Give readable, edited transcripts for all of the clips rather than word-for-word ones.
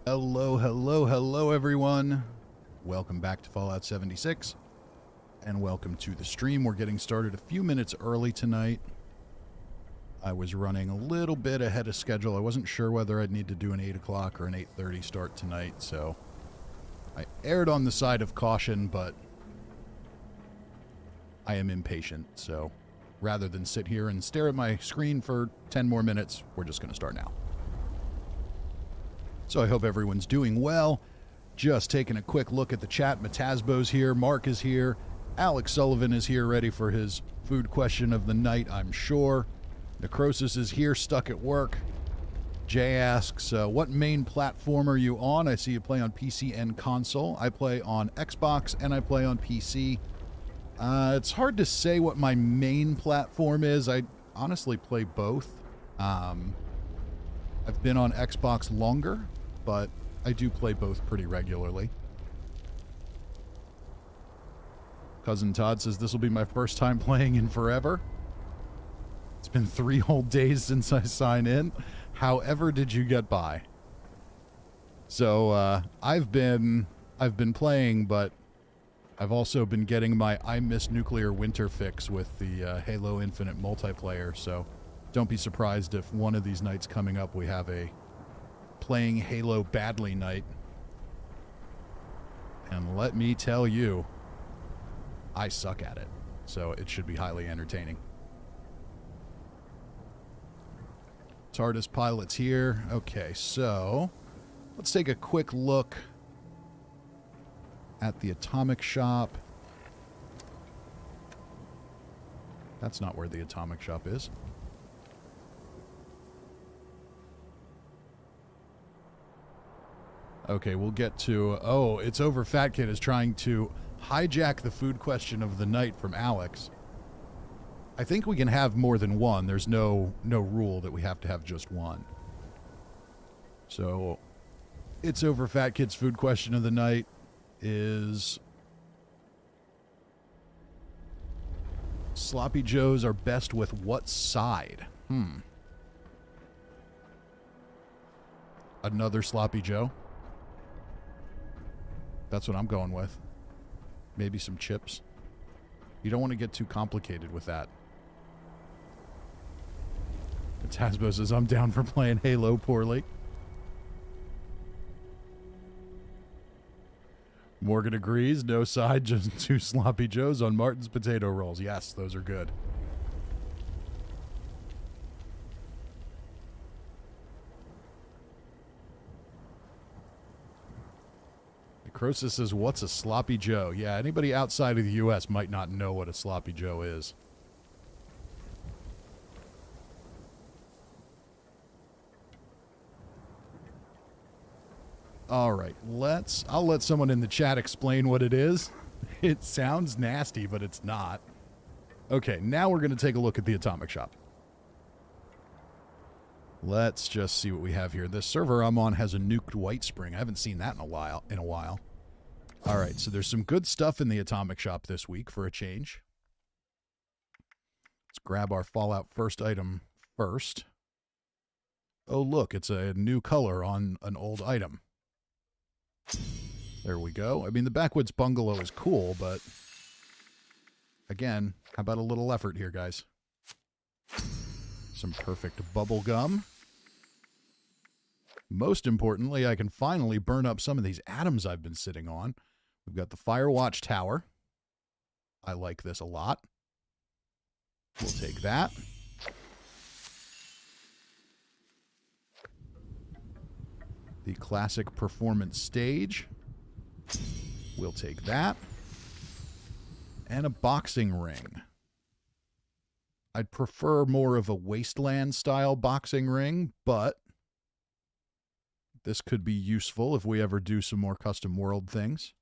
Hello, hello, hello, everyone. Welcome back to Fallout 76, and welcome to the stream. We're getting started a few minutes early tonight. I was running a little bit ahead of schedule. I wasn't sure whether I'd need to do an 8 o'clock or an 8:30 start tonight, so I erred on the side of caution, but I am impatient, so rather than sit here and stare at my screen for 10 more minutes, we're just going to start now. So I hope everyone's doing well. Just taking a quick look at the chat. Matasbo's here. Mark is here. Alex Sullivan is here, ready for his food question of the night, I'm sure. Necrosis is here, stuck at work. Jay asks, what main platform are you on? I see you play on PC and console. I play on Xbox and I play on PC. It's hard to say what my main platform is. I honestly play both. I've been on Xbox longer, but I do play both pretty regularly. Cousin Todd says this will be my first time playing in forever. It's been 3 whole days since I signed in. However did you get by? So I've been playing, but I've also been getting my I Miss Nuclear Winter fix with the Halo Infinite multiplayer, so don't be surprised if one of these nights coming up we have a playing Halo badly night. And let me tell you, I suck at it, so it should be highly entertaining. TARDIS pilot's here. Okay, so let's take a quick look at the atomic shop. That's not where the atomic shop is. Okay, we'll get to... Oh, it's over. Fat Kid is trying to hijack the food question of the night from Alex. I think we can have more than one. There's no rule that we have to have just one. So, it's over. Fat Kid's food question of the night is... Sloppy Joes are best with what side? Another Sloppy Joe? That's what I'm going with. Maybe some chips. You don't want to get too complicated with that. Tasbo says, I'm down for playing Halo poorly. Morgan agrees. No side, just 2 Sloppy Joes on Martin's potato rolls. Yes, those are good. Necrosis says, what's a Sloppy Joe? Yeah, anybody outside of the U.S. might not know what a Sloppy Joe is. All right, I'll let someone in the chat explain what it is. It sounds nasty, but it's not. Okay, now we're going to take a look at the atomic shop. Let's just see what we have here. This server I'm on has a nuked White Spring. I haven't seen that in a while. All right, so there's some good stuff in the atomic shop this week for a change. Let's grab our Fallout first item first. Oh, look, it's a new color on an old item. There we go. I mean, the Backwoods Bungalow is cool, but again, how about a little effort here, guys? Some perfect bubble gum. Most importantly, I can finally burn up some of these atoms I've been sitting on. We've got the Fire Watchtower. I like this a lot. We'll take that. The classic performance stage. We'll take that. And a boxing ring. I'd prefer more of a wasteland style boxing ring, but this could be useful if we ever do some more custom world things.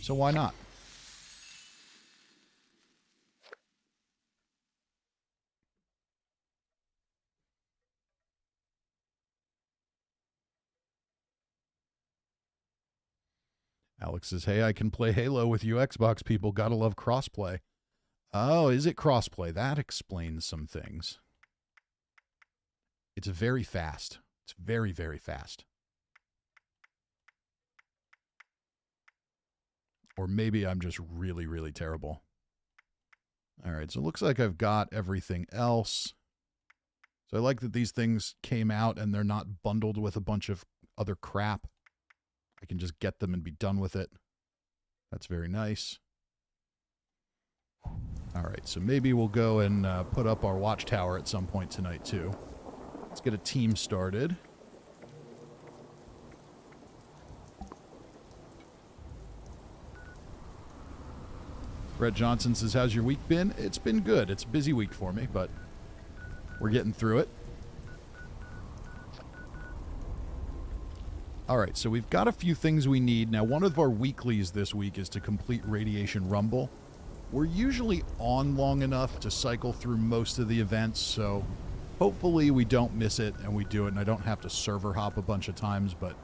So why not? Alex says, hey, I can play Halo with you Xbox people. Gotta love crossplay. Oh, is it crossplay? That explains some things. It's very fast. It's very, very fast. Or maybe I'm just really, really terrible. All right, so it looks like I've got everything else. So I like that these things came out and they're not bundled with a bunch of other crap. I can just get them and be done with it. That's very nice. All right, so maybe we'll go and put up our watchtower at some point tonight, too. Let's get a team started. Brett Johnson says, how's your week been? It's been good. It's a busy week for me, but we're getting through it. All right, so we've got a few things we need. Now, one of our weeklies this week is to complete Radiation Rumble. We're usually on long enough to cycle through most of the events, so hopefully we don't miss it and we do it, and I don't have to server hop a bunch of times, but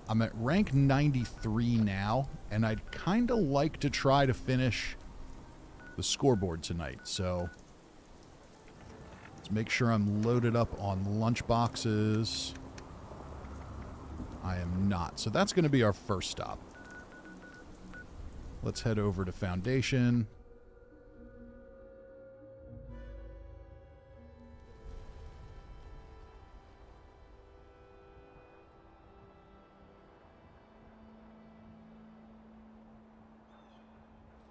I'm at rank 93 now, and I'd kind of like to try to finish the scoreboard tonight, so let's make sure I'm loaded up on lunch boxes. I am not, so that's going to be our first stop. Let's head over to Foundation.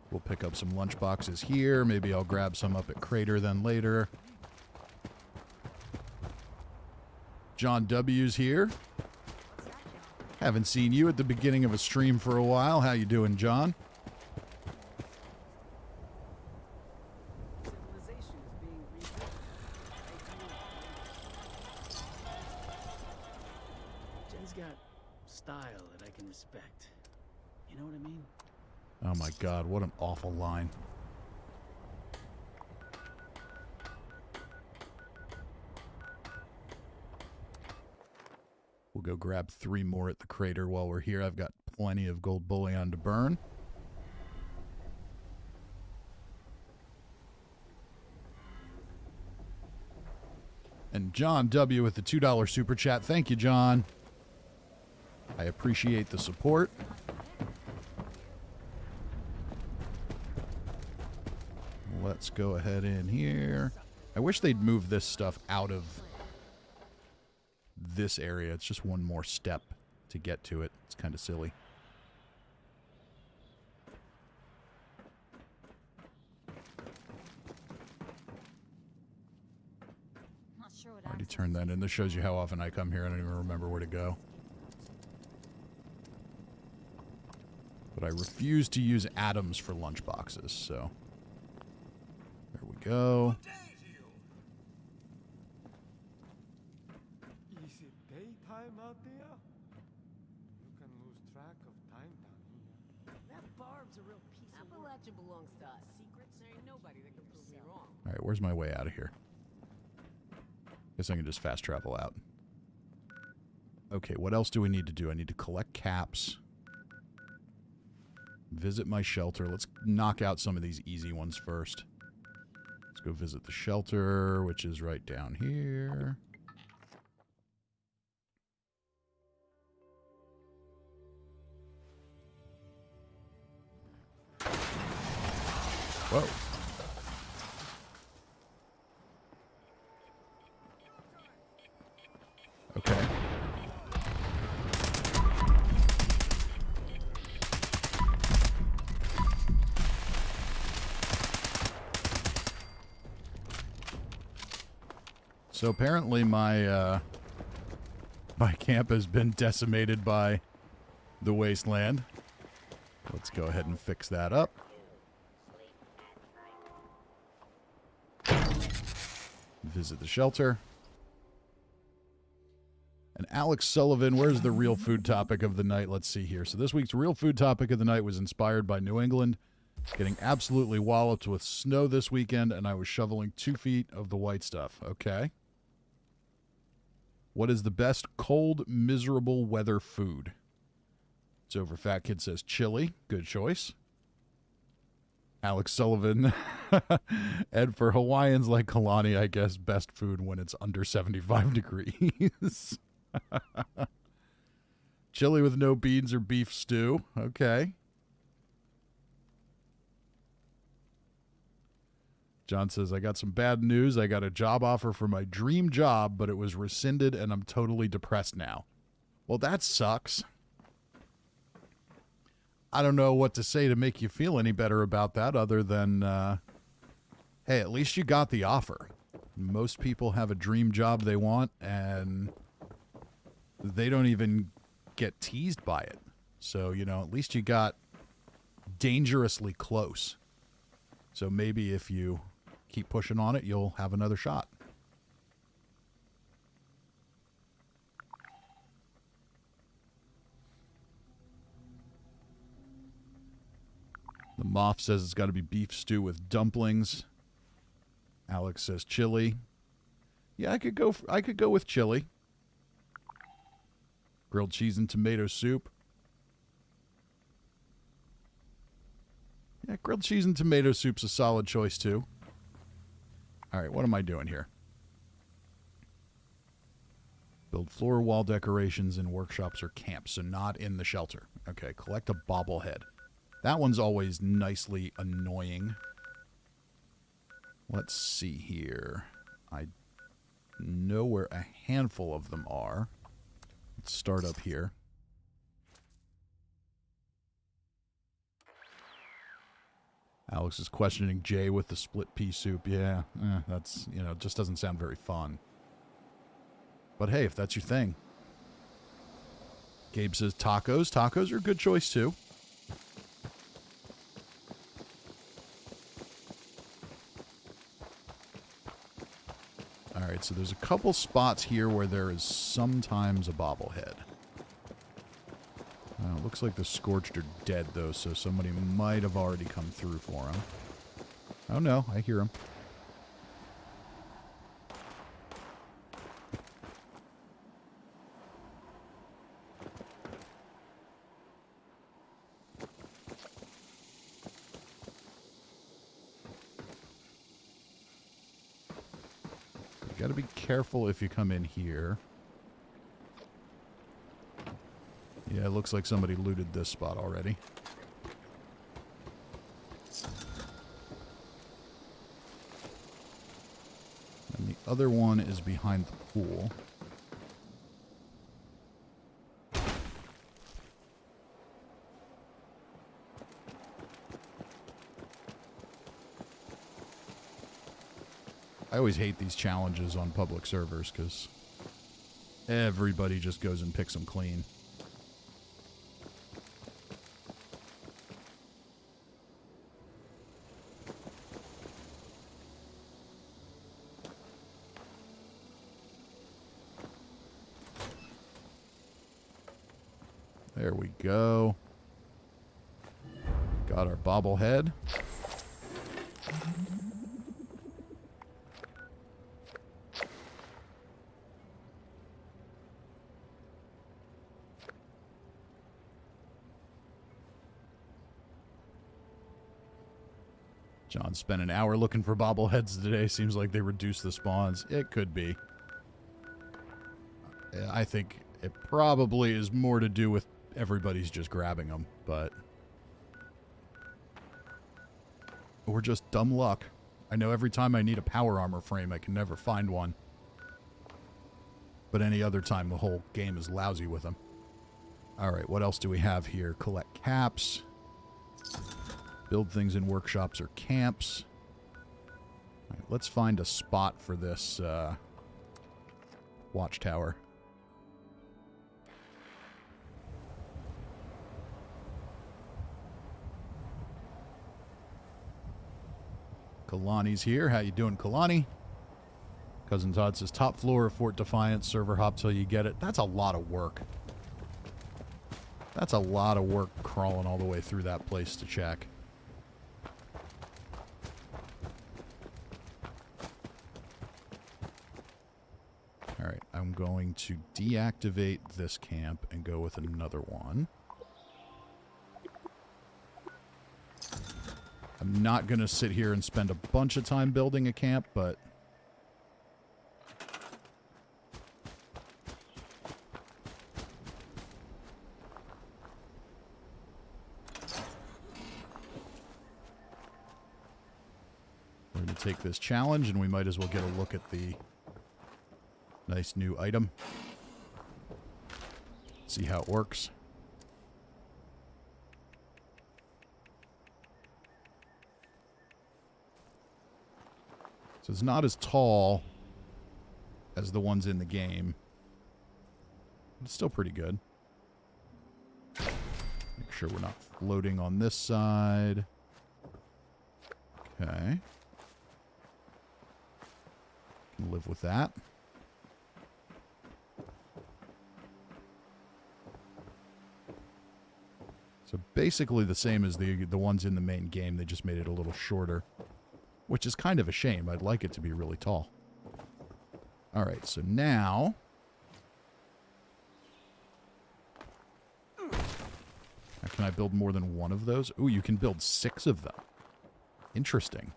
We'll pick up some lunch boxes here. Maybe I'll grab some up at Crater then later. John W's here. Haven't seen you at the beginning of a stream for a while. How you doing, John? Jen's got style that I can respect. You know what I mean? Oh my God, what an awful line. We'll go grab 3 more at the Crater while we're here. I've got plenty of gold bullion to burn. And John W. with the $2 super chat. Thank you, John. I appreciate the support. Let's go ahead in here. I wish they'd move this stuff out of this area. It's just one more step to get to it. It's kind of silly. I already turned that in. This shows you how often I come here. I don't even remember where to go. But I refuse to use atoms for lunch boxes, so there we go. Is it daytime out there? You can lose track of time down here. That barb's a real piece of work. Appalachia belongs to us. Secrets, there ain't nobody that can prove me wrong. All right, where's my way out of here? Guess I can just fast travel out. Okay, what else do we need to do? I need to collect caps. Visit my shelter. Let's knock out some of these easy ones first. Let's go visit the shelter, which is right down here. Whoa. Okay. So apparently my my camp has been decimated by the wasteland. Let's go ahead and fix that up. Visit the shelter. And Alex Sullivan, where's the real food topic of the night? Let's see here. So this week's real food topic of the night was inspired by New England. Getting absolutely walloped with snow this weekend, and I was shoveling 2 feet of the white stuff. Okay. What is the best cold, miserable weather food? It's over. Fat Kid says chili. Good choice. Alex Sullivan. And for Hawaiians like Kalani, I guess best food when it's under 75 degrees. Chili with no beans or beef stew. Okay. John says, I got some bad news. I got a job offer for my dream job, but it was rescinded and I'm totally depressed now. Well, that sucks. I don't know what to say to make you feel any better about that other than, hey, at least you got the offer. Most people have a dream job they want, and they don't even get teased by it. So, you know, at least you got dangerously close. So maybe if you keep pushing on it, you'll have another shot. The Moth says it's got to be beef stew with dumplings. Alex says chili. Yeah, I could go with chili. Grilled cheese and tomato soup. Yeah, grilled cheese and tomato soup's a solid choice too. All right, what am I doing here? Build floor wall decorations in workshops or camps, so not in the shelter. Okay, collect a bobblehead. That one's always nicely annoying. Let's see here. I know where a handful of them are. Let's start up here. Alex is questioning Jay with the split pea soup. Yeah, that's, you know, just doesn't sound very fun. But hey, if that's your thing. Gabe says tacos. Tacos are a good choice too. Alright, so there's a couple spots here where there is sometimes a bobblehead. Looks like the Scorched are dead, though, so somebody might have already come through for him. Oh no, I hear him. You gotta be careful if you come in here. Yeah, it looks like somebody looted this spot already. And the other one is behind the pool. I always hate these challenges on public servers because everybody just goes and picks them clean. There we go. Got our bobblehead. John spent an hour looking for bobbleheads today. Seems like they reduced the spawns. It could be. I think it probably is more to do with everybody's just grabbing them, but or just dumb luck. I know every time I need a power armor frame, I can never find one. But any other time, the whole game is lousy with them. Alright, what else do we have here? Collect caps. Build things in workshops or camps. All right, let's find a spot for this watchtower. Kalani's here. How you doing, Kalani? Cousin Todd says, top floor of Fort Defiance, server hop till you get it. That's a lot of work. That's a lot of work crawling all the way through that place to check. Alright, I'm going to deactivate this camp and go with another one. I'm not going to sit here and spend a bunch of time building a camp, but going to take this challenge, and we might as well get a look at the nice new item. See how it works. So it's not as tall as the ones in the game. It's still pretty good. Make sure we're not floating on this side. Okay. Can live with that. So basically the same as the ones in the main game. They just made it a little shorter, which is kind of a shame. I'd like it to be really tall. All right, so now can I build more than one of those? Ooh, you can build 6 of them. Interesting.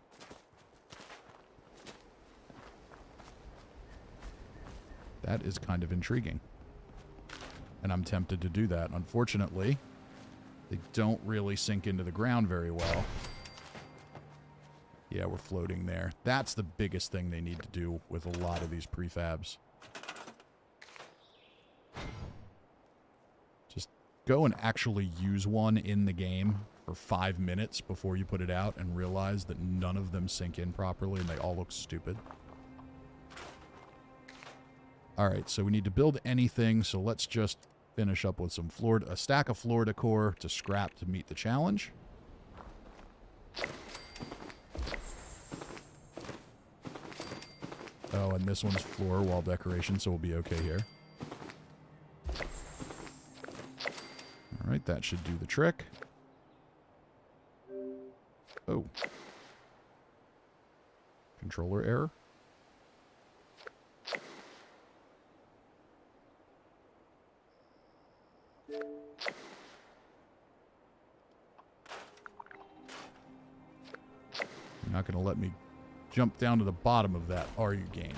That is kind of intriguing. And I'm tempted to do that. Unfortunately, they don't really sink into the ground very well. Yeah, we're floating there. That's the biggest thing they need to do with a lot of these prefabs. Just go and actually use one in the game for 5 minutes before you put it out and realize that none of them sink in properly and they all look stupid. Alright, so we need to build anything, so let's just finish up with some a stack of floor decor to scrap to meet the challenge. Oh, and this one's floor wall decoration, so we'll be okay here. Alright, that should do the trick. Oh. Controller error. You're not going to let me jump down to the bottom of that, are you, game?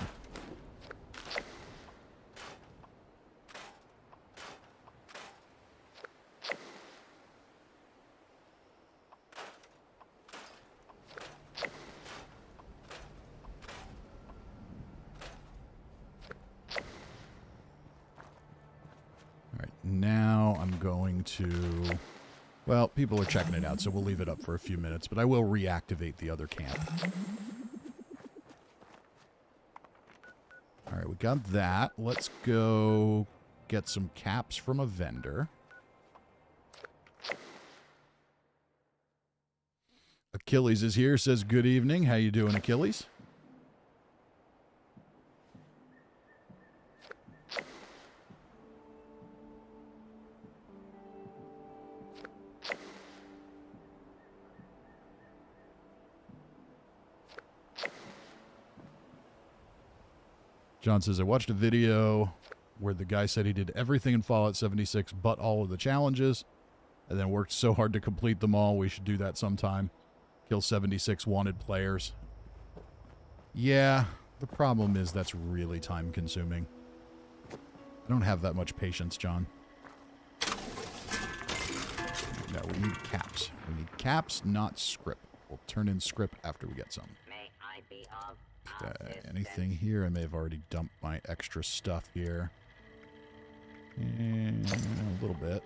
Alright, now I'm going to... Well, people are checking it out, so we'll leave it up for a few minutes, but I will reactivate the other camp. Alright, we got that. Let's go get some caps from a vendor. Achilles is here, says good evening. How you doing, Achilles? John says, I watched a video where the guy said he did everything in Fallout 76 but all of the challenges and then worked so hard to complete them all. We should do that sometime. Kill 76 wanted players. Yeah, the problem is that's really time consuming. I don't have that much patience, John. No, we need caps. We need caps, not script. We'll turn in script after we get some. May I be of Okay, anything here? I may have already dumped my extra stuff here. And a little bit.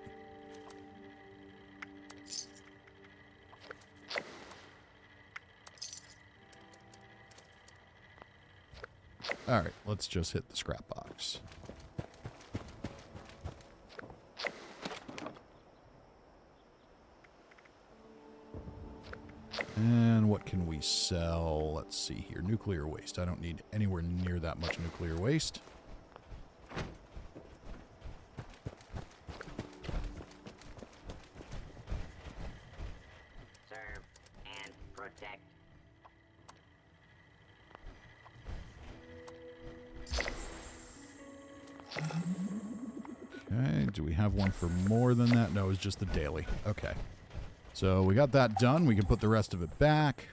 Alright, let's just hit the scrap box. And what can we sell? Let's see here. Nuclear waste. I don't need anywhere near that much nuclear waste. serve and protect. Okay, do we have one for more than that? No, it's just the daily. Okay. So we got that done. We can put the rest of it back.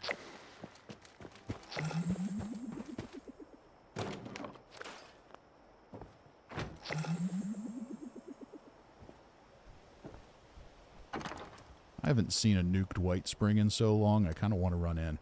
I haven't seen a nuked white spring in so long. I kind of want to run in.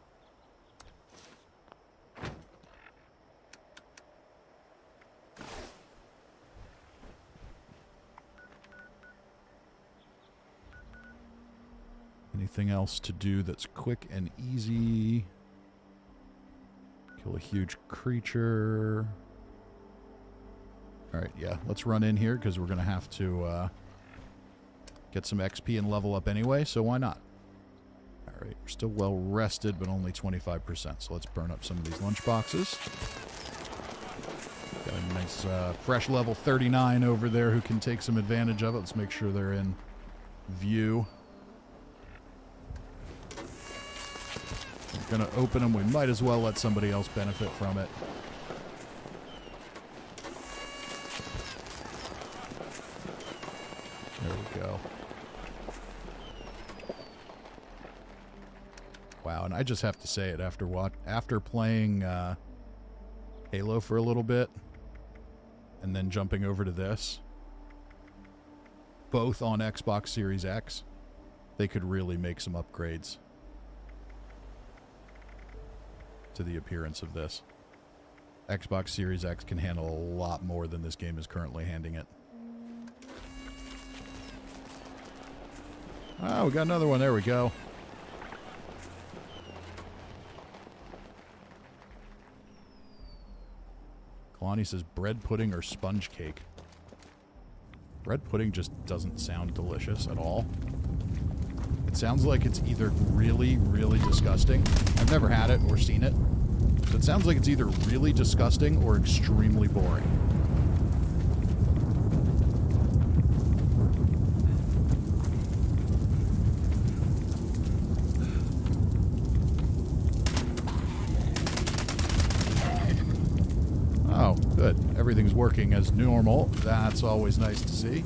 anything else to do that's quick and easy? Kill a huge creature. Alright, yeah. Let's run in here because we're going to have to get some XP and level up anyway, so why not? Alright, we're still well rested, but only 25%. So let's burn up some of these lunch boxes. Got a nice fresh level 39 over there who can take some advantage of it. Let's make sure they're in view. We're going to open them. We might as well let somebody else benefit from it. There we go. Wow, and I just have to say it after playing Halo for a little bit and then jumping over to this, both on Xbox Series X, they could really make some upgrades to the appearance of this. Xbox Series X can handle a lot more than this game is currently handing it. Oh, we got another one. There we go. Kalani says bread pudding or sponge cake. Bread pudding just doesn't sound delicious at all. It sounds like it's either really, really disgusting. I've never had it or seen it. So it sounds like it's either really disgusting or extremely boring. Oh, good. Everything's working as normal. That's always nice to see.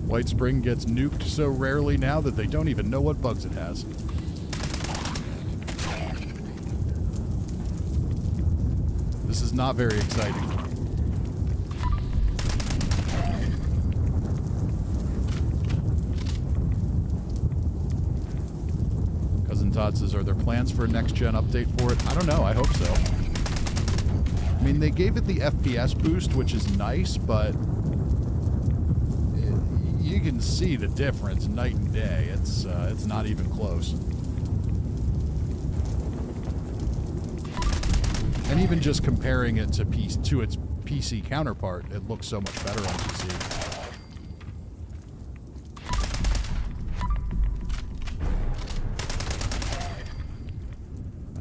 White Spring gets nuked so rarely now that they don't even know what bugs it has. This is not very exciting. Cousin Todd says, are there plans for a next-gen update for it? I don't know. I hope so. I mean, they gave it the FPS boost, which is nice, but you can see the difference night and day. It's not even close. And even just comparing it to its PC counterpart, it looks so much better on PC.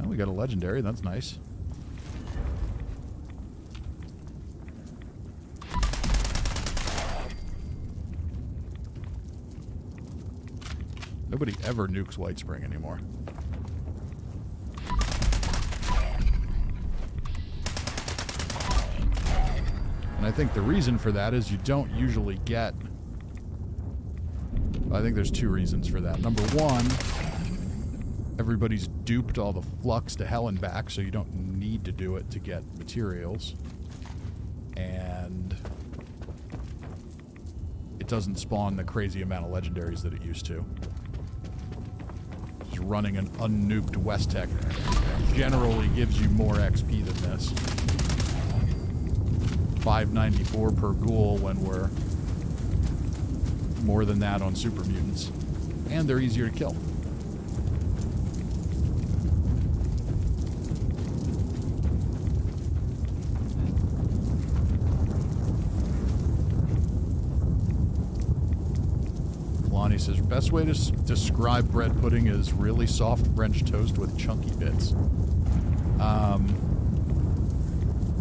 Well, we got a legendary. That's nice. Nobody ever nukes White Spring anymore. And I think the reason for that is you don't usually get... I think there's two reasons for that. Number one, everybody's duped all the flux to hell and back, so you don't need to do it to get materials. And it doesn't spawn the crazy amount of legendaries that it used to. Running an unnuked West Tech generally gives you more XP than this. 594 per ghoul when we're more than that on super mutants. And they're easier to kill. He says, best way to describe bread pudding is really soft French toast with chunky bits.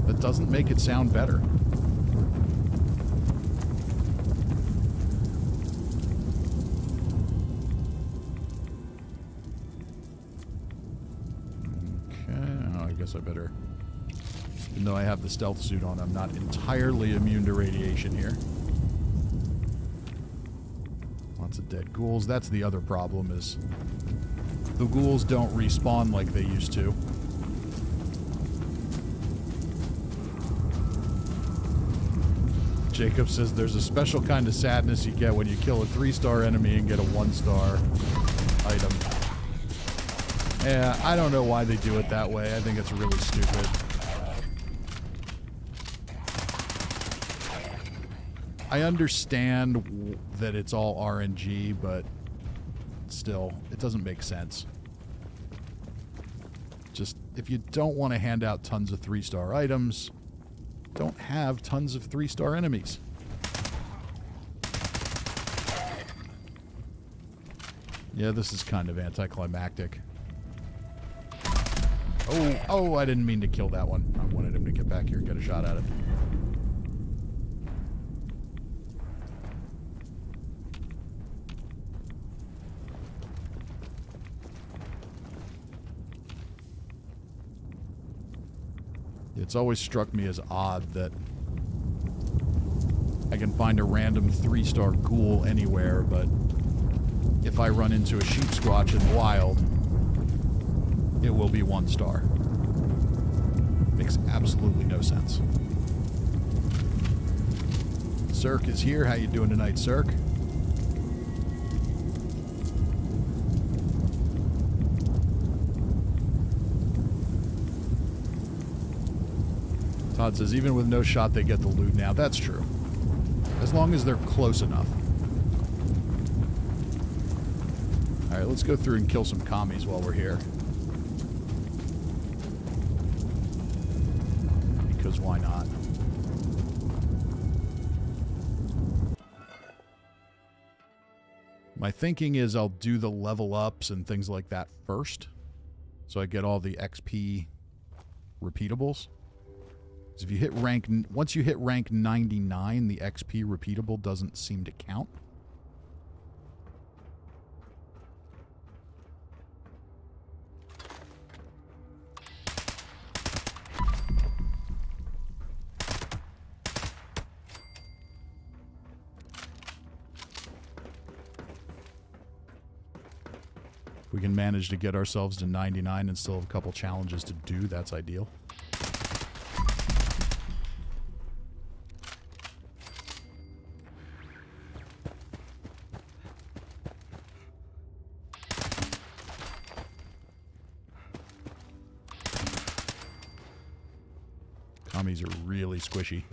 That doesn't make it sound better. Okay, oh, I guess I better... Even though I have the stealth suit on, I'm not entirely immune to radiation here. Lots of dead ghouls. That's the other problem, is the ghouls don't respawn like they used to. Jacob says there's a special kind of sadness you get when you kill a 3-star enemy and get a 1-star item. Yeah, I don't know why they do it that way. I think it's really stupid. I understand that it's all RNG, but still, it doesn't make sense. Just, if you don't want to hand out tons of 3-star items, don't have tons of 3-star enemies. Yeah, this is kind of anticlimactic. Oh, I didn't mean to kill that one. I wanted him to get back here and get a shot at it. It's always struck me as odd that I can find a random 3-star ghoul anywhere, but if I run into a sheep squatch in the wild, it will be 1 star. Makes absolutely no sense. Cirque is here. How you doing tonight, Cirque? Todd says, even with no shot, they get the loot now. That's true. As long as they're close enough. Alright, let's go through and kill some commies while we're here. Because why not? My thinking is I'll do the level ups and things like that first. So I get all the XP repeatables. Because if you hit rank, once you hit rank 99, the XP repeatable doesn't seem to count. If we can manage to get ourselves to 99 and still have a couple challenges to do, that's ideal. Commies are really squishy.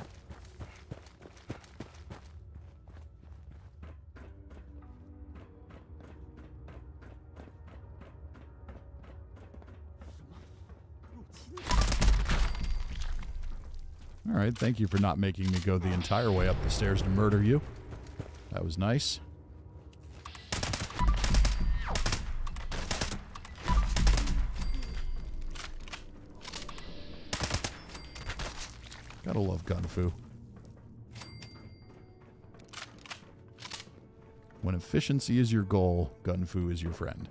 All right, thank you for not making me go the entire way up the stairs to murder you. That was nice. Gotta love gun fu. When efficiency is your goal, gun fu is your friend.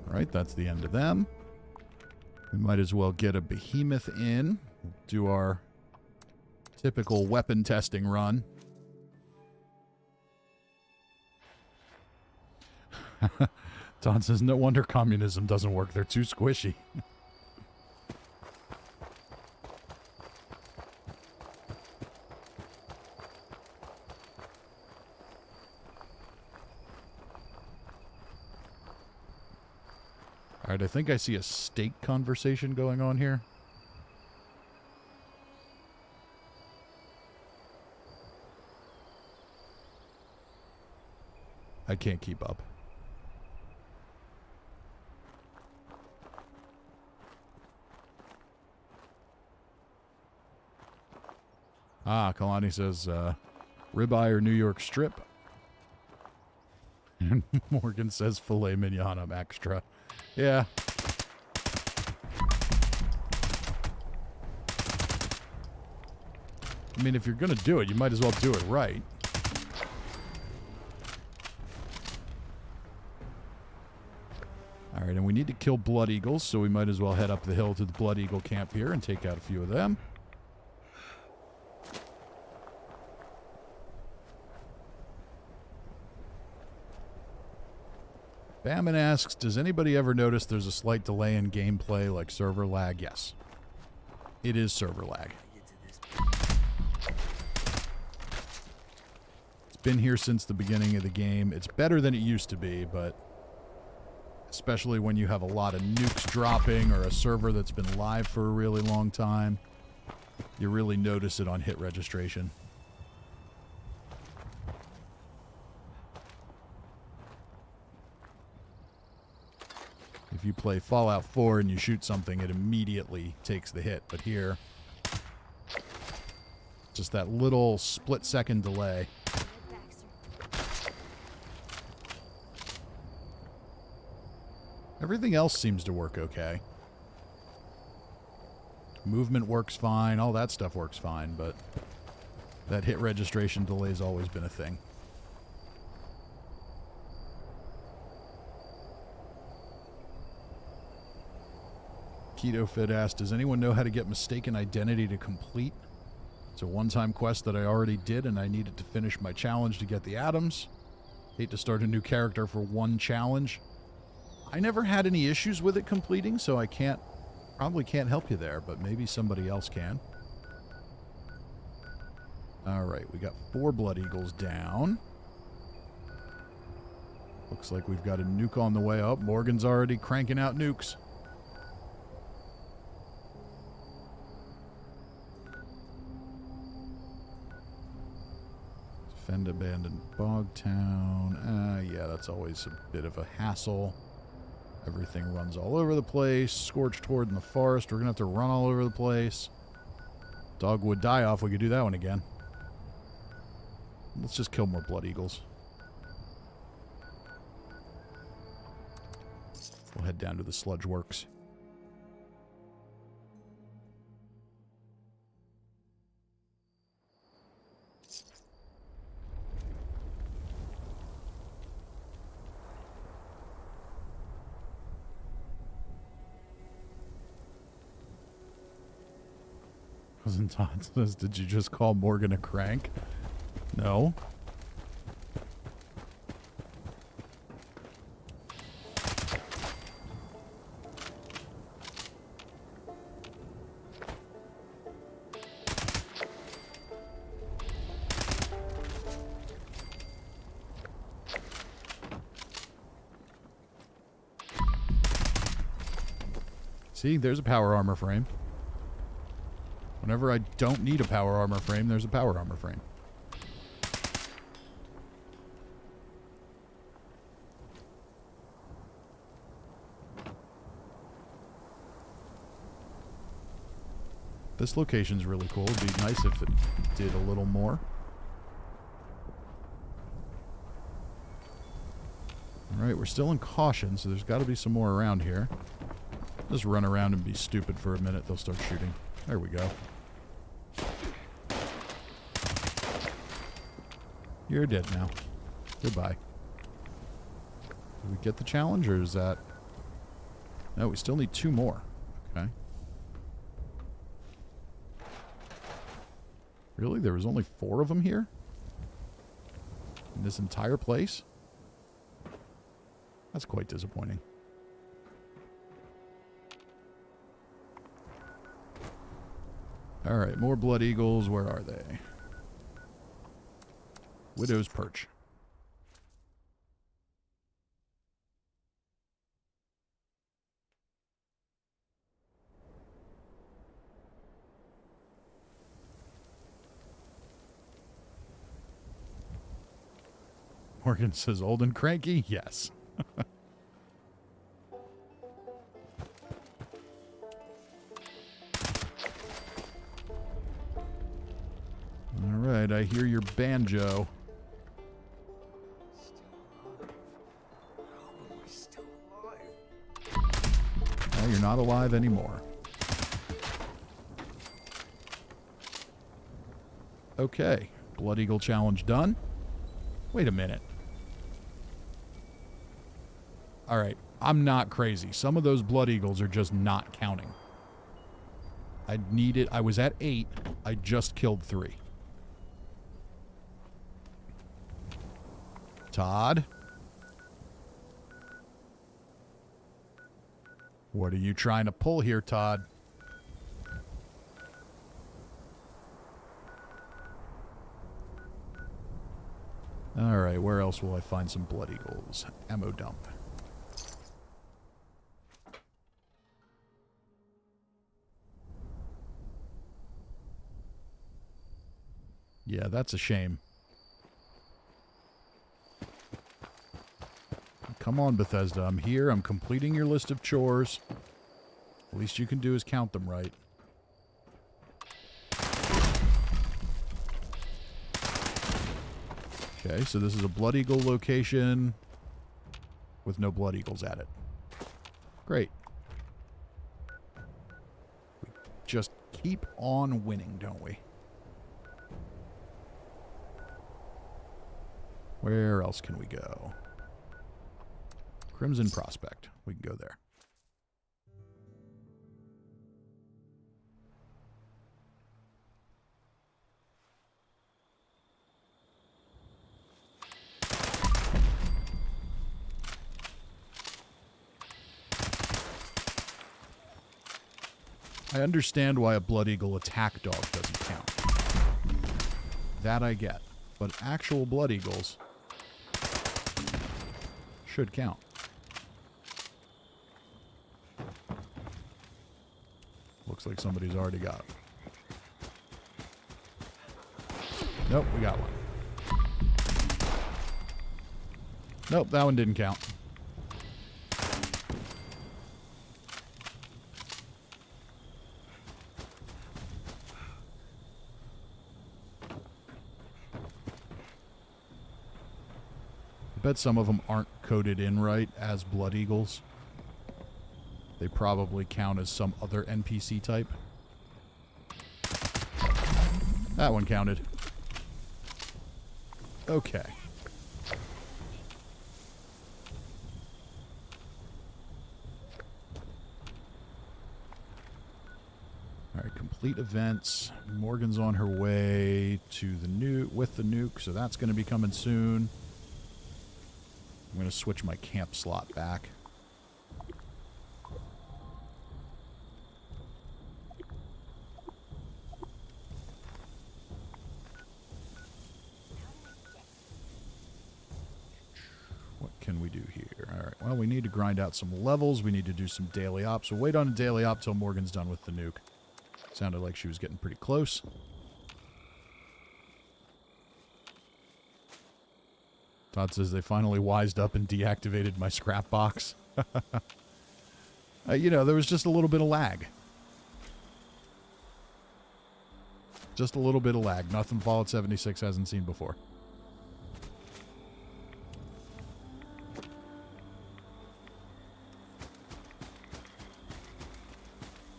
Alright, that's the end of them. We might as well get a behemoth in. Do our typical weapon testing run. Don says, no wonder communism doesn't work. They're too squishy. Alright, I think I see a steak conversation going on here. I can't keep up. Ah, Kalani says, ribeye or New York strip. And Morgan says filet mignon, I'm extra. Yeah. I mean, if you're going to do it, you might as well do it right. Alright, and we need to kill blood eagles, so we might as well head up the hill to the blood eagle camp here and take out a few of them. Bamman asks, does anybody ever notice there's a slight delay in gameplay like server lag? Yes. It is server lag. It's been here since the beginning of the game. It's better than it used to be, but especially when you have a lot of nukes dropping or a server that's been live for a really long time. You really notice it on hit registration. If you play Fallout 4 and you shoot something, it immediately takes the hit. But here, just that little split-second delay. Everything else seems to work okay. Movement works fine. All that stuff works fine, but that hit registration delay's always been a thing. Keto Fit asked, does anyone know how to get mistaken identity to complete? It's a one-time quest that I already did, and I needed to finish my challenge to get the atoms. Hate to start a new character for one challenge. I never had any issues with it completing, so I probably can't help you there, but maybe somebody else can. Alright, we got 4 Blood Eagles down. Looks like we've got a nuke on the way up. Morgan's already cranking out nukes. Defend abandoned bog town. Yeah, that's always a bit of a hassle. Everything runs all over the place. Scorched horde in the forest. We're going to have to run all over the place. Dogwood die-off. We could do that one again. Let's just kill more Blood Eagles. We'll head down to the sludge works. Cousin Todd says, did you just call Morgan a crank? No. See, there's a power armor frame. Whenever I don't need a power armor frame, there's a power armor frame. This location's really cool. It'd be nice if it did a little more. Alright, we're still in caution, so there's got to be some more around here. Just run around and be stupid for a minute. They'll start shooting. There we go. You're dead now. Goodbye. Did we get the challenge, or is that... No, we still need 2 more. Okay. Really? There was only 4 of them here? In this entire place? That's quite disappointing. Alright, more Blood Eagles. Where are they? Widow's Perch. Morgan says, old and cranky? Yes. Alright, I hear your banjo. Still alive. Well, you're not alive anymore. Okay, Blood Eagle challenge done. Wait a minute. Alright, I'm not crazy. Some of those Blood Eagles are just not counting. I was at 8. I just killed 3. Todd? What are you trying to pull here, Todd? Alright, where else will I find some Blood Eagles? Ammo dump. Yeah, that's a shame. Come on, Bethesda. I'm here. I'm completing your list of chores. The least you can do is count them right. Okay, so this is a Blood Eagle location with no Blood Eagles at it. Great. We just keep on winning, don't we? Where else can we go? Crimson Prospect. We can go there. I understand why a Blood Eagle attack dog doesn't count. That I get. But actual Blood Eagles should count. Looks like somebody's already got it. Nope, we got one. Nope, that one didn't count. I bet some of them aren't coded in right as Blood Eagles. They probably count as some other NPC type. That one counted. Okay. Alright, complete events. Morgan's on her way to the nuke with the nuke, so that's going to be coming soon. I'm going to switch my camp slot back. What can we do here? Alright, well, we need to grind out some levels. We need to do some daily ops. We'll wait on a daily op till Morgan's done with the nuke. Sounded like she was getting pretty close. Todd says they finally wised up and deactivated my scrap box. You know, there was just a little bit of lag. Just a little bit of lag. Nothing Fallout 76 hasn't seen before.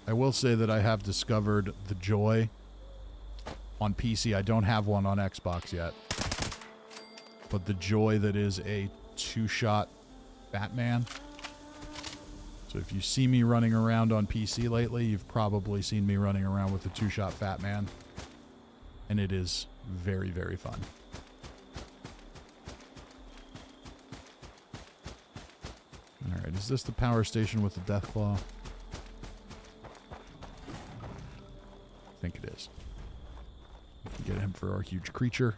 I will say that I have discovered the joy on PC. I don't have one on Xbox yet. But the joy that is a two-shot Batman. So if you see me running around on PC lately, you've probably seen me running around with a two-shot Batman. And it is very, very fun. Alright, is this the power station with the Deathclaw? I think it is. We can get him for our huge creature.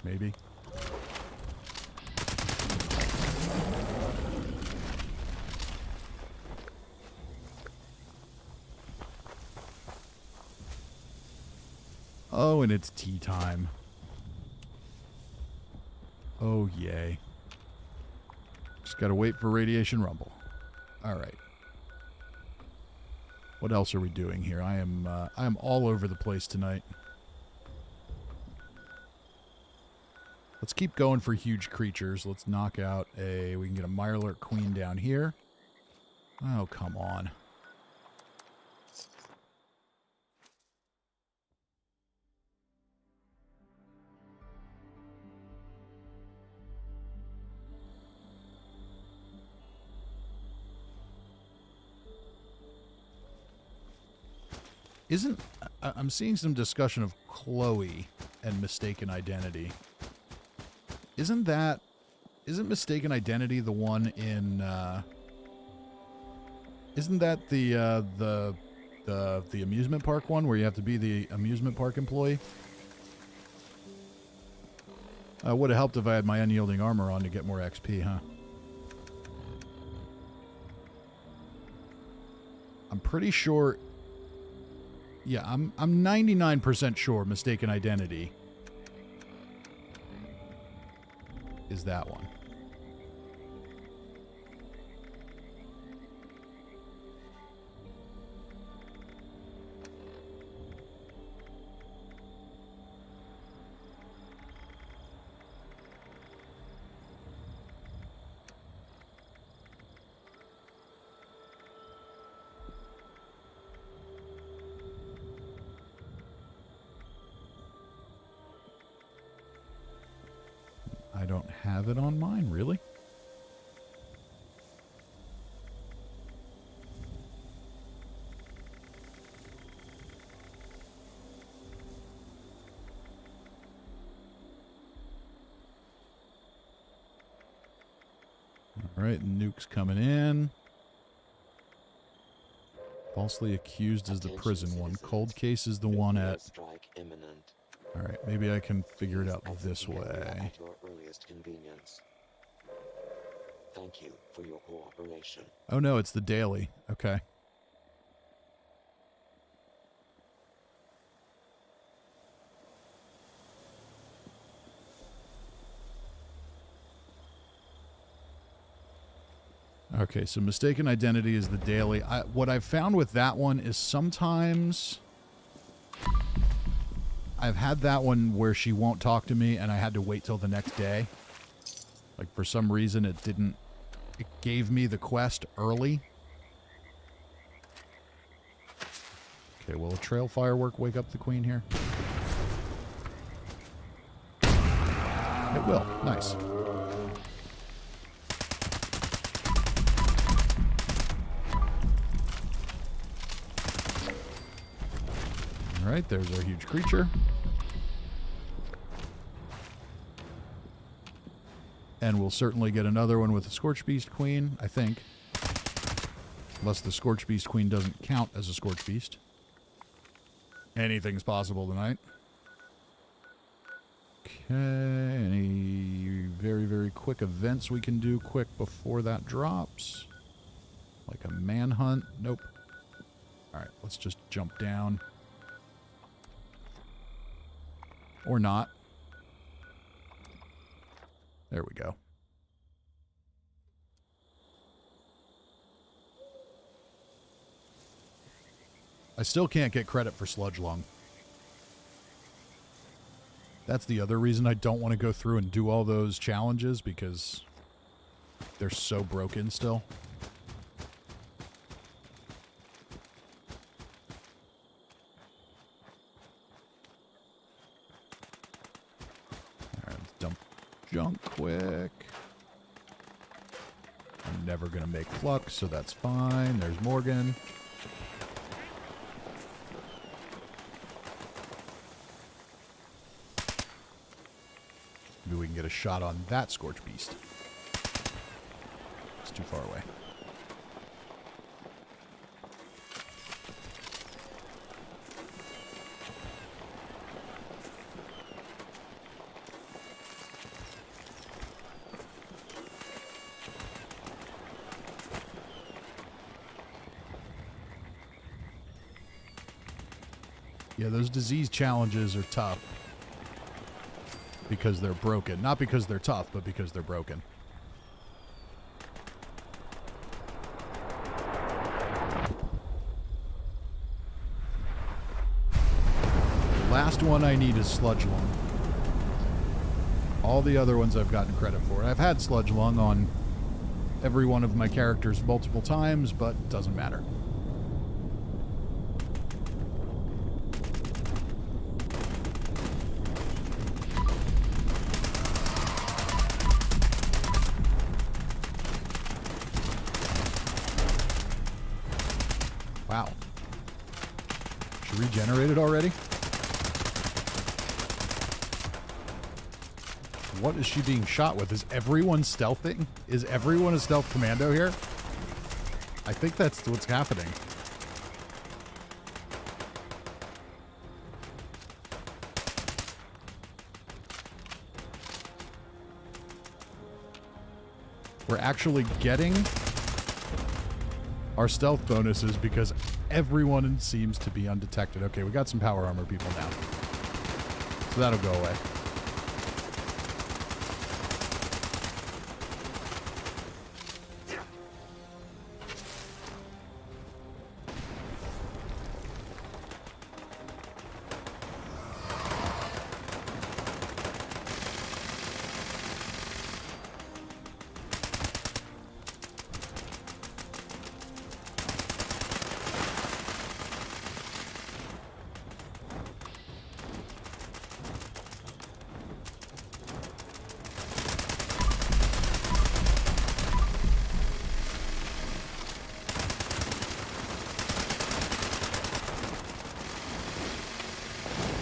Maybe. Oh, and it's tea time. Oh, yay. Just gotta wait for Radiation Rumble. Alright. What else are we doing here? I am all over the place tonight. Let's keep going for huge creatures. Let's knock out a... We can get a Mirelurk Queen down here. Oh, come on. I'm seeing some discussion of Chloe and Mistaken Identity. Isn't Mistaken Identity the one in, isn't that the amusement park one where you have to be the amusement park employee? Would have helped if I had my unyielding armor on to get more XP, huh? I'm pretty sure. Yeah, I'm 99% sure mistaken identity is that one. I don't have it on mine, really? All right, Nuke's coming in. Falsely accused is the prison one. Cold case is the one at... Strike imminent. All right, maybe I can figure it out this way. At your earliest convenience. Thank you for your cooperation. Oh no, it's the daily. Okay. Okay, so mistaken identity is the daily. What I've found with that one is sometimes I've had that one where she won't talk to me and I had to wait till the next day. Like for some reason it gave me the quest early. Okay, will a trail firework wake up the queen here? It will. Nice. All right, there's our huge creature. And we'll certainly get another one with the Scorchbeast Queen, I think. Unless the Scorchbeast Queen doesn't count as a Scorchbeast. Anything's possible tonight. Okay, any very, very quick events we can do quick before that drops? Like a manhunt? Nope. All right, let's just jump down. Or not. There we go. I still can't get credit for Sludge Lung. That's the other reason I don't want to go through and do all those challenges, because they're so broken still. Junk quick. I'm never going to make flux, so that's fine. There's Morgan. Maybe we can get a shot on that Scorchbeast. It's too far away. Yeah, those disease challenges are tough because they're broken. Not because they're tough, but because they're broken. The last one I need is Sludge Lung. All the other ones I've gotten credit for. I've had Sludge Lung on every one of my characters multiple times, but it doesn't matter. Wow. She regenerated already? What is she being shot with? Is everyone stealthing? Is everyone a stealth commando here? I think that's what's happening. We're actually getting our stealth bonuses because everyone seems to be undetected. Okay, we got some power armor people now. So that'll go away.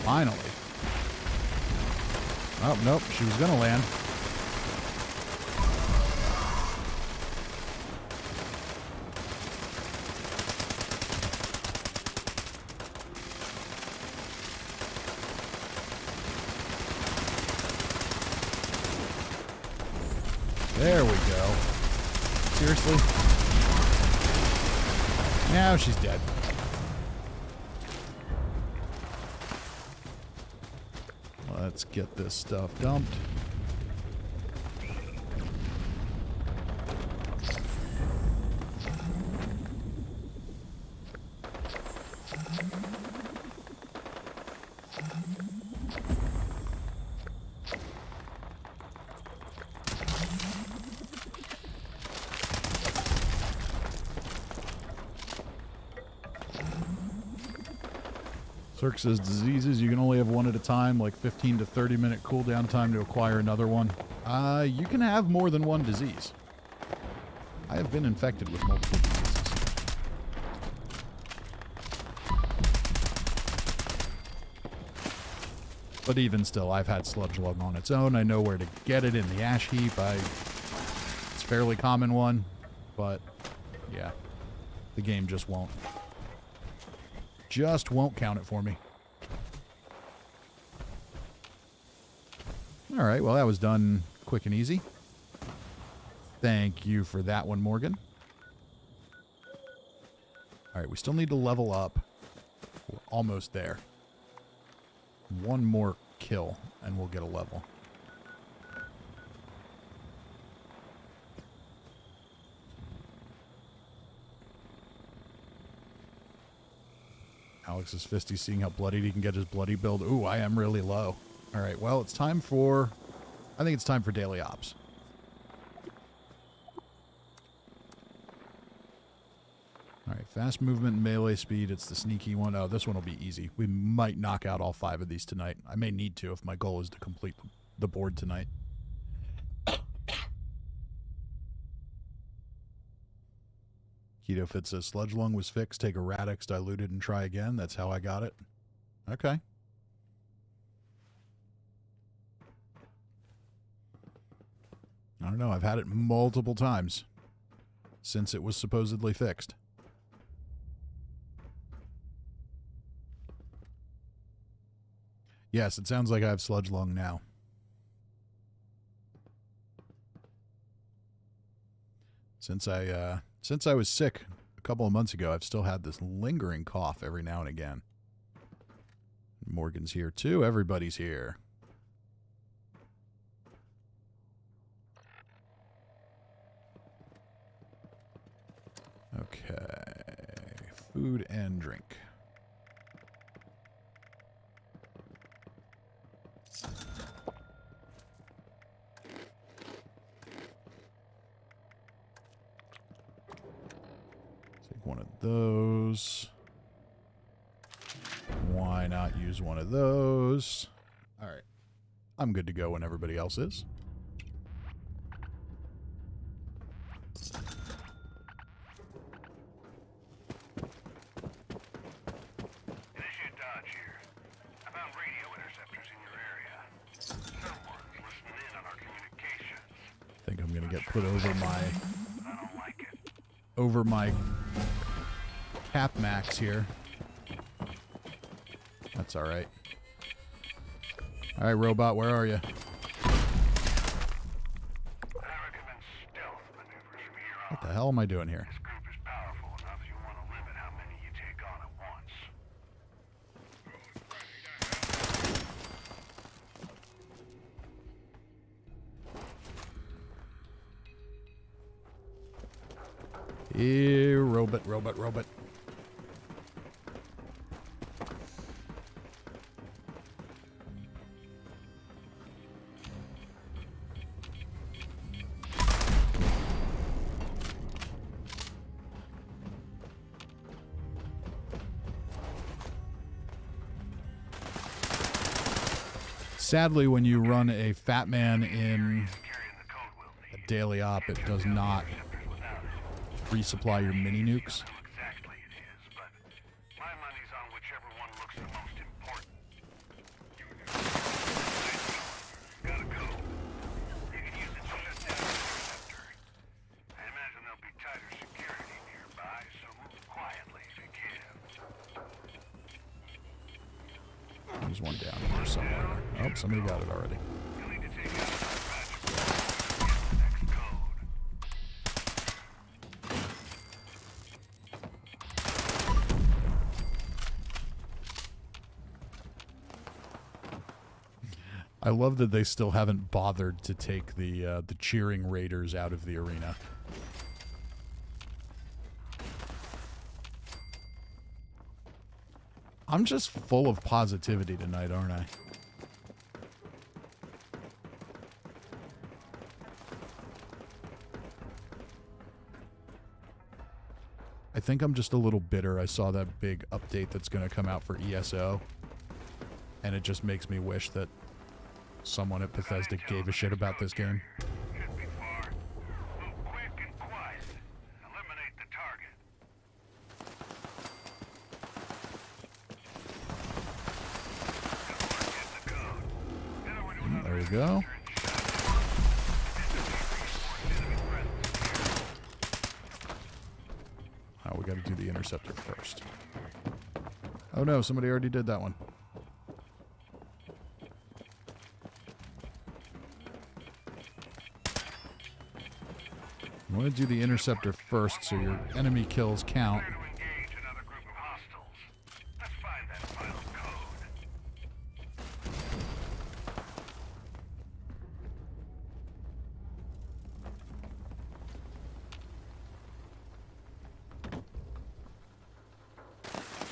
Finally. Oh, nope. She was going to land. There we go. Seriously? Now she's dead. Let's get this stuff dumped. Cirque says diseases, you can only have one at a time, like 15 to 30 minute cooldown time to acquire another one. You can have more than one disease. I have been infected with multiple diseases. But even still, I've had sludge lung on its own. I know where to get it in the ash heap. It's a fairly common one, but yeah, the game just won't. Just won't count it for me. All right, well, that was done quick and easy. Thank you for that one, Morgan. All right, we still need to level up. We're almost there. One more kill, and we'll get a level. Alex is fisty, seeing how bloodied he can get his bloody build. Ooh, I am really low. All right, well, it's time for... I think it's time for daily ops. All right, fast movement and melee speed. It's the sneaky one. Oh, this one will be easy. We might knock out all 5 of these tonight. I may need to if my goal is to complete the board tonight. Keto Fit says, sludge lung was fixed. Take a Radix, dilute it, and try again. That's how I got it. Okay. I don't know. I've had it multiple times since it was supposedly fixed. Yes, it sounds like I have sludge lung now. Since I was sick a couple of months ago, I've still had this lingering cough every now and again. Morgan's here too. Everybody's here. Okay. Food and drink. Take one of those. Why not use one of those? All right. I'm good to go when everybody else is. Put over my cap max here. That's all right. All right, robot, where are you? I recommend stealth maneuvers from here What the hell am I doing here? This group is powerful enough Robot. Sadly, when you run a fat man in a daily op, it does not resupply your mini nukes. Exactly it is, but my money's on whichever one looks the most important. Got a code. You can use it to shut down the interceptor. I imagine there'll be tighter security nearby, so move quietly if you can. There's one down here somewhere. Oh, somebody got it already. You'll need to take out another batch of to get the next code. I love that they still haven't bothered to take the cheering raiders out of the arena. I'm just full of positivity tonight, aren't I? I think I'm just a little bitter. I saw that big update that's going to come out for ESO, and it just makes me wish that someone at Bethesda gave a shit about this game. Should be far. Move quick and quiet. Eliminate the target. Get the code. Head over to another There you go. Oh, we got to do the interceptor first. Oh no, somebody already did that one. You want to do the interceptor first so your enemy kills count. Clear to engage another group of hostiles. Let's find that final code.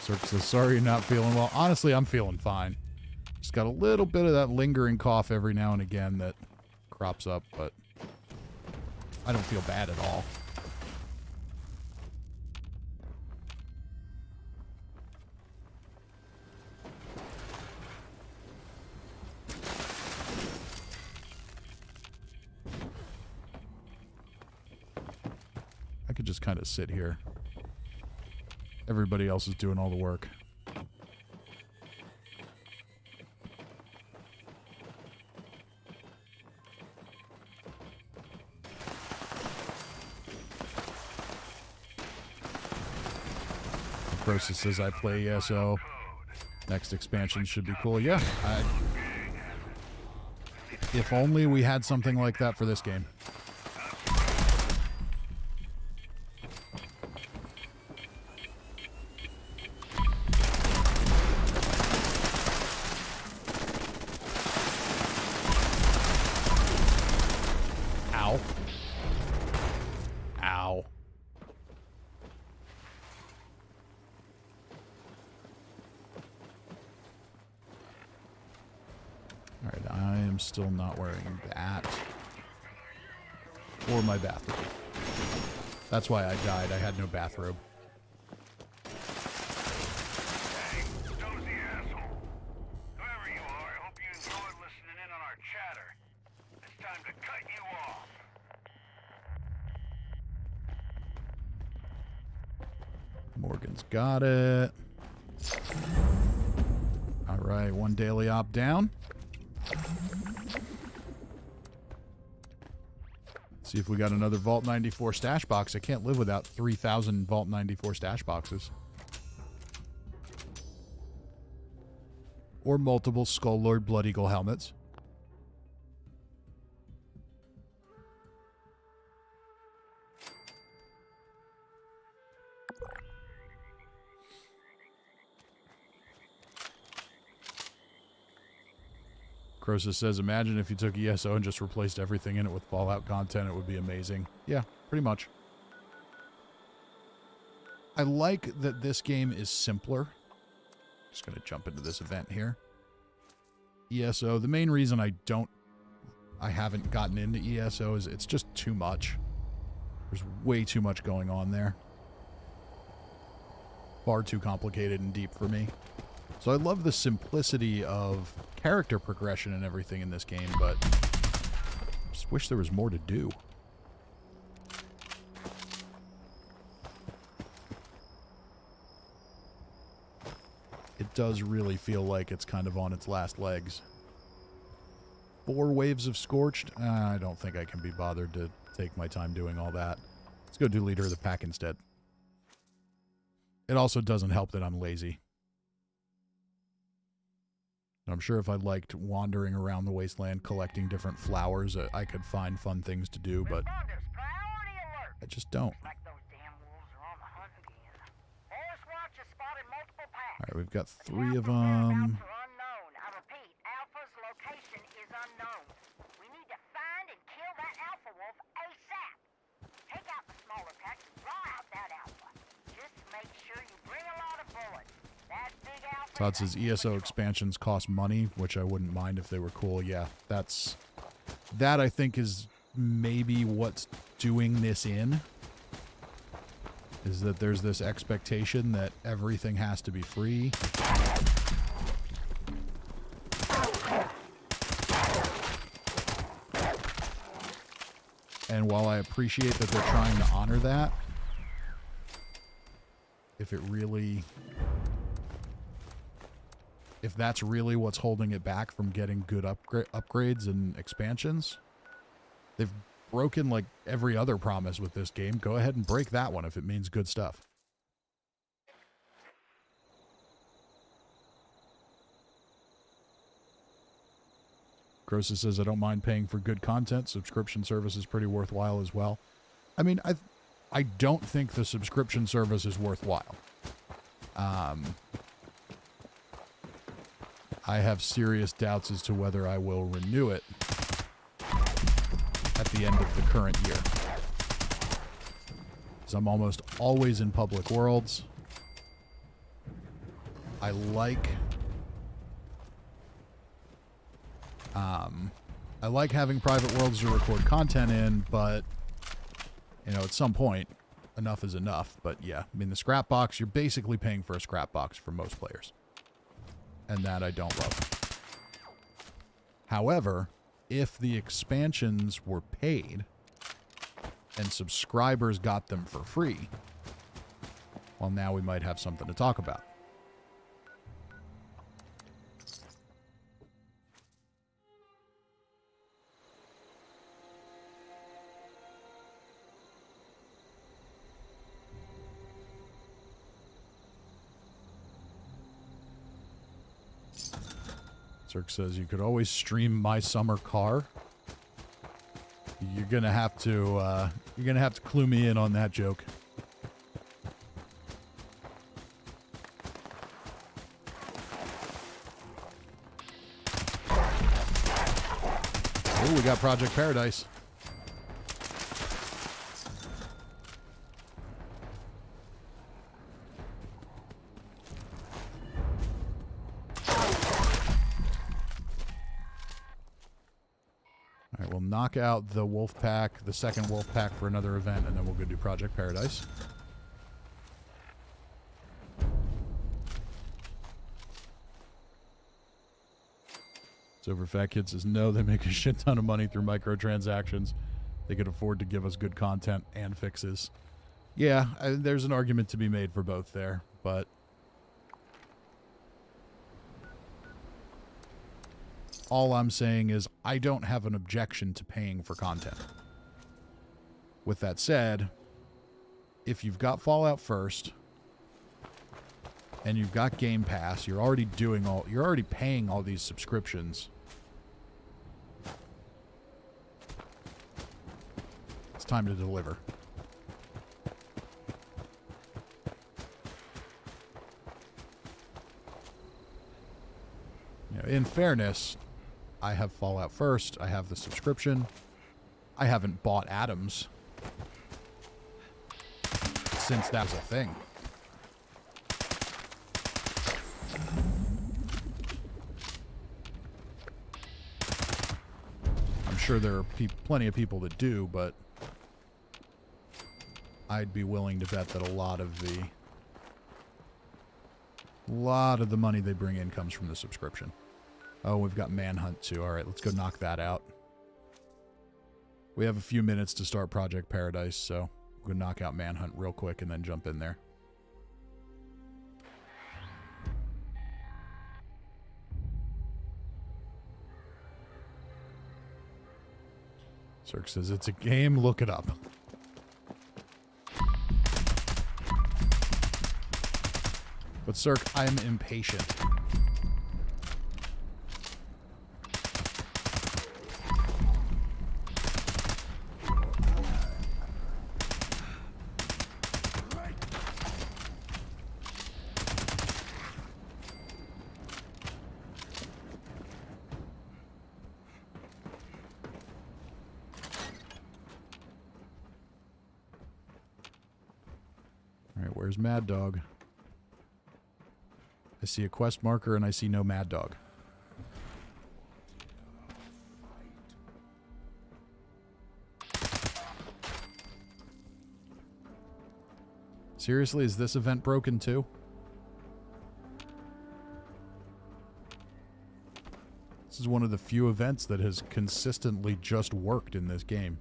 Cirque says, sorry you're not feeling well. Honestly, I'm feeling fine. Just got a little bit of that lingering cough every now and again that crops up, but I don't feel bad at all. I could just kind of sit here. Everybody else is doing all the work. Process says I play ESO. Next expansion should be cool. Yeah. If only we had something like that for this game. Ow. Ow. Alright, I am still not wearing that. Or my bathrobe. That's why I died. I had no bathrobe. Hey, Dozy asshole. Whoever you are, I hope you enjoyed listening in on our chatter. It's time to cut you off. Morgan's got it. Alright, one daily op down. See if we got another Vault 94 stash box. I can't live without 3,000 Vault 94 stash boxes. Or multiple Skull Lord Blood Eagle helmets. Croesus says, imagine if you took ESO and just replaced everything in it with Fallout content, it would be amazing. Yeah, pretty much. I like that this game is simpler. Just going to jump into this event here. ESO. The main reason I haven't gotten into ESO is it's just too much. There's way too much going on there. Far too complicated and deep for me. So I love the simplicity of character progression and everything in this game, but just wish there was more to do. It does really feel like it's kind of on its last legs. 4 waves of Scorched? I don't think I can be bothered to take my time doing all that. Let's go do Leader of the Pack instead. It also doesn't help that I'm lazy. I'm sure if I liked wandering around the wasteland collecting different flowers, I could find fun things to do, but I just don't. Alright, we've got 3 of them. Todd says ESO expansions cost money, which I wouldn't mind if they were cool. Yeah, that I think is maybe what's doing this in. Is that there's this expectation that everything has to be free. And while I appreciate that they're trying to honor that, if that's really what's holding it back from getting good upgrades and expansions, they've broken like every other promise with this game. Go ahead and break that one if it means good stuff. Grosses says, I don't mind paying for good content. Subscription service is pretty worthwhile as well. I mean, I don't think the subscription service is worthwhile. I have serious doubts as to whether I will renew it at the end of the current year. Because I'm almost always in public worlds. I like having private worlds to record content in, but you know, at some point, enough is enough. But yeah, I mean, the scrap box, you're basically paying for a scrap box for most players. And that I don't love. However, if the expansions were paid and subscribers got them for free, well, now we might have something to talk about. Cirque says you could always stream My Summer Car. You're gonna have to clue me in on that joke. Oh, we got Project Paradise. Knock out the wolf pack, the second wolf pack for another event, and then we'll go do Project Paradise. Silverfat Kid says, no, they make a shit ton of money through microtransactions. They could afford to give us good content and fixes. Yeah, there's an argument to be made for both there, but all I'm saying is I don't have an objection to paying for content. With that said, if you've got Fallout first and you've got Game Pass, you're already paying all these subscriptions. It's time to deliver. You know, in fairness, I have Fallout first. I have the subscription. I haven't bought Atoms since that was a thing. sure there are plenty of people that do, but I'd be willing to bet that a lot of the money they bring in comes from the subscription. Oh, we've got Manhunt too. All right, let's go knock that out. We have a few minutes to start Project Paradise, so we're going to knock out Manhunt real quick and then jump in there. Cirque says it's a game. Look it up. But Cirque, I'm impatient. Alright, where's Mad Dog? I see a quest marker and I see no Mad Dog. Seriously, is this event broken too? This is one of the few events that has consistently just worked in this game.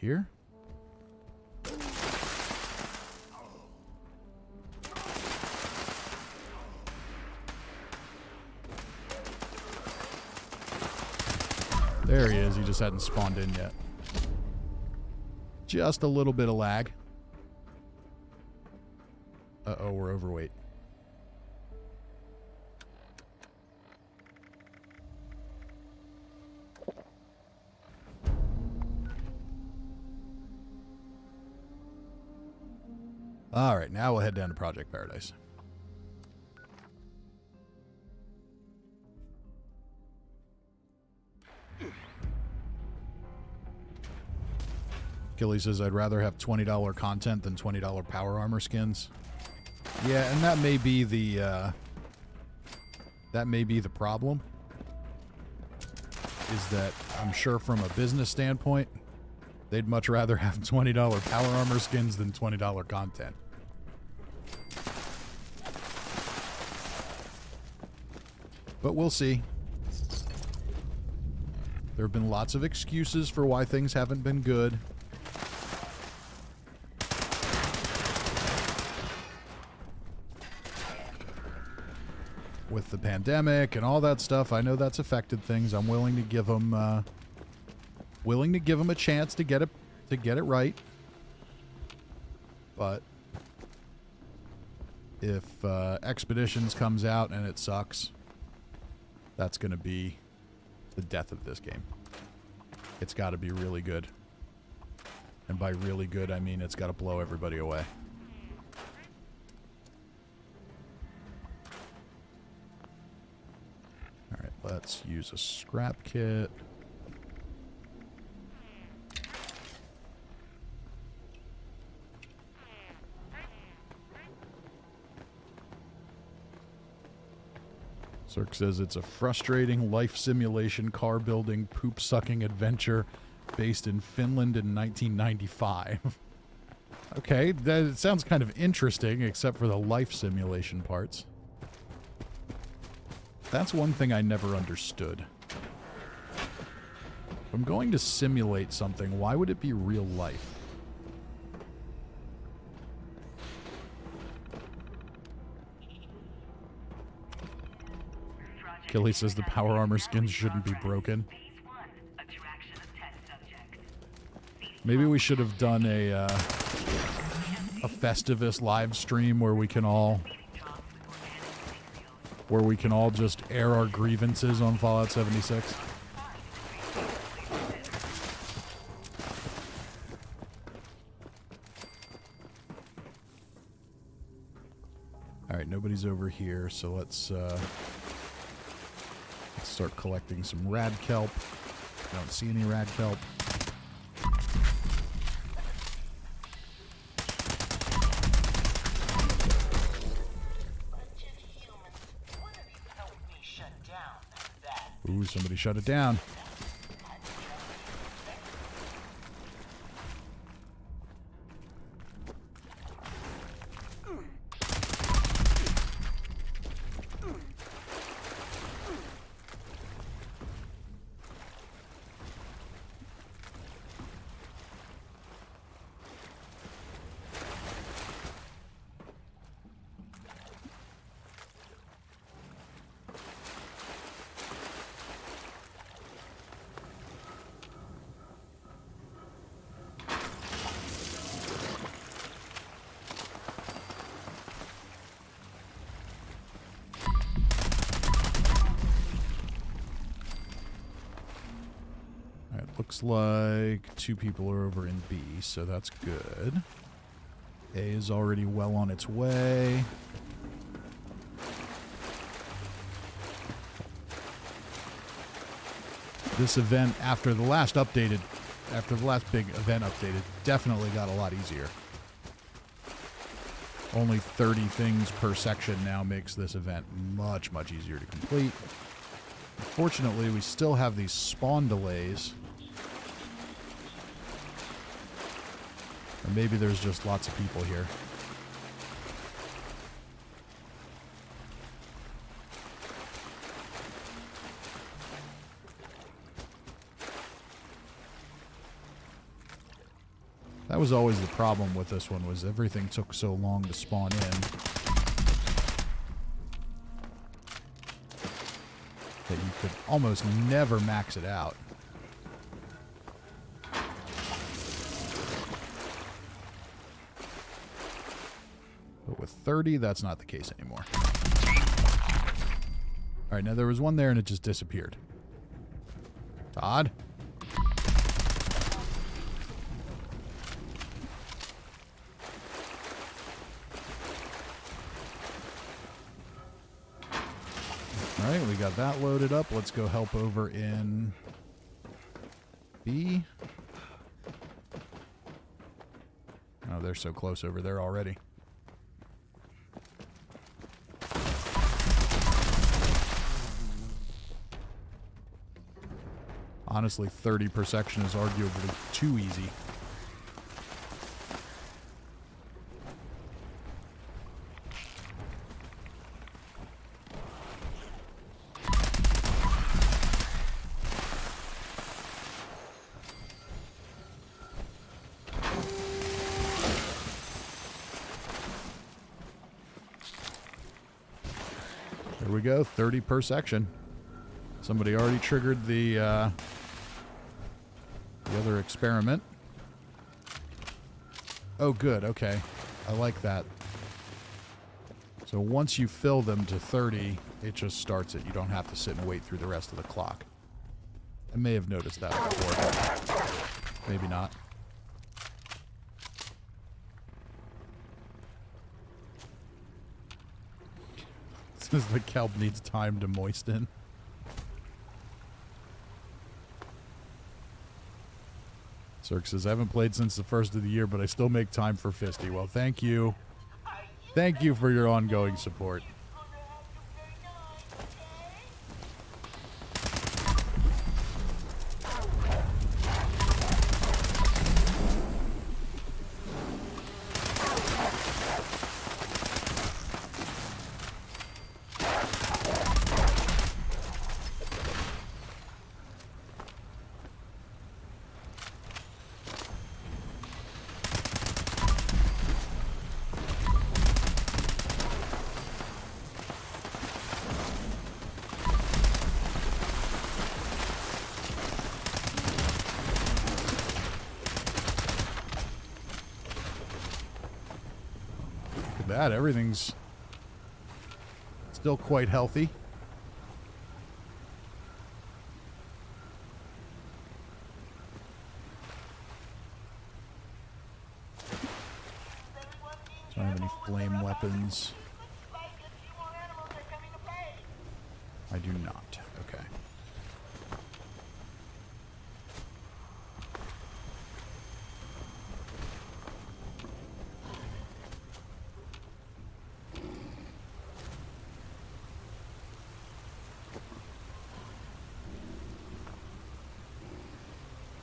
Here? There he is. He just hadn't spawned in yet. Just a little bit of lag. Uh-oh, we're overweight. All right, now we'll head down to Project Paradise. Killy says, I'd rather have $20 content than $20 power armor skins. Yeah, and that may be the problem. Is that I'm sure from a business standpoint, they'd much rather have $20 power armor skins than $20 content. But we'll see. There have been lots of excuses for why things haven't been good. With the pandemic and all that stuff, I know that's affected things. I'm willing to give them, a chance to get it right. But if Expeditions comes out and it sucks, that's going to be the death of this game. It's got to be really good. And by really good, I mean it's got to blow everybody away. Alright, let's use a scrap kit. Cirque says it's a frustrating life simulation car building poop sucking adventure based in Finland in 1995. Okay, that sounds kind of interesting except for the life simulation parts. That's one thing I never understood. If I'm going to simulate something, why would it be real life? Killy says the power armor skins shouldn't be broken. Maybe we should have done a Festivus live stream where we can all just air our grievances on Fallout 76. B's over here, so let's start collecting some rad kelp. Don't see any rad kelp. Ooh, somebody shut it down. Looks like 2 people are over in B, so that's good. A is already well on its way. This event, after the last big event updated, definitely got a lot easier. Only 30 things per section now makes this event much, much easier to complete. Unfortunately, we still have these spawn delays. Or maybe there's just lots of people here. That was always the problem with this one, was everything took so long to spawn in. That you could almost never max it out. But with 30, that's not the case anymore. Alright, now there was one there and it just disappeared. Todd? Alright, we got that loaded up. Let's go help over in B. Oh, they're so close over there already. Honestly, 30 per section is arguably too easy. There we go, 30 per section. Somebody already triggered the other experiment. Oh, good. Okay. I like that. So once you fill them to 30, it just starts it. You don't have to sit and wait through the rest of the clock. I may have noticed that before, but maybe not. Says the kelp needs time to moisten. Cirque says, I haven't played since the first of the year, but I still make time for Fisty. Well, thank you. Thank you for your ongoing support. That everything's still quite healthy. Don't have any flame weapons. I do not. Okay.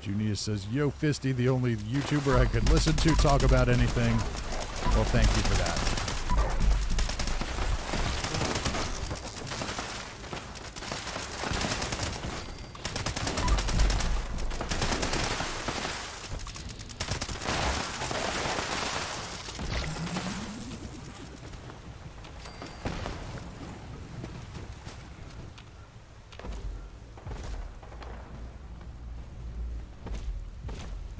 Junius says, "Yo, Fisty, the only YouTuber I could listen to talk about anything." Well, thank you for that.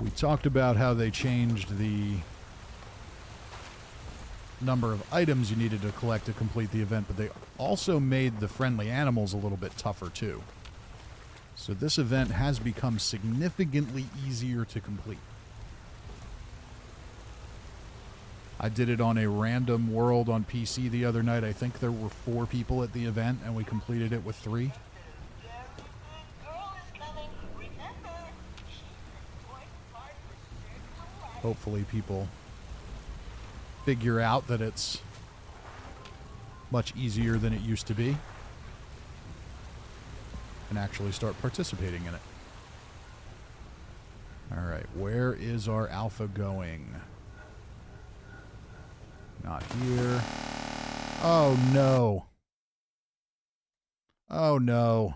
We talked about how they changed the number of items you needed to collect to complete the event, but they also made the friendly animals a little bit tougher too. So this event has become significantly easier to complete. I did it on a random world on PC the other night. I think there were 4 people at the event, and we completed it with 3. Hopefully people figure out that it's much easier than it used to be and actually start participating in it. All right, where is our alpha going? Not here. Oh, no. Oh, no.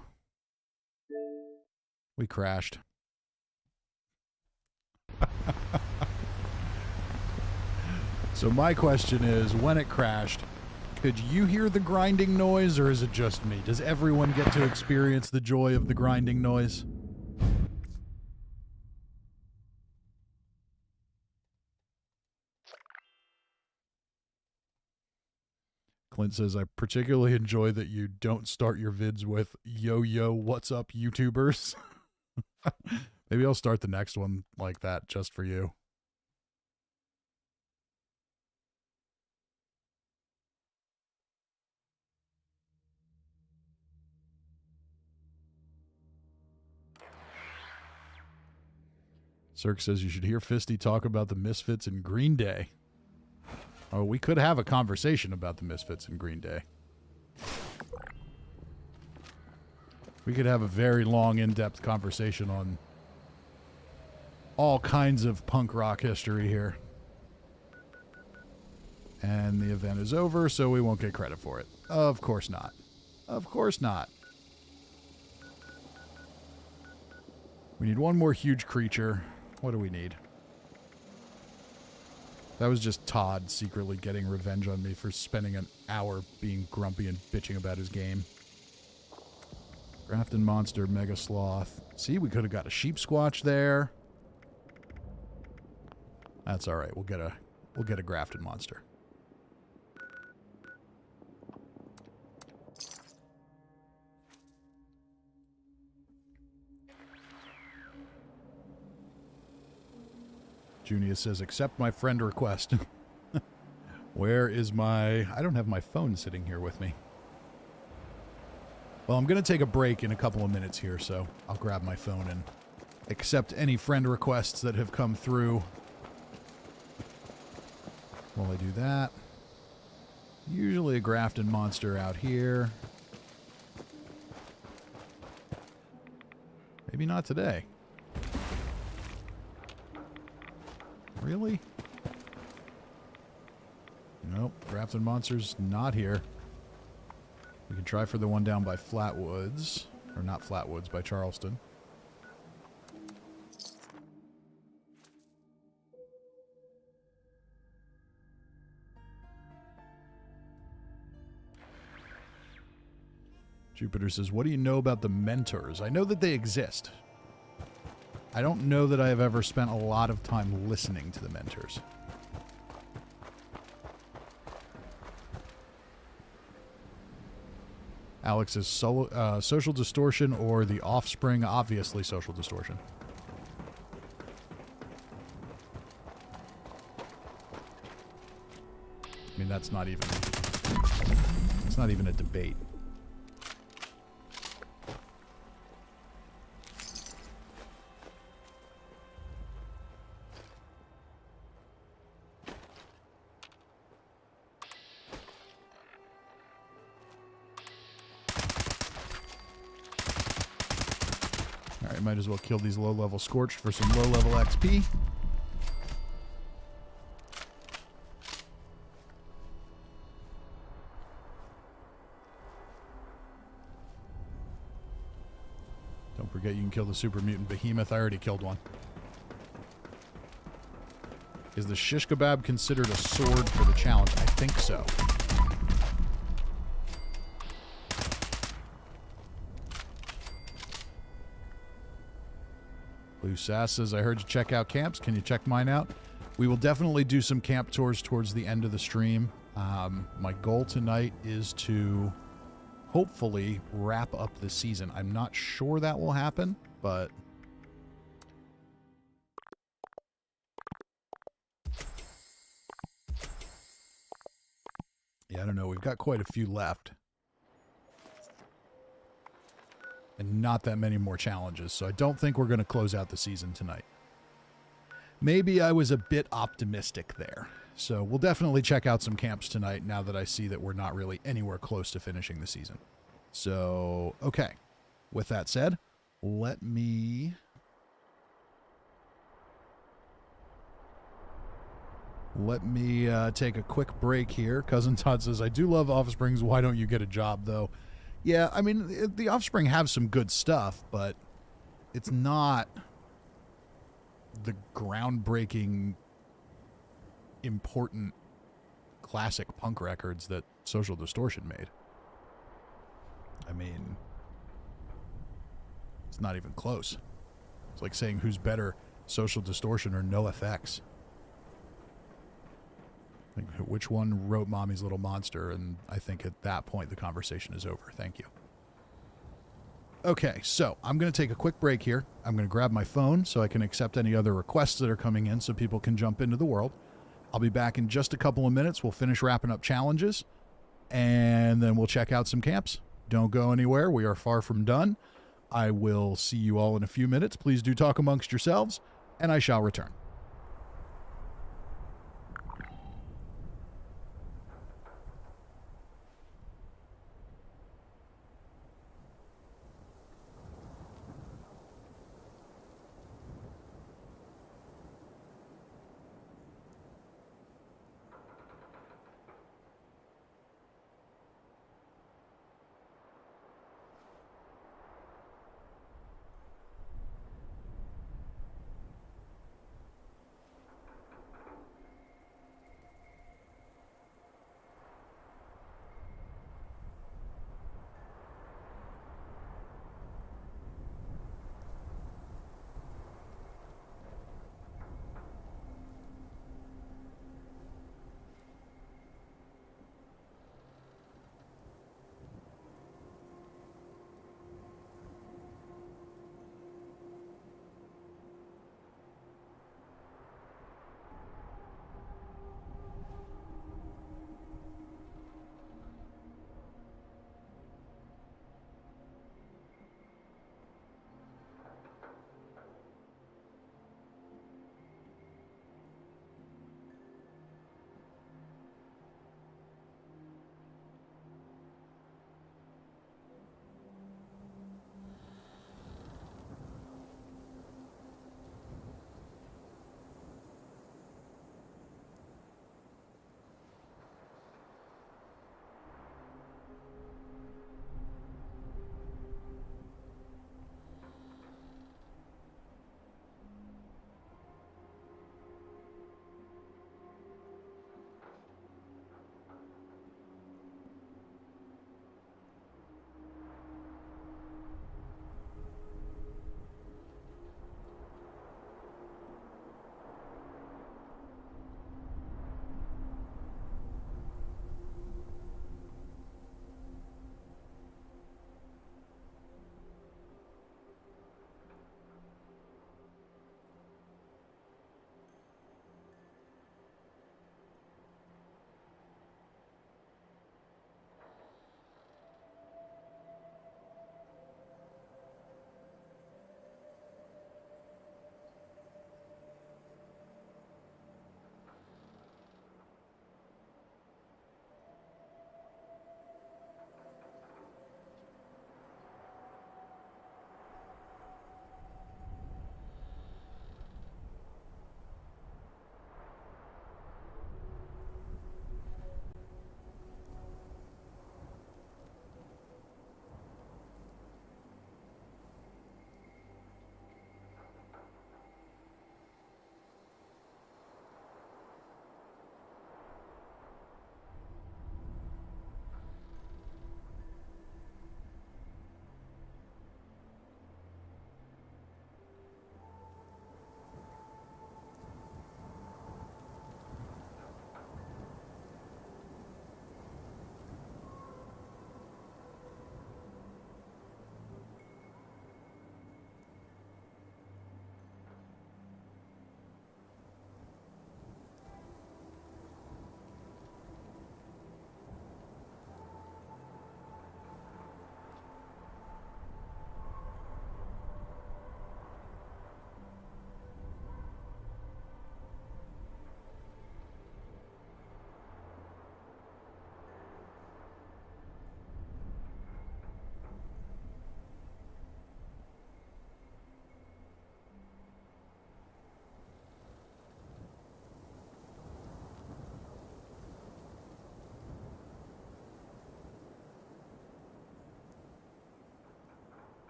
We crashed. So my question is, when it crashed, could you hear the grinding noise, or is it just me? Does everyone get to experience the joy of the grinding noise? Clint says, I particularly enjoy that you don't start your vids with, yo, what's up, YouTubers? Maybe I'll start the next one like that just for you. Cirque says you should hear Fisty talk about the Misfits in Green Day. Oh, we could have a conversation about the Misfits in Green Day. We could have a very long, in-depth conversation on all kinds of punk rock history here. And the event is over, so we won't get credit for it. Of course not. Of course not. We need one more huge creature. What do we need? That was just Todd secretly getting revenge on me for spending an hour being grumpy and bitching about his game. Grafton Monster, Mega Sloth. See, we could have got a Sheep Squatch there. That's all right. We'll get a Grafton Monster. Junius says, accept my friend request. Where is my... I don't have my phone sitting here with me. Well, I'm going to take a break in a couple of minutes here, so I'll grab my phone and accept any friend requests that have come through. While I do that, usually a Grafton Monster out here. Maybe not today. Really? Nope, Grafton Monster's not here. We can try for the one down by Flatwoods. Or not Flatwoods, by Charleston. Jupiter says, what do you know about the mentors? I know that they exist. I don't know that I have ever spent a lot of time listening to the mentors. Alex is Social Distortion or The Offspring. Obviously Social Distortion. I mean, it's not even a debate. Alright, might as well kill these low-level Scorched for some low-level XP. Don't forget you can kill the Super Mutant Behemoth. I already killed one. Is the shish kebab considered a sword for the challenge? I think so. Blue Sass says, I heard you check out camps. Can you check mine out? We will definitely do some camp tours towards the end of the stream. My goal tonight is to hopefully wrap up the season. I'm not sure that will happen, but... yeah, I don't know. We've got quite a few left. And not that many more challenges, so I don't think we're going to close out the season tonight. Maybe I was a bit optimistic there. So we'll definitely check out some camps tonight now that I see that we're not really anywhere close to finishing the season. So, okay. With that said, let me... take a quick break here. Cousin Todd says, I do love Offsprings. Why don't you get a job, though? Yeah, I mean, the Offspring have some good stuff, but it's not the groundbreaking, important, classic punk records that Social Distortion made. I mean, it's not even close. It's like saying who's better, Social Distortion or NoFX. Like, which one wrote Mommy's Little Monster? And I think at that point the conversation is over. Thank you. Okay, so I'm going to take a quick break here. I'm going to grab my phone so I can accept any other requests that are coming in so people can jump into the world. I'll be back in just a couple of minutes. We'll finish wrapping up challenges, and then we'll check out some camps. Don't go anywhere. We are far from done. I will see you all in a few minutes. Please do talk amongst yourselves, and I shall return.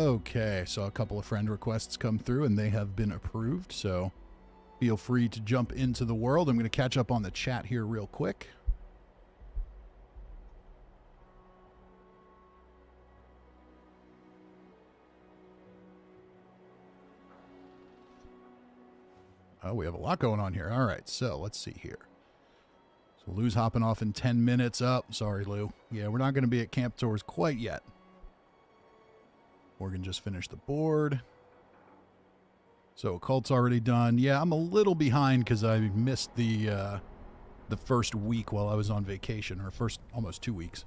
Okay, so a couple of friend requests come through and they have been approved, so feel free to jump into the world. I'm going to catch up on the chat here real quick. Oh, we have a lot going on here. All right, so let's see here. So Lou's hopping off in 10 minutes. Up. Sorry, Lou. Yeah, we're not going to be at Camp Tours quite yet. Morgan just finished the board. So Occult's already done. Yeah, I'm a little behind because I missed the first week while I was on vacation, or first almost 2 weeks.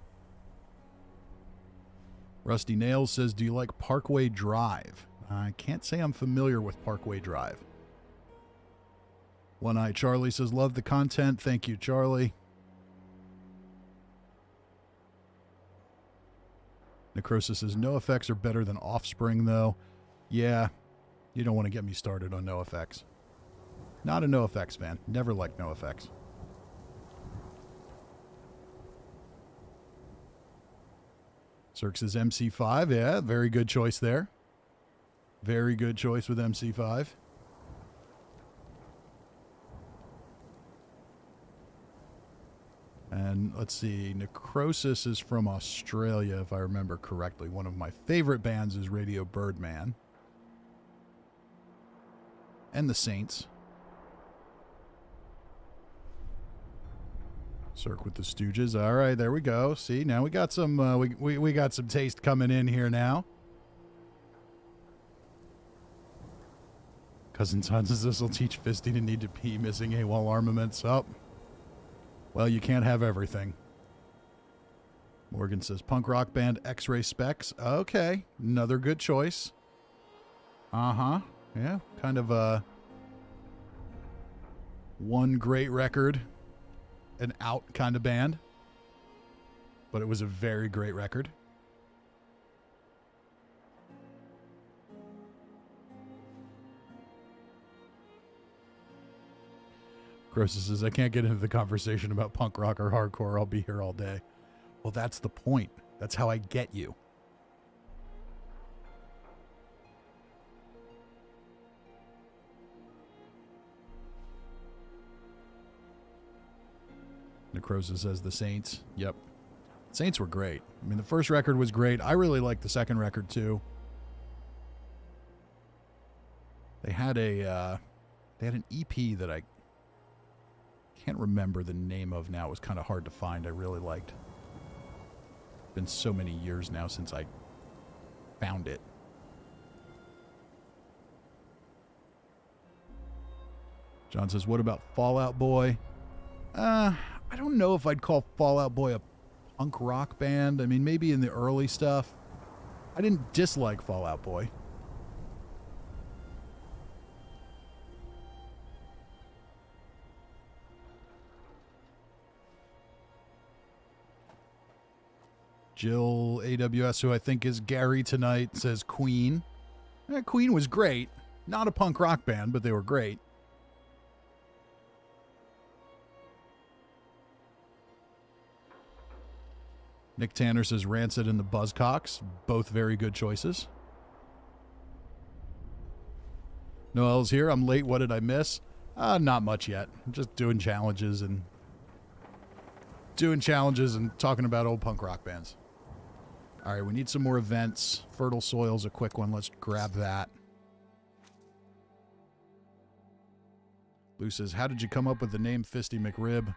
Rusty Nails says, do you like Parkway Drive? I can't say I'm familiar with Parkway Drive. One Eye Charlie says, love the content. Thank you, Charlie. Necrosis says, no effects are better than Offspring, though. Yeah, you don't want to get me started on no effects. Not a no effects fan. Never liked no effects. Cirque says MC5. Yeah, very good choice there. Very good choice with MC5. And let's see, Necrosis is from Australia, if I remember correctly. One of my favorite bands is Radio Birdman. And the Saints. Cirque with the Stooges. All right, there we go. See, now we got some we got some taste coming in here now. Cousin Son says this will teach Fisty to need to pee, missing AWOL armaments up. Well, you can't have everything. Morgan says punk rock band X-Ray Specs. Okay, another good choice. Uh-huh. Yeah, kind of one great record, an out kind of band. But it was a very great record. Grossi says, I can't get into the conversation about punk rock or hardcore. I'll be here all day. Well, that's the point. That's how I get you. Necrosis says the Saints. Yep. Saints were great. I mean, the first record was great. I really liked the second record, too. They had an EP that I can't remember the name of now. It was kind of hard to find. I really liked. Been so many years now since I found it. John says, what about Fall Out Boy? I don't know if I'd call Fall Out Boy a punk rock band. I mean, maybe in the early stuff. I didn't dislike Fall Out Boy. Jill AWS, who I think is Gary tonight, says Queen. Queen was great. Not a punk rock band, but they were great. Nick Tanner says Rancid and the Buzzcocks. Both very good choices. Noel's here. I'm late. What did I miss? Not much yet. I'm just doing challenges and talking about old punk rock bands. All right, we need some more events. Fertile Soil's a quick one. Let's grab that. Lou says, how did you come up with the name Fisty McRib?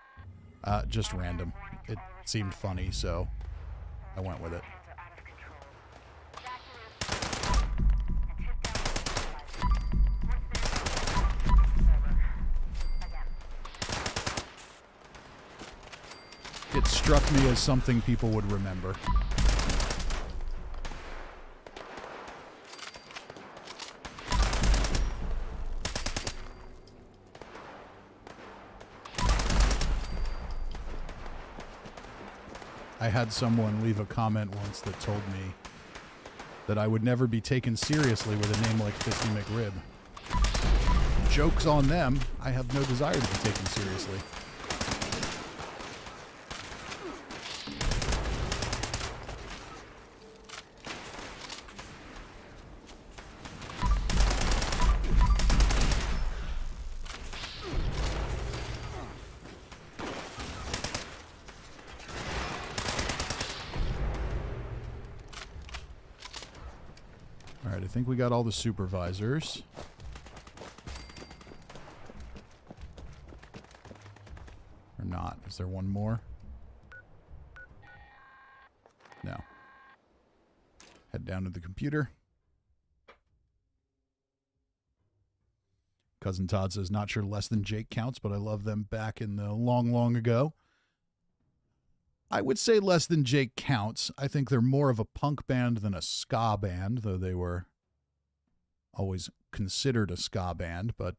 Just random. It seemed funny, so I went with it. It struck me as something people would remember. I had someone leave a comment once that told me that I would never be taken seriously with a name like Fisty McRib. Joke's on them. I have no desire to be taken seriously. Alright, I think we got all the supervisors. Or not. Is there one more? No. Head down to the computer. Cousin Todd says, not sure Less Than Jake counts, but I love them back in the long, long ago. I would say Less Than Jake counts. I think they're more of a punk band than a ska band, though they were always considered a ska band. But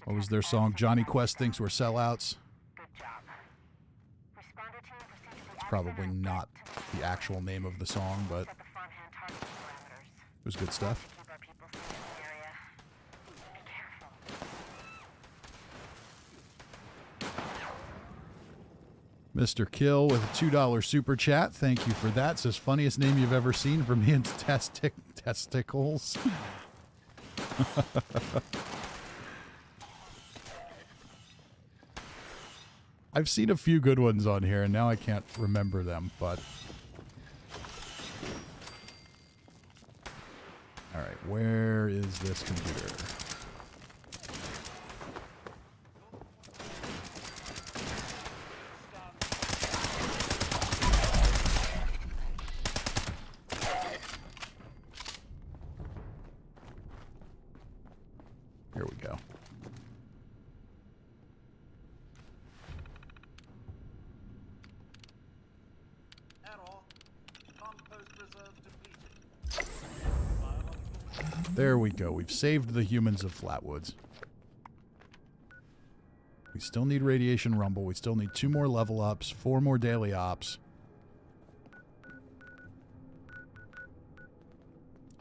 what was their song? Johnny Quest Thinks We're Sellouts. It's probably not the actual name of the song, but it was good stuff. Mr. Kill with a $2 super chat. Thank you for that. Says, funniest name you've ever seen for me and testicles. I've seen a few good ones on here, and now I can't remember them, but... Alright, where is this computer? Here we go. There we go. We've saved the humans of Flatwoods. We still need Radiation Rumble. We still need 2 more level ups, 4 more daily ops.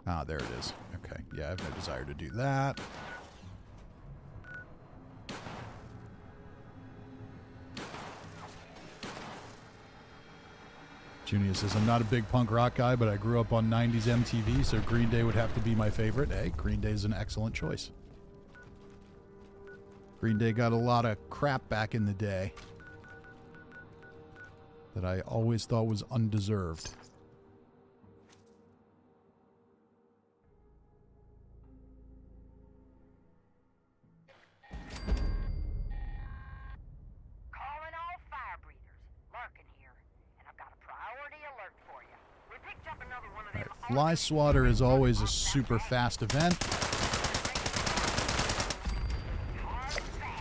Ah, there it is. Okay. Yeah, I have no desire to do that. Junius says, I'm not a big punk rock guy, but I grew up on 90s MTV, so Green Day would have to be my favorite. Hey, Green Day is an excellent choice. Green Day got a lot of crap back in the day that I always thought was undeserved. Fly Swatter is always a super fast event.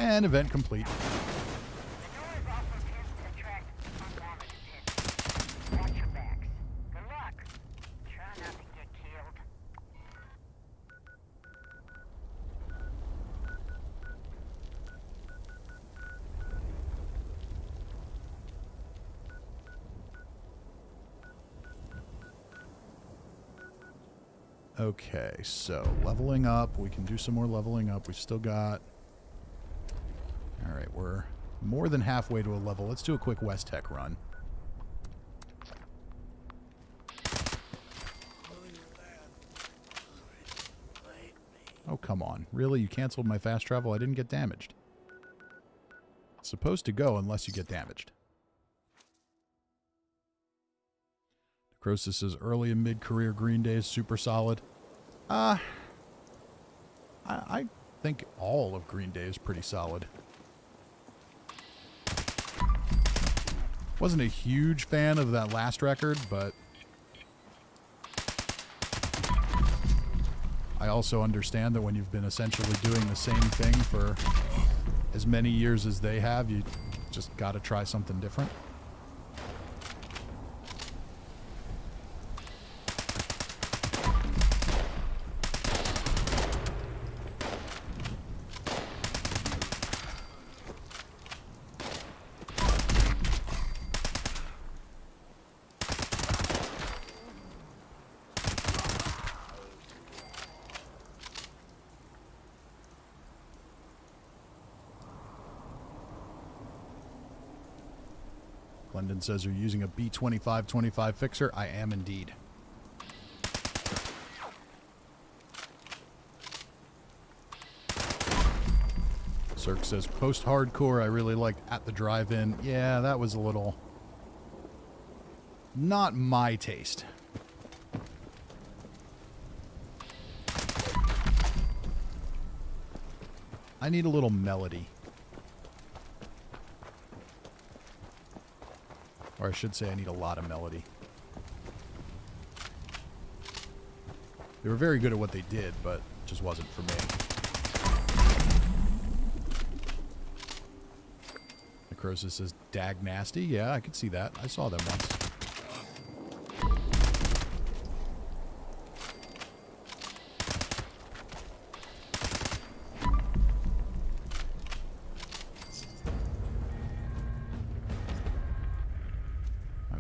And event complete. Okay, so leveling up. We can do some more leveling up. We've still got... Alright, we're more than halfway to a level. Let's do a quick West Tech run. Oh, come on. Really? You canceled my fast travel? I didn't get damaged. It's supposed to go unless you get damaged. Necrosis says early and mid-career Green Day is super solid. I think all of Green Day is pretty solid. Wasn't a huge fan of that last record, but I also understand that when you've been essentially doing the same thing for as many years as they have, you just got to try something different. Glendon says, are you using a B2525 fixer? I am indeed. Cirque says, post-hardcore, I really liked At the Drive-In. Yeah, that was a little... not my taste. I need a little melody. Or I should say I need a lot of melody. They were very good at what they did, but it just wasn't for me. Necrosis says, dag nasty. Yeah, I could see that. I saw them once.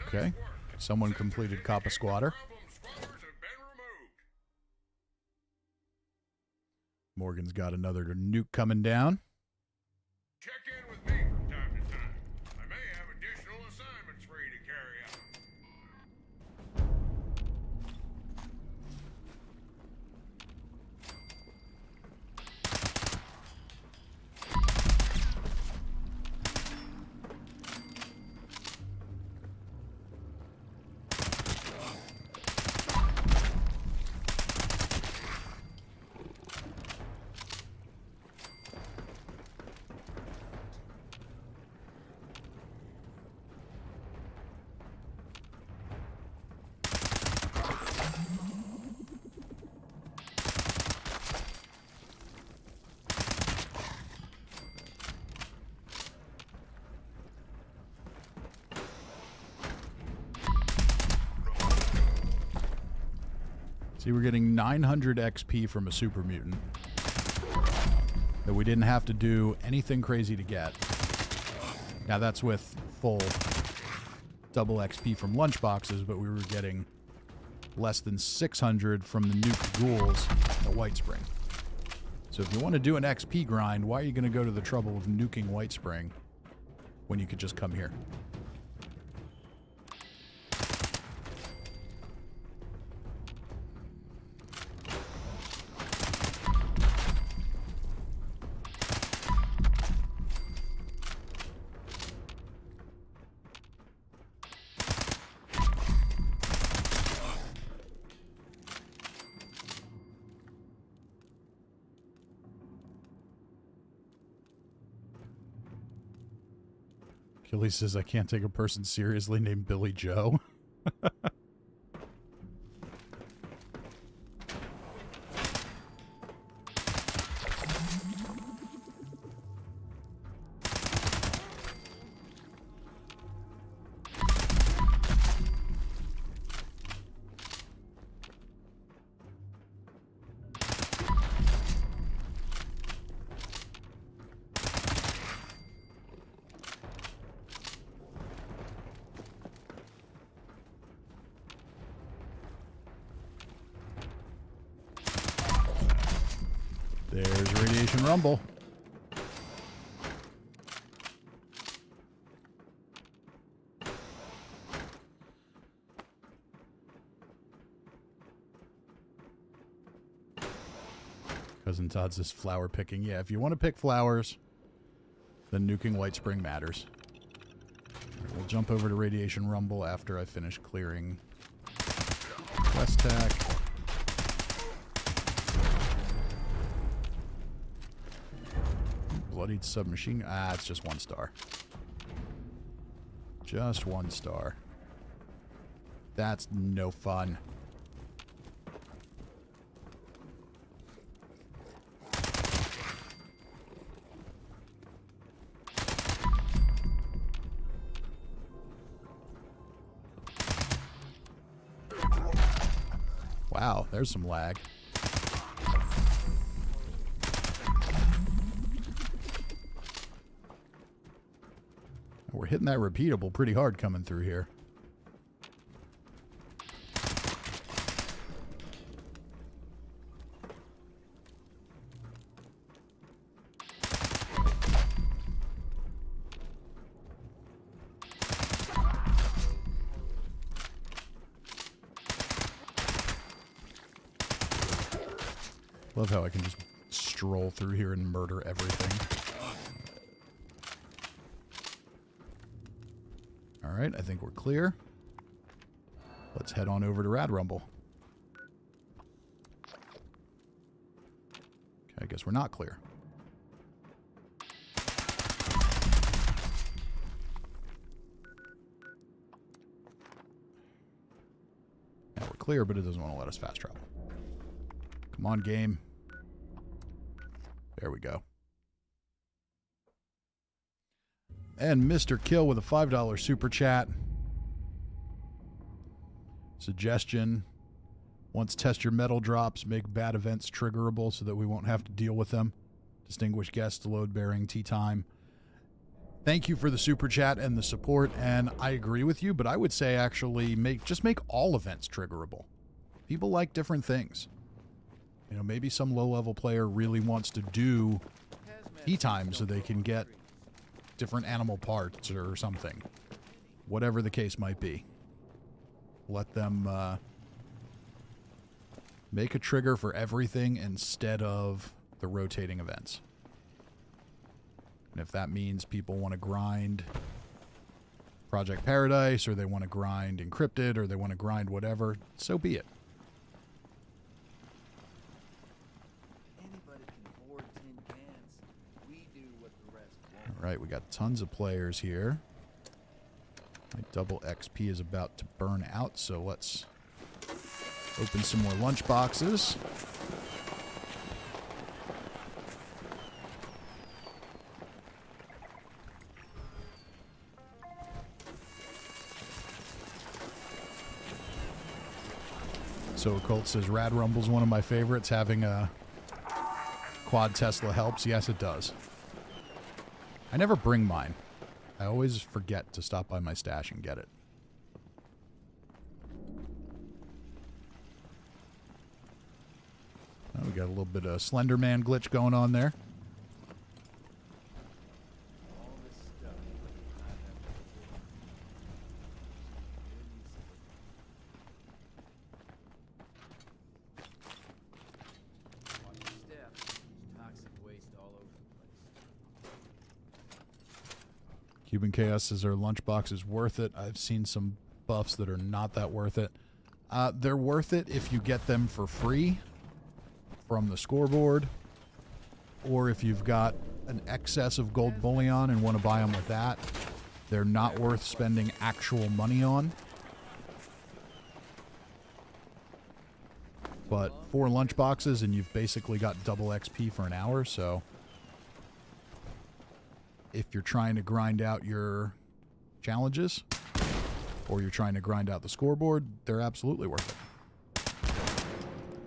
Okay. Someone completed Kappa Squatter. Morgan's got another nuke coming down. Check in with me from time to time. I may have additional assignments for you to carry out. See, we're getting 900 XP from a super mutant that we didn't have to do anything crazy to get. Now that's with full double XP from lunchboxes, but we were getting less than 600 from the Nuke ghouls at White Spring. So if you want to do an XP grind, why are you going to go to the trouble of nuking White Spring when you could just come here? Achilles says, I can't take a person seriously named Billy Joe. There's Radiation Rumble. Cousin Todd says flower picking. Yeah, if you want to pick flowers, then nuking White Spring matters. All right, we'll jump over to Radiation Rumble after I finish clearing Quest Tack. Bloodied submachine. Ah, it's just 1 star. Just 1 star. That's no fun. Wow, there's some lag. We're hitting that repeatable pretty hard coming through here. Love how I can just stroll through here and murder everything. Alright, I think we're clear. Let's head on over to Rad Rumble. Okay, I guess we're not clear. clear, but it doesn't want to let us fast travel. Come on, game. There we go. And Mr. Kill with a $5 super chat. Suggestion. Once test your metal drops, make bad events triggerable so that we won't have to deal with them. Distinguished guests, load-bearing, tea time. Thank you for the super chat and the support, and I agree with you, but I would say actually just make all events triggerable. People like different things. You know, maybe some low-level player really wants to do tea time so they can get different animal parts or something. Whatever the case might be. Let them make a trigger for everything instead of the rotating events. And if that means people want to grind Project Paradise, or they want to grind Encrypted, or they want to grind whatever, so be it. Anybody can board tin cans. We do what the rest won't. All right, we got tons of players here. My double XP is about to burn out, so let's open some more lunch boxes. So Occult says Rad Rumble's one of my favorites. Having a quad Tesla helps. Yes, it does. I never bring mine. I always forget to stop by my stash and get it. Oh, we got a little bit of Slender Man glitch going on there. All this stuff. Watch your step. There's toxic waste all over the place. Cuban Chaos says our lunchbox is worth it. I've seen some buffs that are not that worth it. They're worth it if you get them for free from the scoreboard, or if you've got an excess of gold bullion and want to buy them with that. They're not worth spending actual money on. But 4 lunchboxes and you've basically got double XP for an hour, so if you're trying to grind out your challenges or you're trying to grind out the scoreboard, they're absolutely worth it.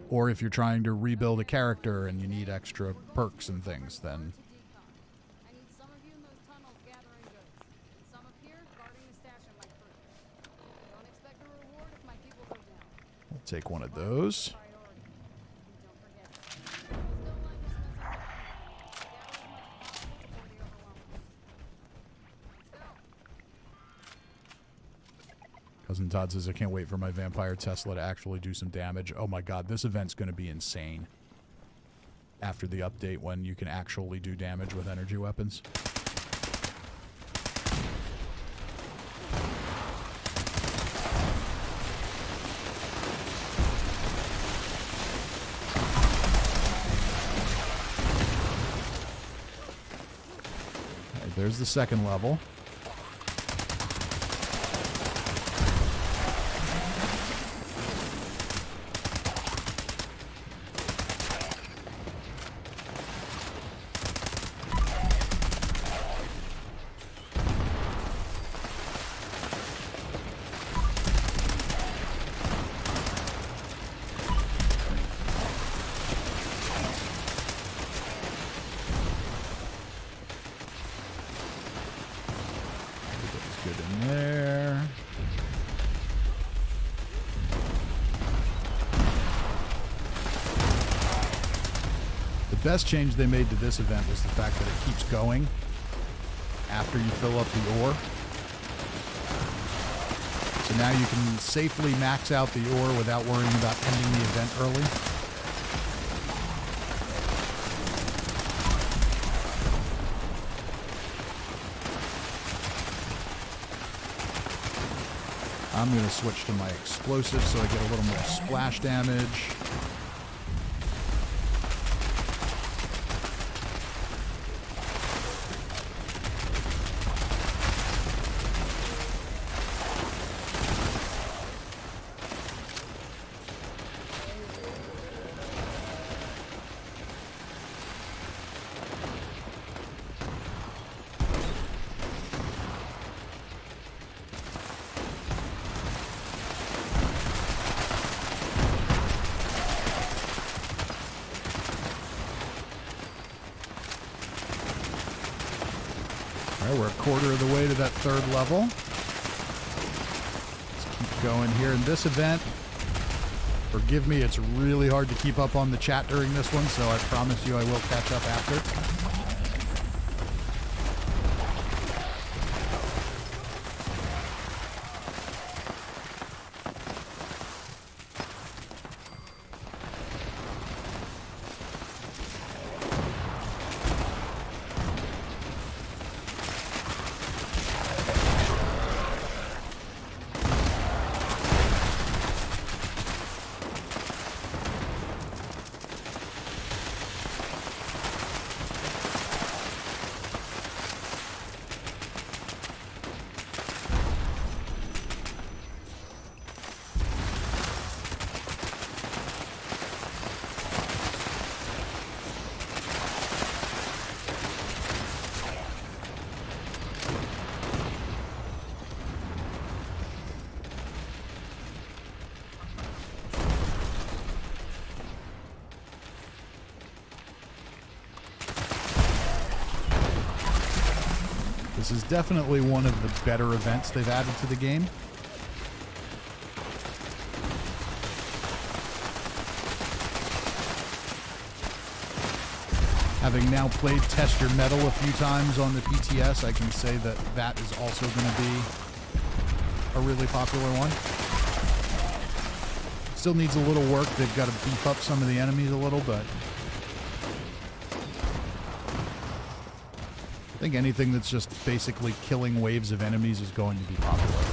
Or if you're trying to rebuild a character and you need extra perks and things, then I need some of you in those tunnels gathering goods, and some up here guarding the stash of my crew. Don't expect a reward if my people go down. we'll take one of those. Priority. Don't forget. Don't let this mess up. Gather as much as possible before they overwhelm us. Let's go. Cousin Todd says, I can't wait for my vampire Tesla to actually do some damage. Oh my god, this event's going to be insane. After the update, when you can actually do damage with energy weapons. Okay, there's the second level. Good in there. The best change they made to this event was the fact that it keeps going after you fill up the ore. So now you can safely max out the ore without worrying about ending the event early. I'm going to switch to my explosive so I get a little more splash damage. quarter of the way to that third level. Let's keep going here in this event. Forgive me, it's really hard to keep up on the chat during this one, so I promise you I will catch up after. This is definitely one of the better events they've added to the game. Having now played Test Your Metal a few times on the PTS, I can say that that is also going to be a really popular one. Still needs a little work. They've got to beef up some of the enemies a little, but I think anything that's just basically killing waves of enemies is going to be popular.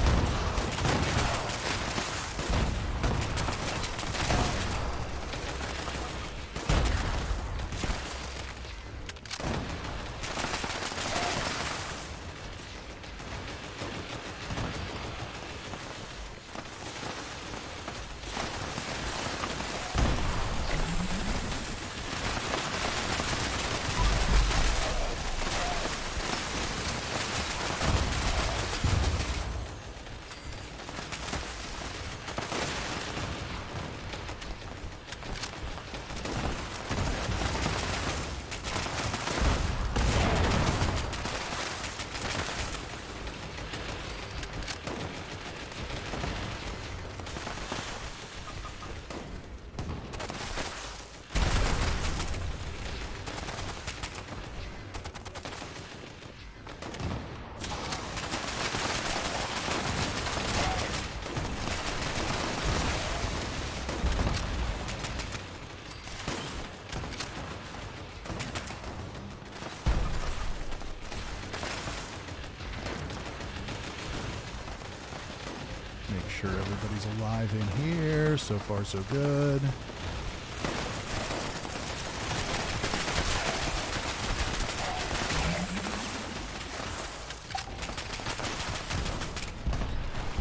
Sure everybody's alive in here. So far, so good.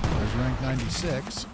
There's rank 96.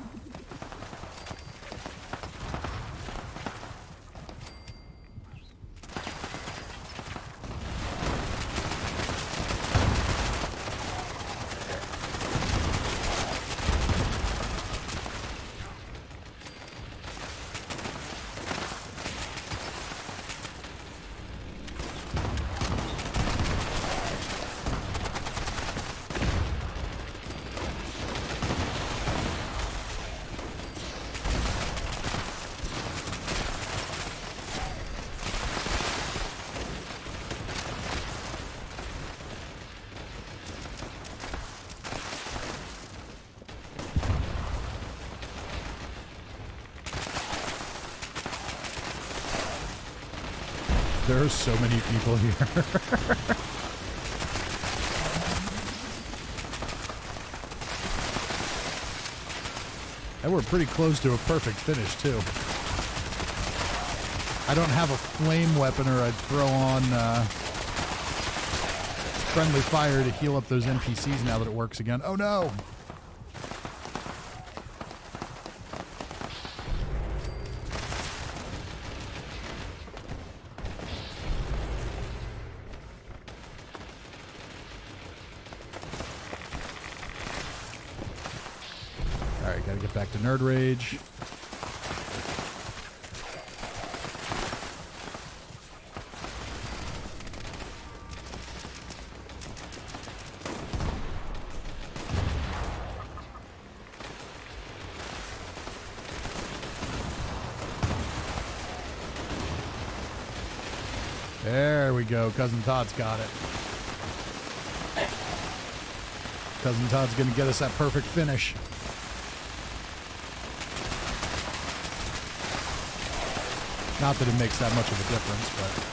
There are so many people here. And we're pretty close to a perfect finish, too. I don't have a flame weapon, or I'd throw on friendly fire to heal up those NPCs now that it works again. Oh, no! Gotta get back to Nerd Rage. There we go. Cousin Todd's got it. Cousin Todd's going to get us that perfect finish. Not that it makes that much of a difference, but...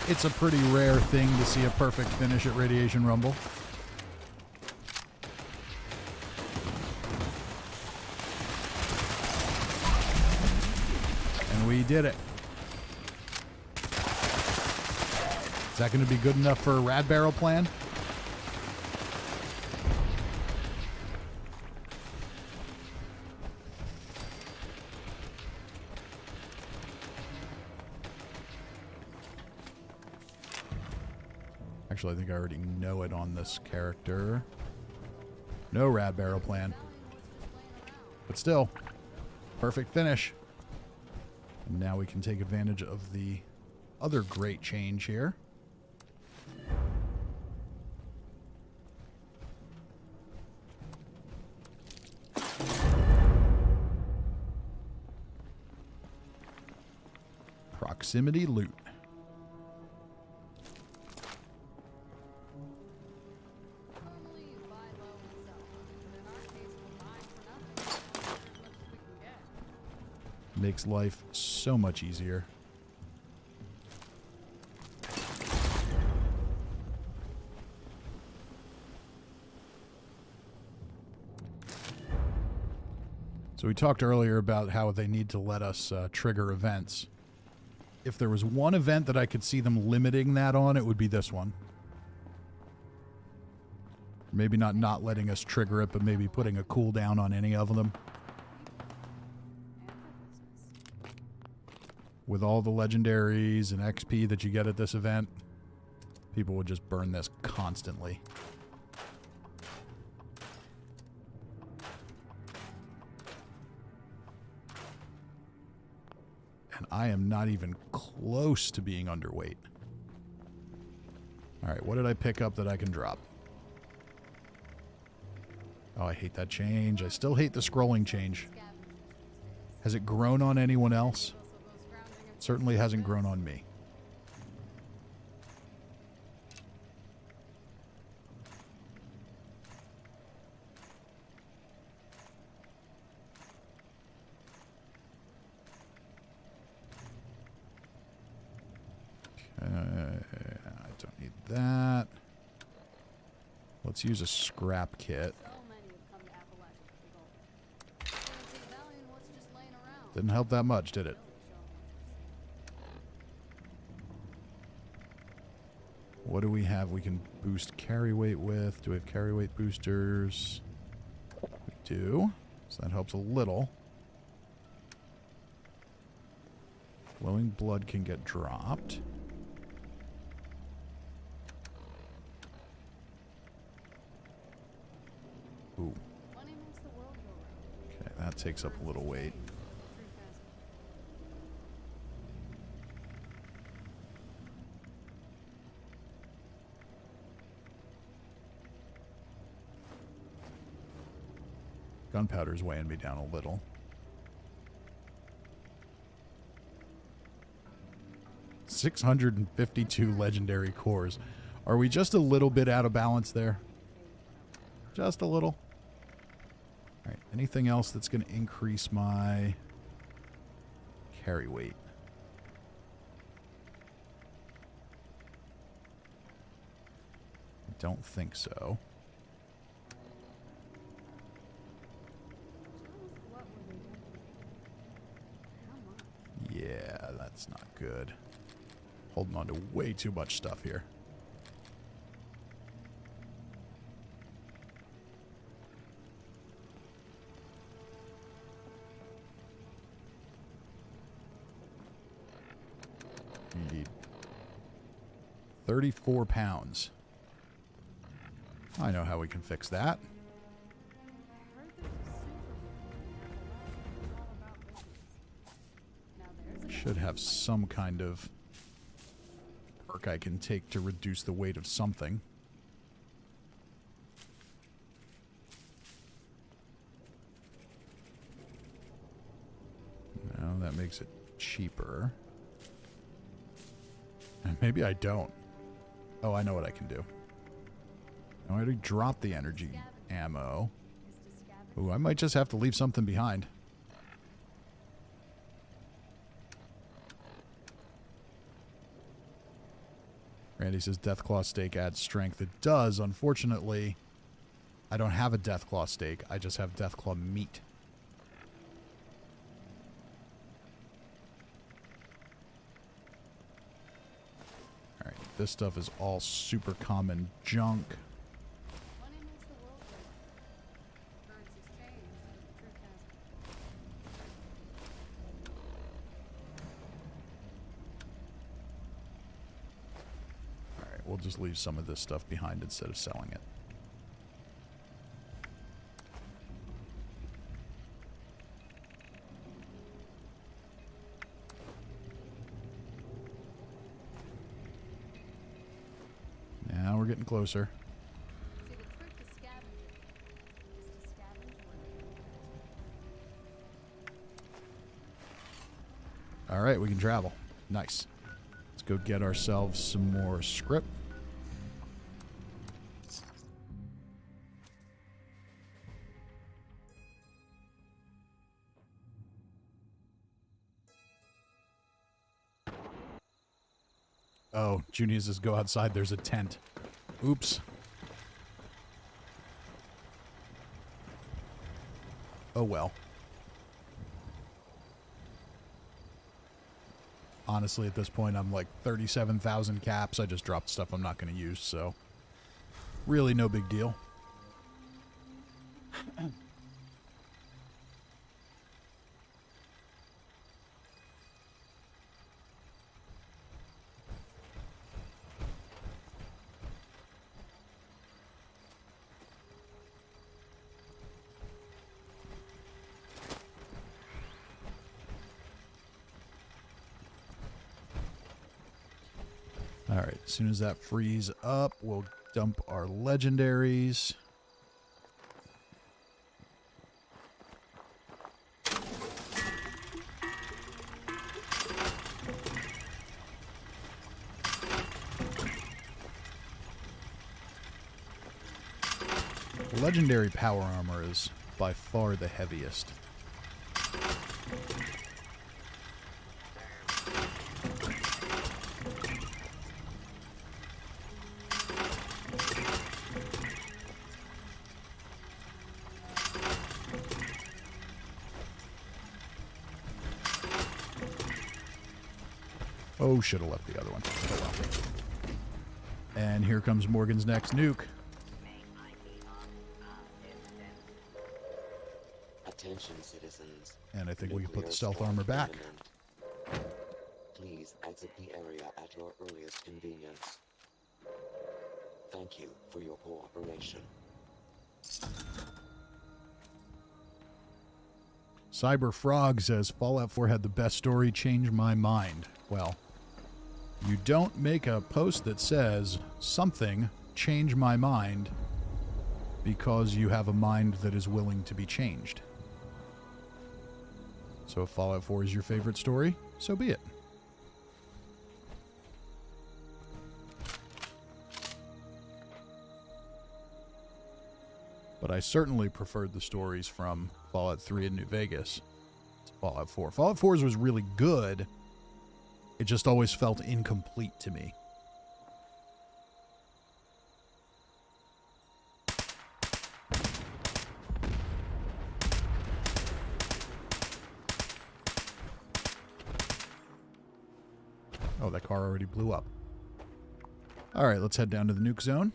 It's a pretty rare thing to see a perfect finish at Radiation Rumble. And we did it. Is that going to be good enough for a Rad Barrel plan? Actually, I think I already know it on this character. No Rad Barrel plan. But still, perfect finish. And now we can take advantage of the other great change here. Proximity loot. Makes life so much easier. So we talked earlier about how they need to let us trigger events. If there was one event that I could see them limiting that on, it would be this one. Maybe not letting us trigger it, but maybe putting a cooldown on any of them. With all the legendaries and XP that you get at this event, people would just burn this constantly. And I am not even close to being underweight. Alright, what did I pick up that I can drop? Oh, I hate that change. I still hate the scrolling change. Has it grown on anyone else? Certainly hasn't grown on me. Okay, I don't need that. Let's use a scrap kit. Didn't help that much, did it? What do we have we can boost carry weight with? Do we have carry weight boosters? We do. So that helps a little. Glowing blood can get dropped. Ooh. Okay, that takes up a little weight. Gunpowder's weighing me down a little. $652 legendary cores. Are we just a little bit out of balance there? Just a little. All right. Anything else that's going to increase my carry weight? I don't think so. Yeah, that's not good. Holding on to way too much stuff here. You need 34 pounds. I know how we can fix that. Should have some kind of perk I can take to reduce the weight of something. No, that makes it cheaper. Maybe I don't. Oh, I know what I can do. I already dropped the energy ammo. Ooh, I might just have to leave something behind. Randy says Deathclaw steak adds strength. It does. Unfortunately, I don't have a Deathclaw steak. I just have Deathclaw meat. Alright, this stuff is all super common junk. Money makes the world go round. Currencies change, but the truth hasn't. Alright, we'll just leave some of this stuff behind instead of selling it. Now we're getting closer. See, the trick to scavenging is to scavenge where Alright, we can travel. Nice. Let's go get ourselves some more script. Oh, Junius says go outside. There's a tent. Oops. Oh well. Honestly, at this point, I'm like 37,000 caps. I just dropped stuff I'm not going to use, so really no big deal. Alright, as soon as that frees up, we'll dump our legendaries. Legendary power armor is by far the heaviest. Oh, should have left the other one. Oh well. And here comes Morgan's next nuke. Attention, citizens. And I think we can put Nuclear the stealth strike armor back. imminent. Please exit the area at your earliest convenience. Thank you for your cooperation. Cyber Frog says Fallout 4 had the best story, change my mind. Well, you don't make a post that says something, change my mind, because you have a mind that is willing to be changed. So if Fallout 4 is your favorite story, so be it. But I certainly preferred the stories from Fallout 3 and New Vegas to Fallout 4. Fallout 4's was really good. It just always felt incomplete to me. Oh, that car already blew up. All right, let's head down to the nuke zone.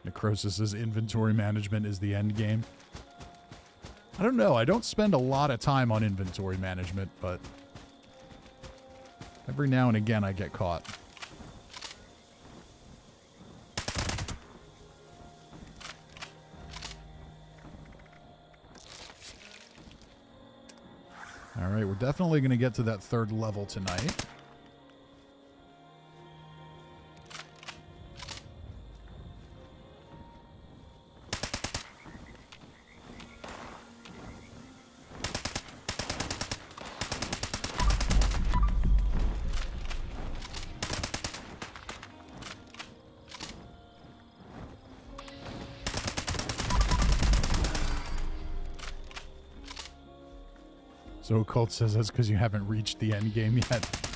Necrosis' inventory management is the end game. I don't know. I don't spend a lot of time on inventory management, but every now and again I get caught. All right, we're definitely going to get to that third level tonight. So Colt says that's because you haven't reached the end game yet.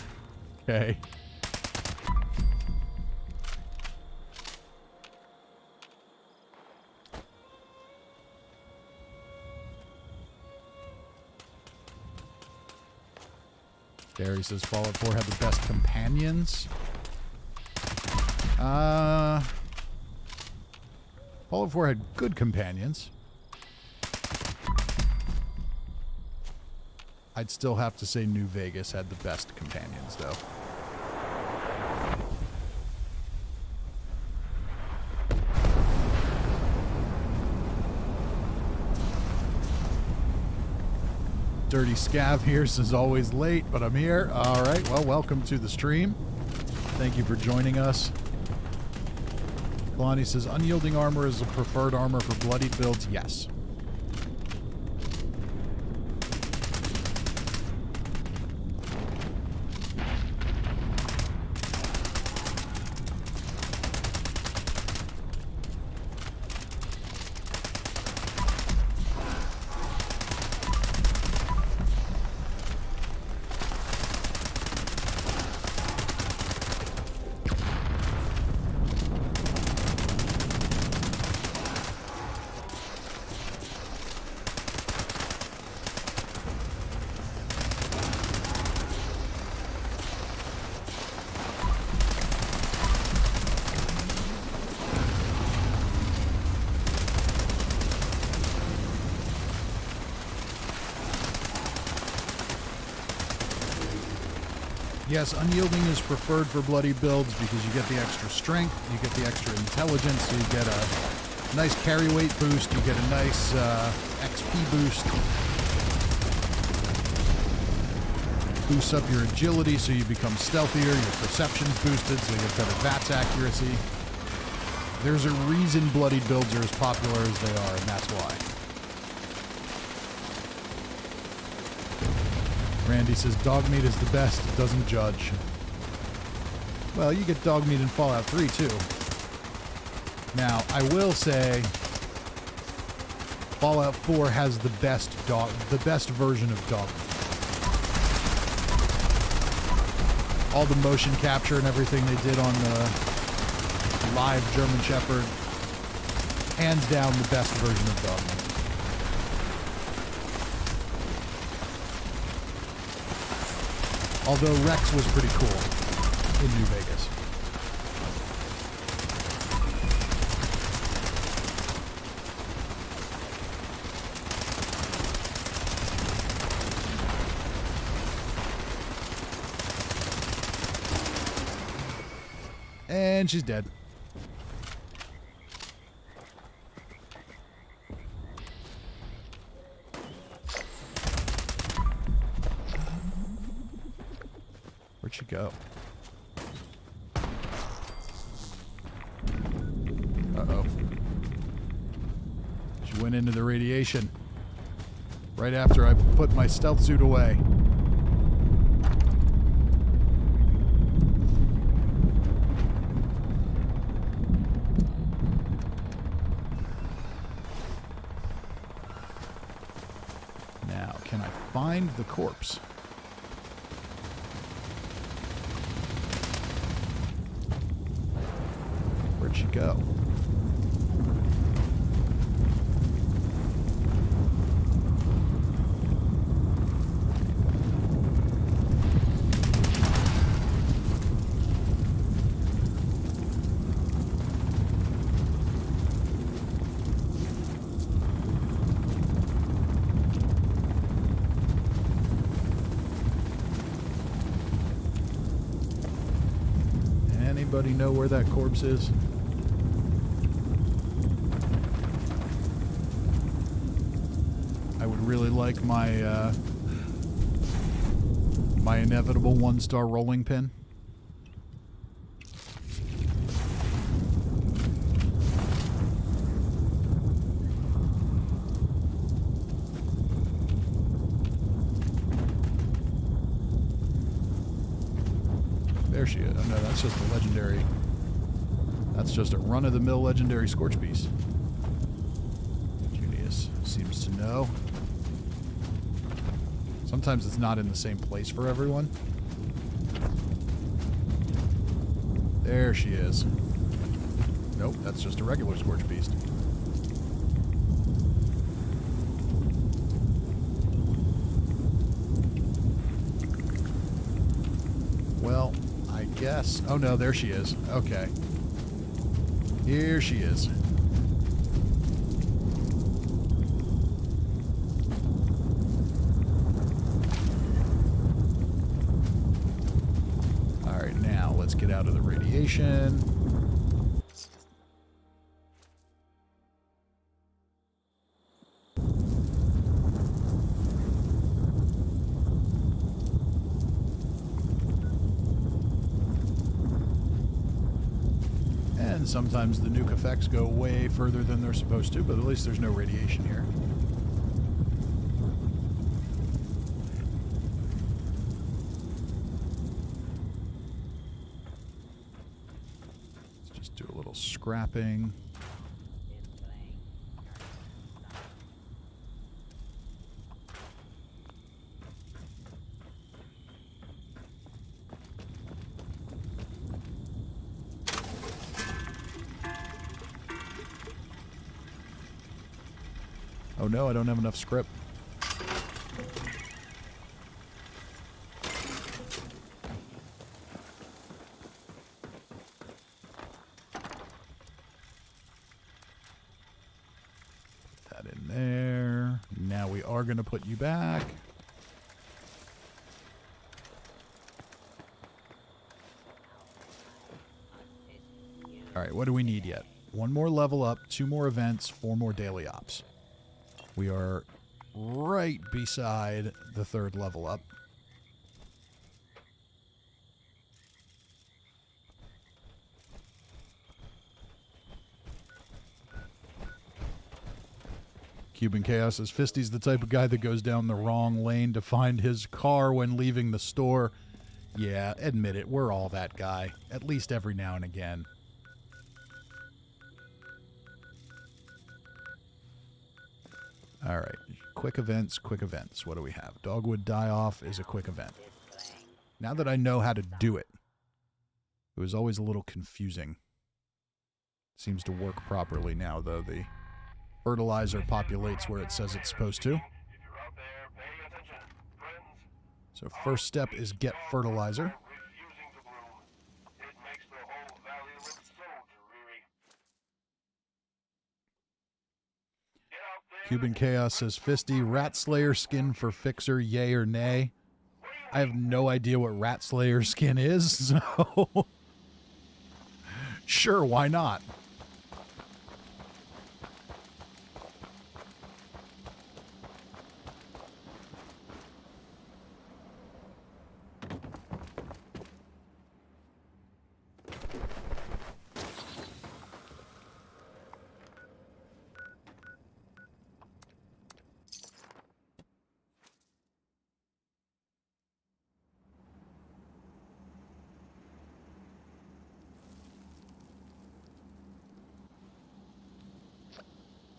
Okay. Gary says Fallout 4 had the best companions. Fallout 4 had good companions. I'd still have to say New Vegas had the best companions, though. Dirty Scav here says always late, but I'm here. All right, well, welcome to the stream. Thank you for joining us. Kalani says unyielding armor is a preferred armor for bloodied builds. Yes. Yes, unyielding is preferred for bloody builds because you get the extra strength, you get the extra intelligence, so you get a nice carry weight boost, you get a nice XP boost. Boosts up your agility so you become stealthier, your perception's boosted so you get better VATS accuracy. There's a reason bloody builds are as popular as they are, and that's why. Randy says dog meat is the best, it doesn't judge. Well, you get dog meat in Fallout 3 too. Now, I will say Fallout 4 has the best version of dog meat. All the motion capture and everything they did on the live German Shepherd, hands down the best version of dog meat. Although Rex was pretty cool in New Vegas. And she's dead. Where'd she go? Uh-oh. She went into the radiation right after I put my stealth suit away. Now, can I find the corpse? Where'd she go? Anybody know where that corpse is? I would really like my my inevitable 1-star rolling pin. There she is. Oh no, that's just a legendary. That's just a run-of-the-mill legendary Scorchbeast. Junius seems to know. Sometimes it's not in the same place for everyone. There she is. Nope, that's just a regular Scorchbeast. Well, I guess... Oh no, there she is. Okay. Here she is. Alright, now let's get out of the radiation. And sometimes the nuke effects go way further than they're supposed to, but at least there's no radiation here. Let's just do a little scrapping. Oh no, I don't have enough script. Put that in there. Now we are going to put you back. Alright, what do we need yet? 1 more level up, 2 more events, 4 more daily ops. We are right beside the 3rd level up. Cuban Chaos says, Fisty's the type of guy that goes down the wrong lane to find his car when leaving the store. Yeah, admit it, we're all that guy. At least every now and again. Alright, quick events, quick events. What do we have? Dogwood Die-Off is a quick event. Now that I know how to do it, it was always a little confusing. Seems to work properly now, though. The fertilizer populates where it says it's supposed to. So first step is get fertilizer. Cuban Chaos says, Fisty, Rat Slayer skin for Fixer, yay or nay? I have no idea what Rat Slayer skin is, so... Sure, why not?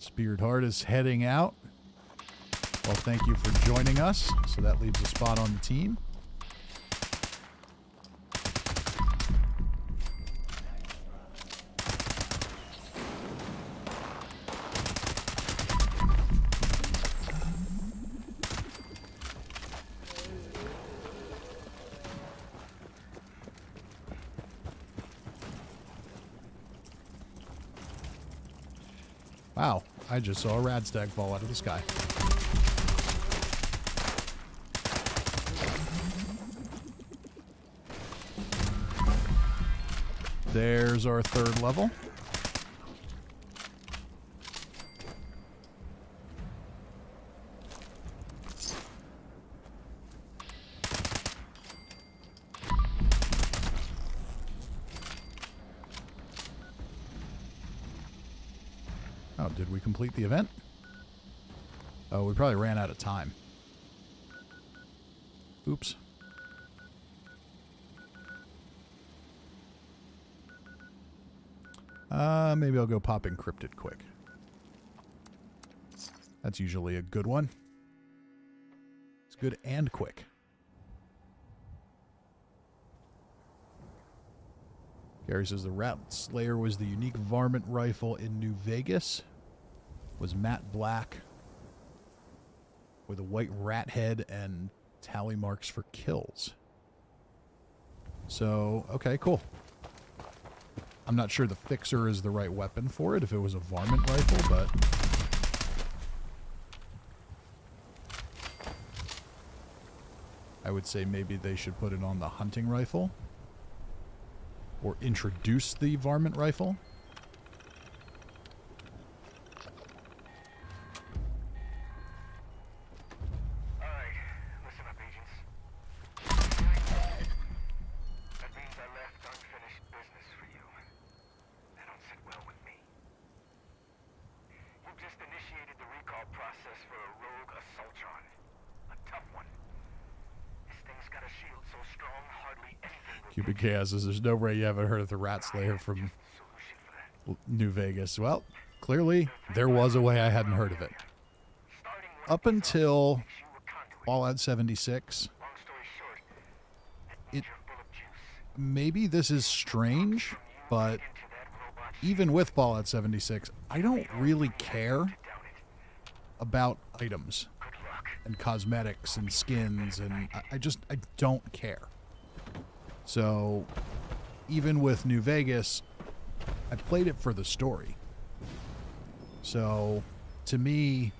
Speared Heart is heading out. Well, thank you for joining us. So that leaves a spot on the team. Wow, I just saw a radstag fall out of the sky. There's our 3rd level. Oh, did we complete the event? Oh, we probably ran out of time. Oops. Maybe I'll go pop encrypted quick. That's usually a good one. It's good and quick. Gary says the Rat Slayer was the unique varmint rifle in New Vegas. Was matte black with a white rat head and tally marks for kills. So, okay, cool. I'm not sure the Fixer is the right weapon for it if it was a varmint rifle, but... I would say maybe they should put it on the hunting rifle. Or introduce the varmint rifle. Alright, listen up, agents. That means I left unfinished business for you. That don't sit well with me. You've just initiated the recall process for a rogue assaultron. A tough one. This thing's got a shield so strong, hardly anything will Cubic Chaos says there's no way you haven't heard of the Rat Slayer from New Vegas. Well, clearly there was a way I hadn't heard of it. Up until Fallout 76, maybe this is strange, but even with Fallout 76, I don't really care about items and cosmetics and skins, and I don't care. So, even with New Vegas, I played it for the story. So, to me,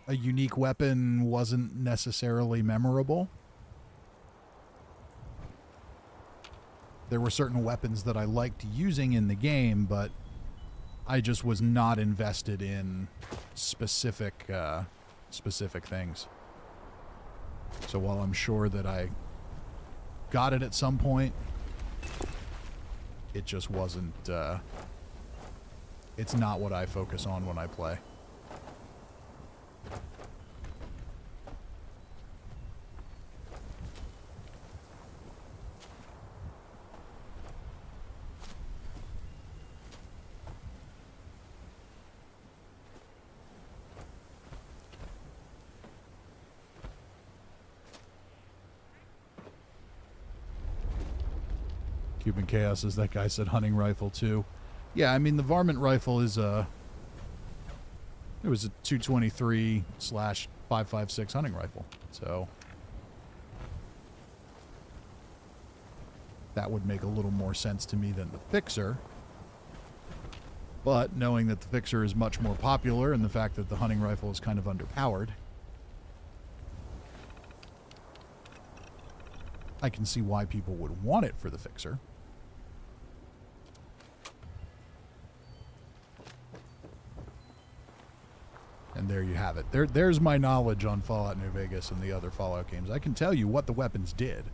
a unique weapon wasn't necessarily memorable. There were certain weapons that I liked using in the game, but I just was not invested in specific things. So while I'm sure that I got it at some point, it just wasn't, it's not what I focus on when I play. Cuban Chaos says that guy said hunting rifle too. Yeah, I mean the varmint rifle is it was a 223/5.56 hunting rifle. So that would make a little more sense to me than the Fixer. But knowing that the Fixer is much more popular and the fact that the hunting rifle is kind of underpowered, I can see why people would want it for the Fixer. And there you have it. There's my knowledge on Fallout New Vegas and the other Fallout games. I can tell you what the weapons did.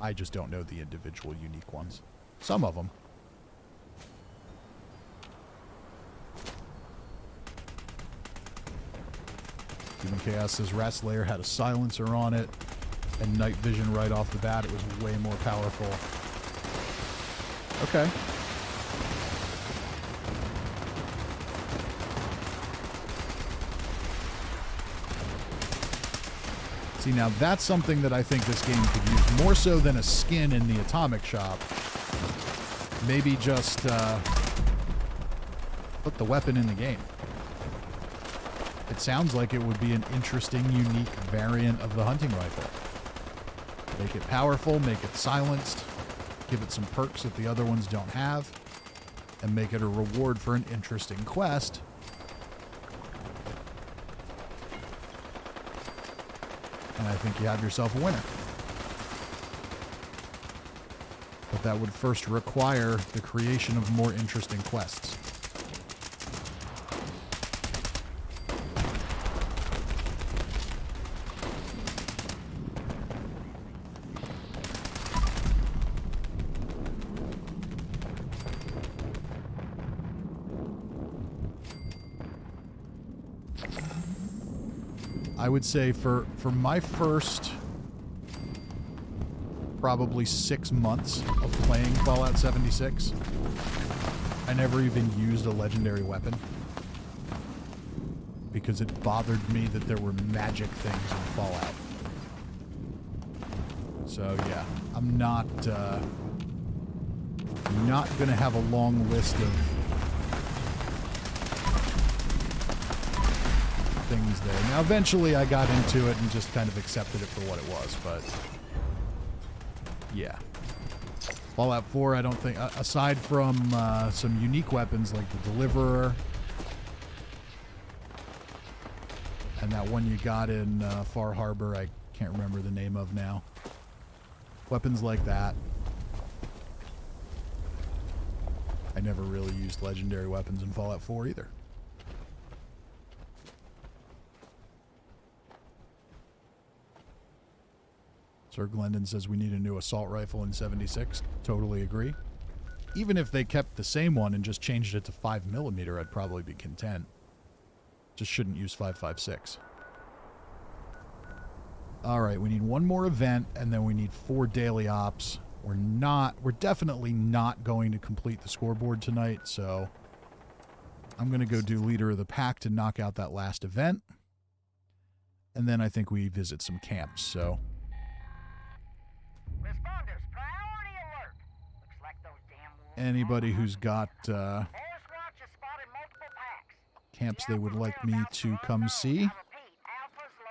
I just don't know the individual unique ones. Some of them. Human Chaos says Rat Slayer had a silencer on it and night vision right off the bat. It was way more powerful. Okay. See, now that's something that I think this game could use more so than a skin in the Atomic Shop. Maybe just put the weapon in the game. It sounds like it would be an interesting, unique variant of the hunting rifle. Make it powerful, make it silenced, give it some perks that the other ones don't have, and make it a reward for an interesting quest. And I think you have yourself a winner. But that would first require the creation of more interesting quests. I would say for my first probably 6 months of playing Fallout 76, I never even used a legendary weapon because it bothered me that there were magic things in Fallout. So yeah, I'm not going to have a long list of things there. Now, eventually I got into it and just kind of accepted it for what it was, but yeah. Fallout 4, I don't think, aside from some unique weapons like the Deliverer and that one you got in Far Harbor, I can't remember the name of now. Weapons like that. I never really used legendary weapons in Fallout 4 either. Sir Glendon says we need a new assault rifle in 76. Totally agree. Even if they kept the same one and just changed it to 5mm, I'd probably be content. Just shouldn't use 5.56. Alright, we need one more event, and then we need 4 daily ops. We're definitely not going to complete the scoreboard tonight, so I'm going to go do Leader of the Pack to knock out that last event. And then I think we visit some camps, so... Responders, priority alert. Looks like those damn wolves. Anybody who's got Forest Watch has spotted multiple packs. camps they would like me to come see.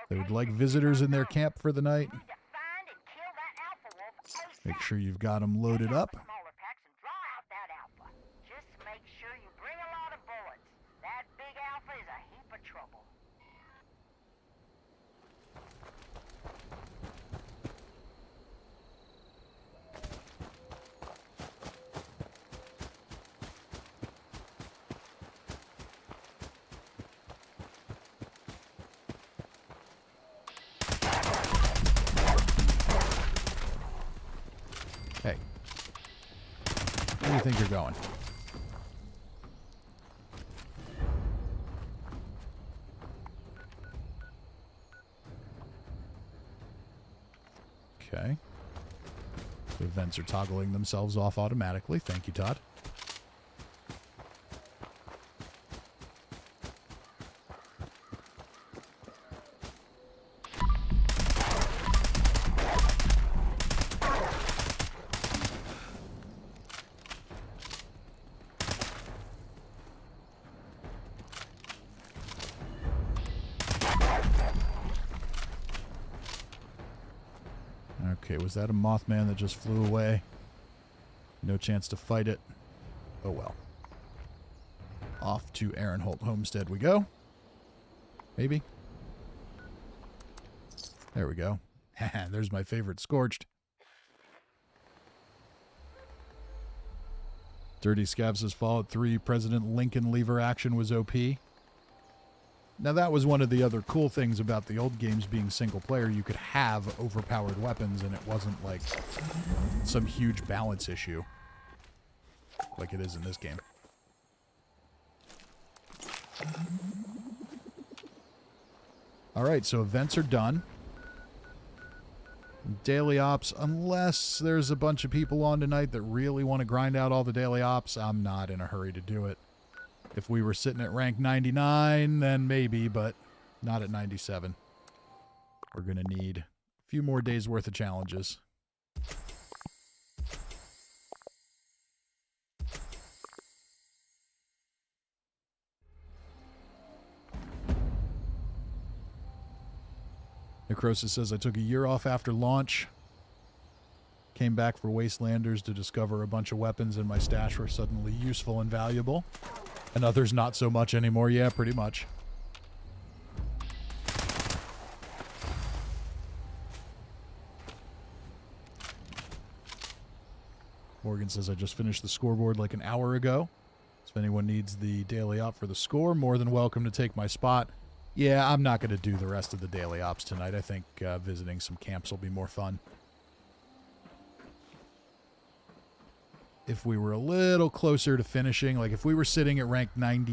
They would like visitors in their camp for the night. Make sure you've got them loaded up. Smaller packs and draw out that alpha. Just make sure you bring a lot of bullets. That big alpha is a heap of trouble. Hey. Where do you think you're going? Okay. The events are toggling themselves off automatically. Thank you, Todd. Okay, was that a Mothman that just flew away? No chance to fight it. Oh well. Off to Aaron Holt Homestead we go. Maybe. There we go. There's my favorite Scorched. Dirty Scav says Fallout 3 President Lincoln lever action was OP. Now that was one of the other cool things about the old games being single player. You could have overpowered weapons and it wasn't like some huge balance issue like it is in this game. Alright, so events are done. Daily ops, unless there's a bunch of people on tonight that really want to grind out all the daily ops, I'm not in a hurry to do it. If we were sitting at rank 99, then maybe, but not at 97. We're going to need a few more days worth of challenges. Necrosis says, I took a year off after launch. Came back for Wastelanders to discover a bunch of weapons in my stash were suddenly useful and valuable. And others not so much anymore. Yeah, pretty much. Morgan says, I just finished the scoreboard like an hour ago. So if anyone needs the daily op for the score, more than welcome to take my spot. Yeah, I'm not going to do the rest of the daily ops tonight. I think visiting some camps will be more fun. If we were a little closer to finishing, like if we were sitting at rank 90,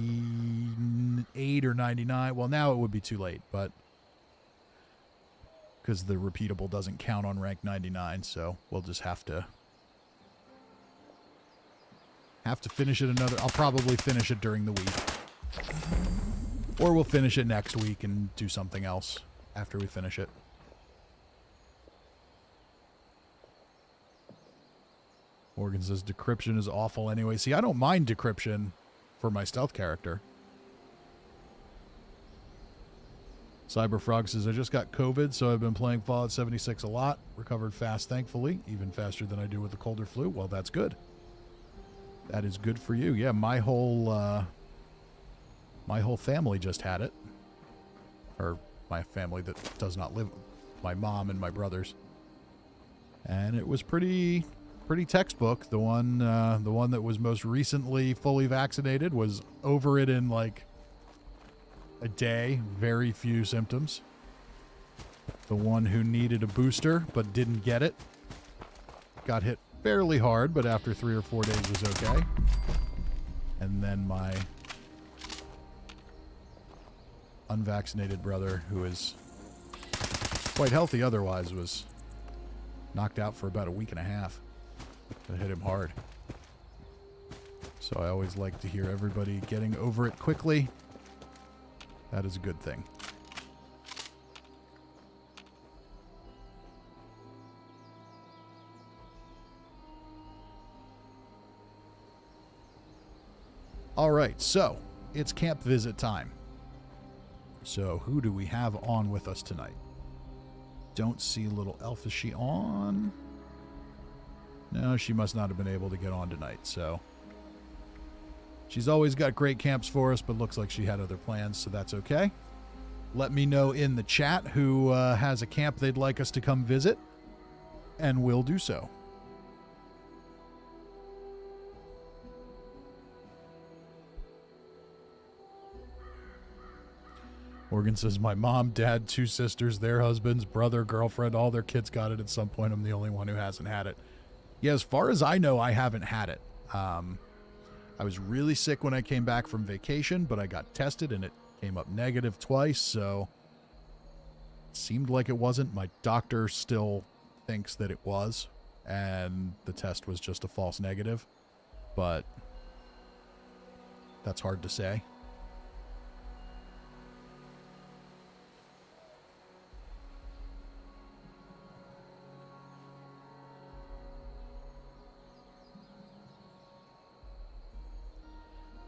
98 or 99. Well, now it would be too late, but because the repeatable doesn't count on rank 99, so we'll just have to finish it another. I'll probably finish it during the week, or we'll finish it next week and do something else after we finish it. Morgan says decryption is awful anyway. See, I don't mind decryption for my stealth character. Cyberfrog says, I just got COVID, so I've been playing Fallout 76 a lot. Recovered fast, thankfully. Even faster than I do with the colder flu. Well, that's good. That is good for you. Yeah, my whole family just had it. Or my family that does not live. My mom and my brothers. And it was pretty textbook. The one that was most recently fully vaccinated was over it in like a day, very few symptoms. The one who needed a booster but didn't get it got hit fairly hard, but after 3 or 4 days was okay. And then my unvaccinated brother, who is quite healthy otherwise, was knocked out for about a week and a half. It hit him hard. So I always like to hear everybody getting over it quickly. That is a good thing. All right, so it's camp visit time. So who do we have on with us tonight? Don't see little elf. Is she on? No, she must not have been able to get on tonight, so she's always got great camps for us, but looks like she had other plans, so that's okay. Let me know in the chat who has a camp they'd like us to come visit, and we'll do so. Morgan says, my mom, dad, 2 sisters, their husbands, brother, girlfriend, all their kids got it at some point. I'm the only one who hasn't had it. Yeah, as far as I know, I haven't had it. I was really sick when I came back from vacation, but I got tested and it came up negative twice, so it seemed like it wasn't. My doctor still thinks that it was, and the test was just a false negative, but that's hard to say.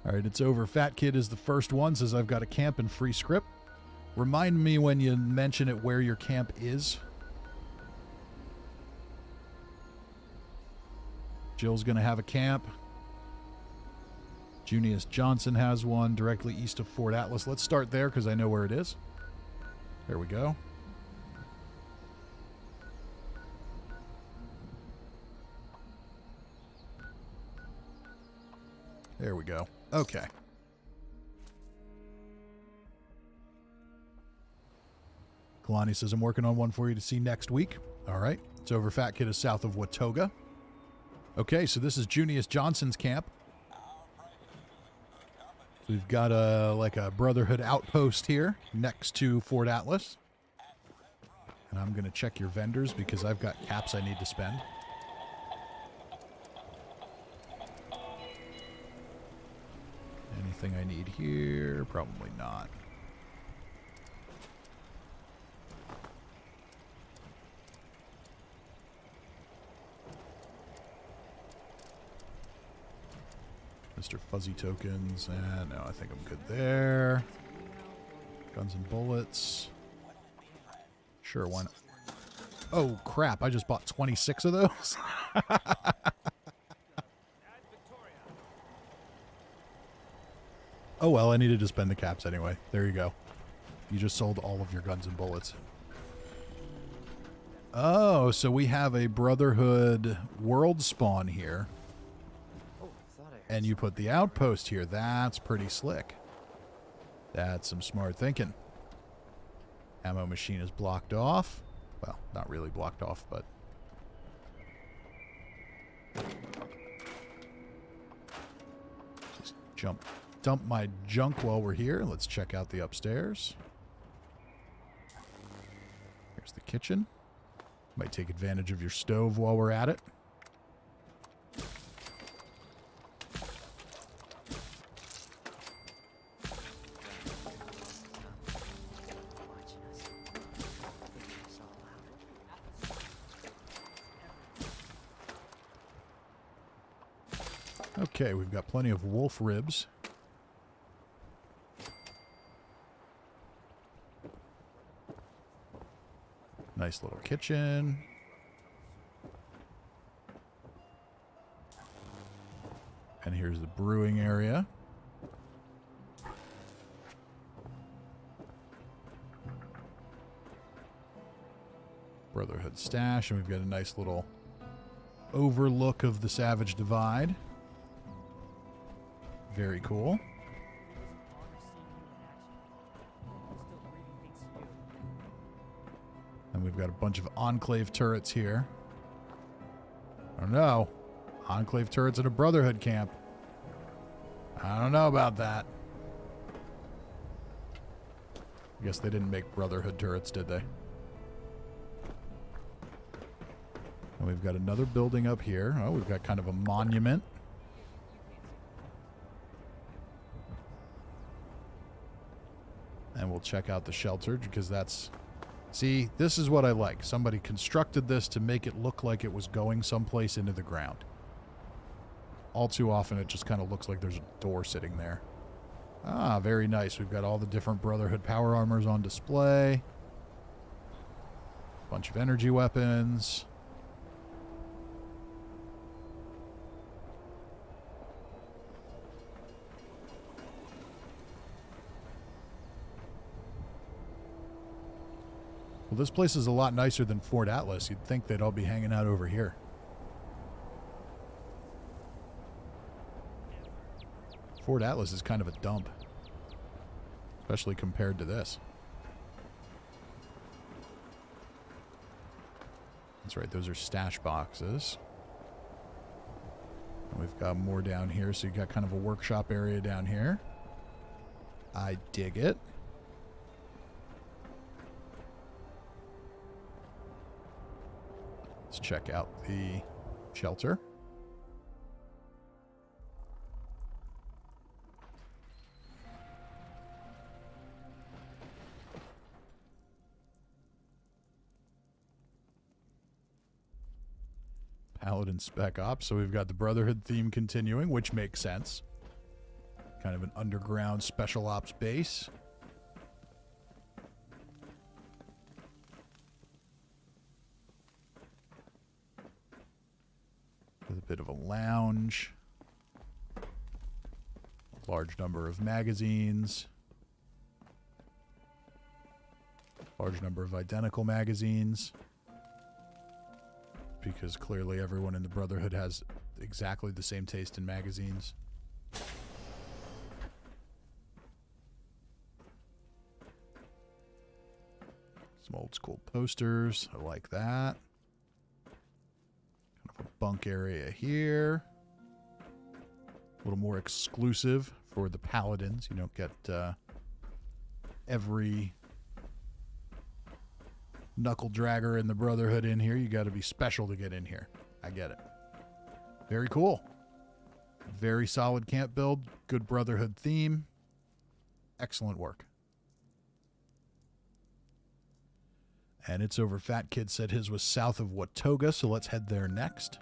All right, it's over. Fat Kid is the first one. Says, I've got a camp and free script. Remind me when you mention it where your camp is. Jill's going to have a camp. Junius Johnson has one directly east of Fort Atlas. Let's start there because I know where it is. There we go. There we go. Okay. Kalani says, I'm working on one for you to see next week. All right. It's over. Fat Kid is south of Watoga. Okay, so this is Junius Johnson's camp. We've got a Brotherhood outpost here next to Fort Atlas. And I'm going to check your vendors because I've got caps I need to spend. Anything I need here? Probably not. Mr. Fuzzy Tokens, and no, I think I'm good there. Guns and bullets. Sure, why not? Oh, crap, I just bought 26 of those? Oh, well, I needed to spend the caps anyway. There you go. You just sold all of your guns and bullets. Oh, so we have a Brotherhood world spawn here. And you put the outpost here. That's pretty slick. That's some smart thinking. Ammo machine is blocked off. Well, not really blocked off, but... Just jump dump my junk while we're here. Let's check out the upstairs. Here's the kitchen. Might take advantage of your stove while we're at it. Okay, we've got plenty of wolf ribs. Nice little kitchen. And here's the brewing area. Brotherhood stash, and we've got a nice little overlook of the Savage Divide. Very cool. And we've got a bunch of Enclave turrets here. I don't know. Enclave turrets at a Brotherhood camp. I don't know about that. I guess they didn't make Brotherhood turrets, did they? And we've got another building up here. Oh, we've got kind of a monument. And we'll check out the shelter because that's... See, this is what I like. Somebody constructed this to make it look like it was going someplace into the ground. All too often, it just kind of looks like there's a door sitting there. Ah, very nice. We've got all the different Brotherhood power armors on display. Bunch of energy weapons. Well, this place is a lot nicer than Fort Atlas. You'd think they'd all be hanging out over here. Fort Atlas is kind of a dump. Especially compared to this. That's right, those are stash boxes. And we've got more down here, so you've got kind of a workshop area down here. I dig it. Let's check out the shelter. Paladin Spec Ops. So we've got the Brotherhood theme continuing, which makes sense. Kind of an underground special ops base. With a bit of a lounge. Large number of magazines. Large number of identical magazines. Because clearly everyone in the Brotherhood has exactly the same taste in magazines. Some old school posters. I like that. Kind of a bunk area here. A little more exclusive for the Paladins. You don't get every knuckle dragger in the Brotherhood in here. You got to be special to get in here. I get it. Very cool. Very solid camp build. Good Brotherhood theme. Excellent work. And It's Over Fat Kid said his was south of Watoga, so let's head there next.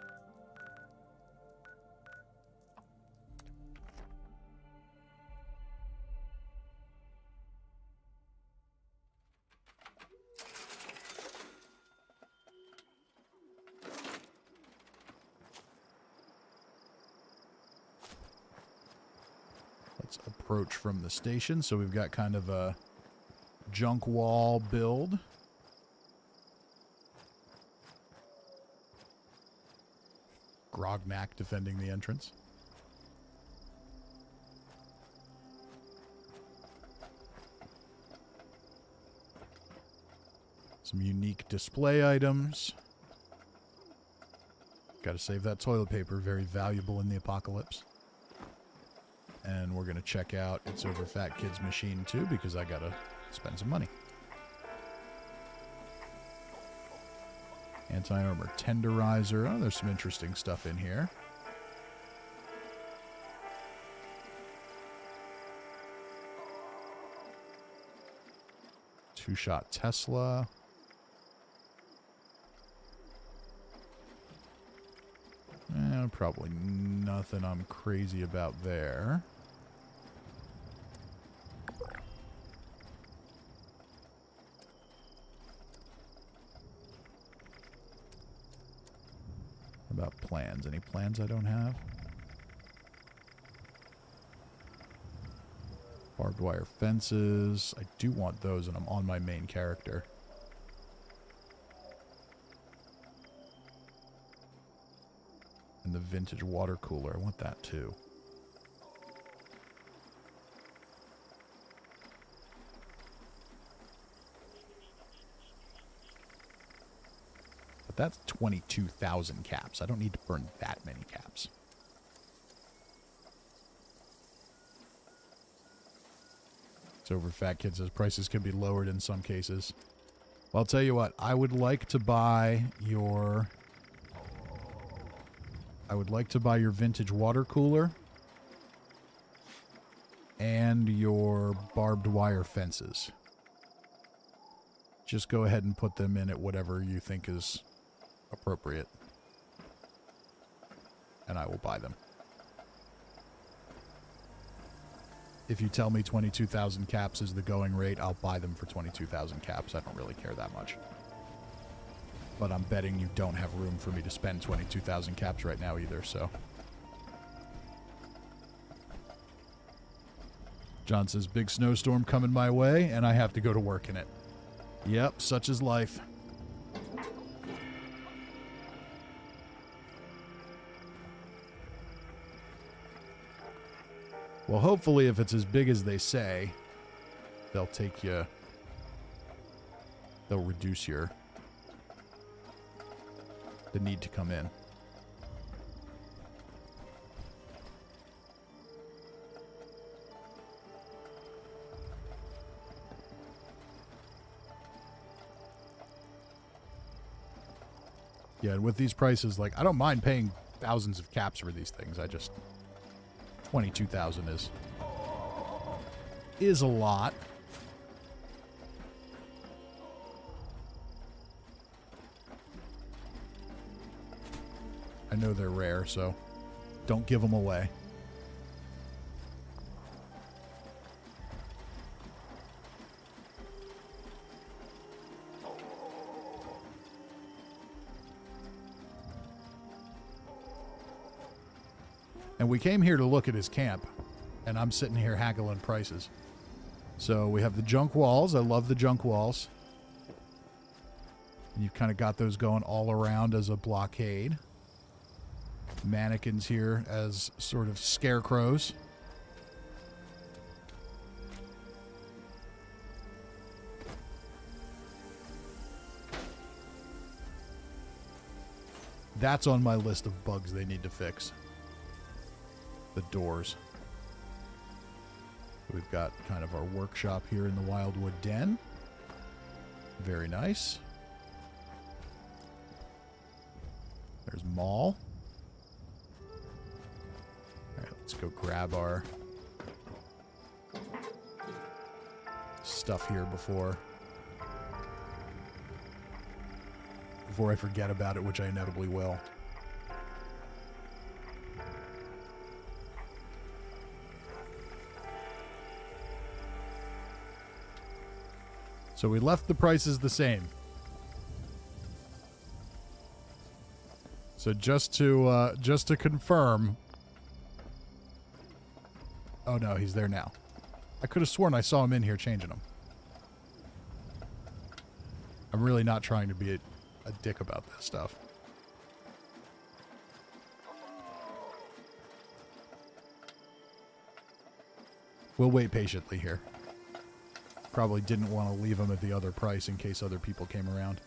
Let's approach from the station. So we've got kind of a junk wall build. Grognak defending the entrance. Some unique display items. Got to save that toilet paper, very valuable in the apocalypse. and we're going to check out It's Over Fat Kid's machine too, because I got to spend some money. Anti-armor tenderizer. Oh, there's some interesting stuff in here. Two-shot Tesla. Probably nothing I'm crazy about there. What about plans? Any plans I don't have? Barbed wire fences. I do want those, and I'm on my main character. And the vintage water cooler. I want that too. But that's 22,000 caps. I don't need to burn that many caps. It's Over Fat Kid says prices can be lowered in some cases. Well, I'll tell you what. I would like to buy your vintage water cooler and your barbed wire fences. Just go ahead and put them in at whatever you think is appropriate. And I will buy them. If you tell me 22,000 caps is the going rate, I'll buy them for 22,000 caps. I don't really care that much. But I'm betting you don't have room for me to spend 22,000 caps right now either, so. John says, big snowstorm coming my way, and I have to go to work in it. Yep, such is life. Well, hopefully if it's as big as they say, they'll reduce the need to come in. Yeah, and with these prices, like, I don't mind paying thousands of caps for these things. I just 22,000 is a lot. I know they're rare, so don't give them away. And we came here to look at his camp, and I'm sitting here haggling prices. So we have the junk walls. I love the junk walls. You've kind of got those going all around as a blockade. Mannequins here as sort of scarecrows. That's on my list of bugs they need to fix. The doors. We've got kind of our workshop here in the Wildwood Den. Very nice. There's Mall. All right, let's go grab our stuff here before I forget about it, which I inevitably will. So we left the prices the same. So just to confirm. Oh no, he's there now. I could have sworn I saw him in here changing them. I'm really not trying to be a dick about this stuff. We'll wait patiently here. Probably didn't want to leave them at the other price in case other people came around.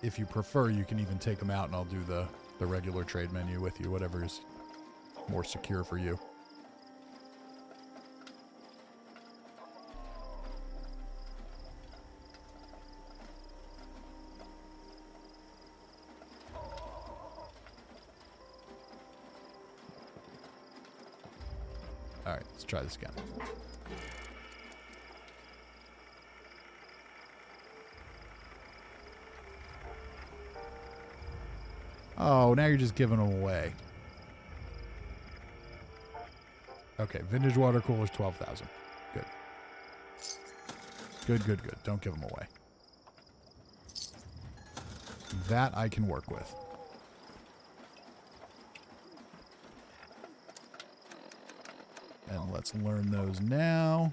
if you prefer, you can even take them out and I'll do the regular trade menu with you, whatever is more secure for you. All right, let's try this again. Oh, now you're just giving them away. Okay, vintage water coolers, 12,000. Good. Good, good, good. Don't give them away. That I can work with. And let's learn those now.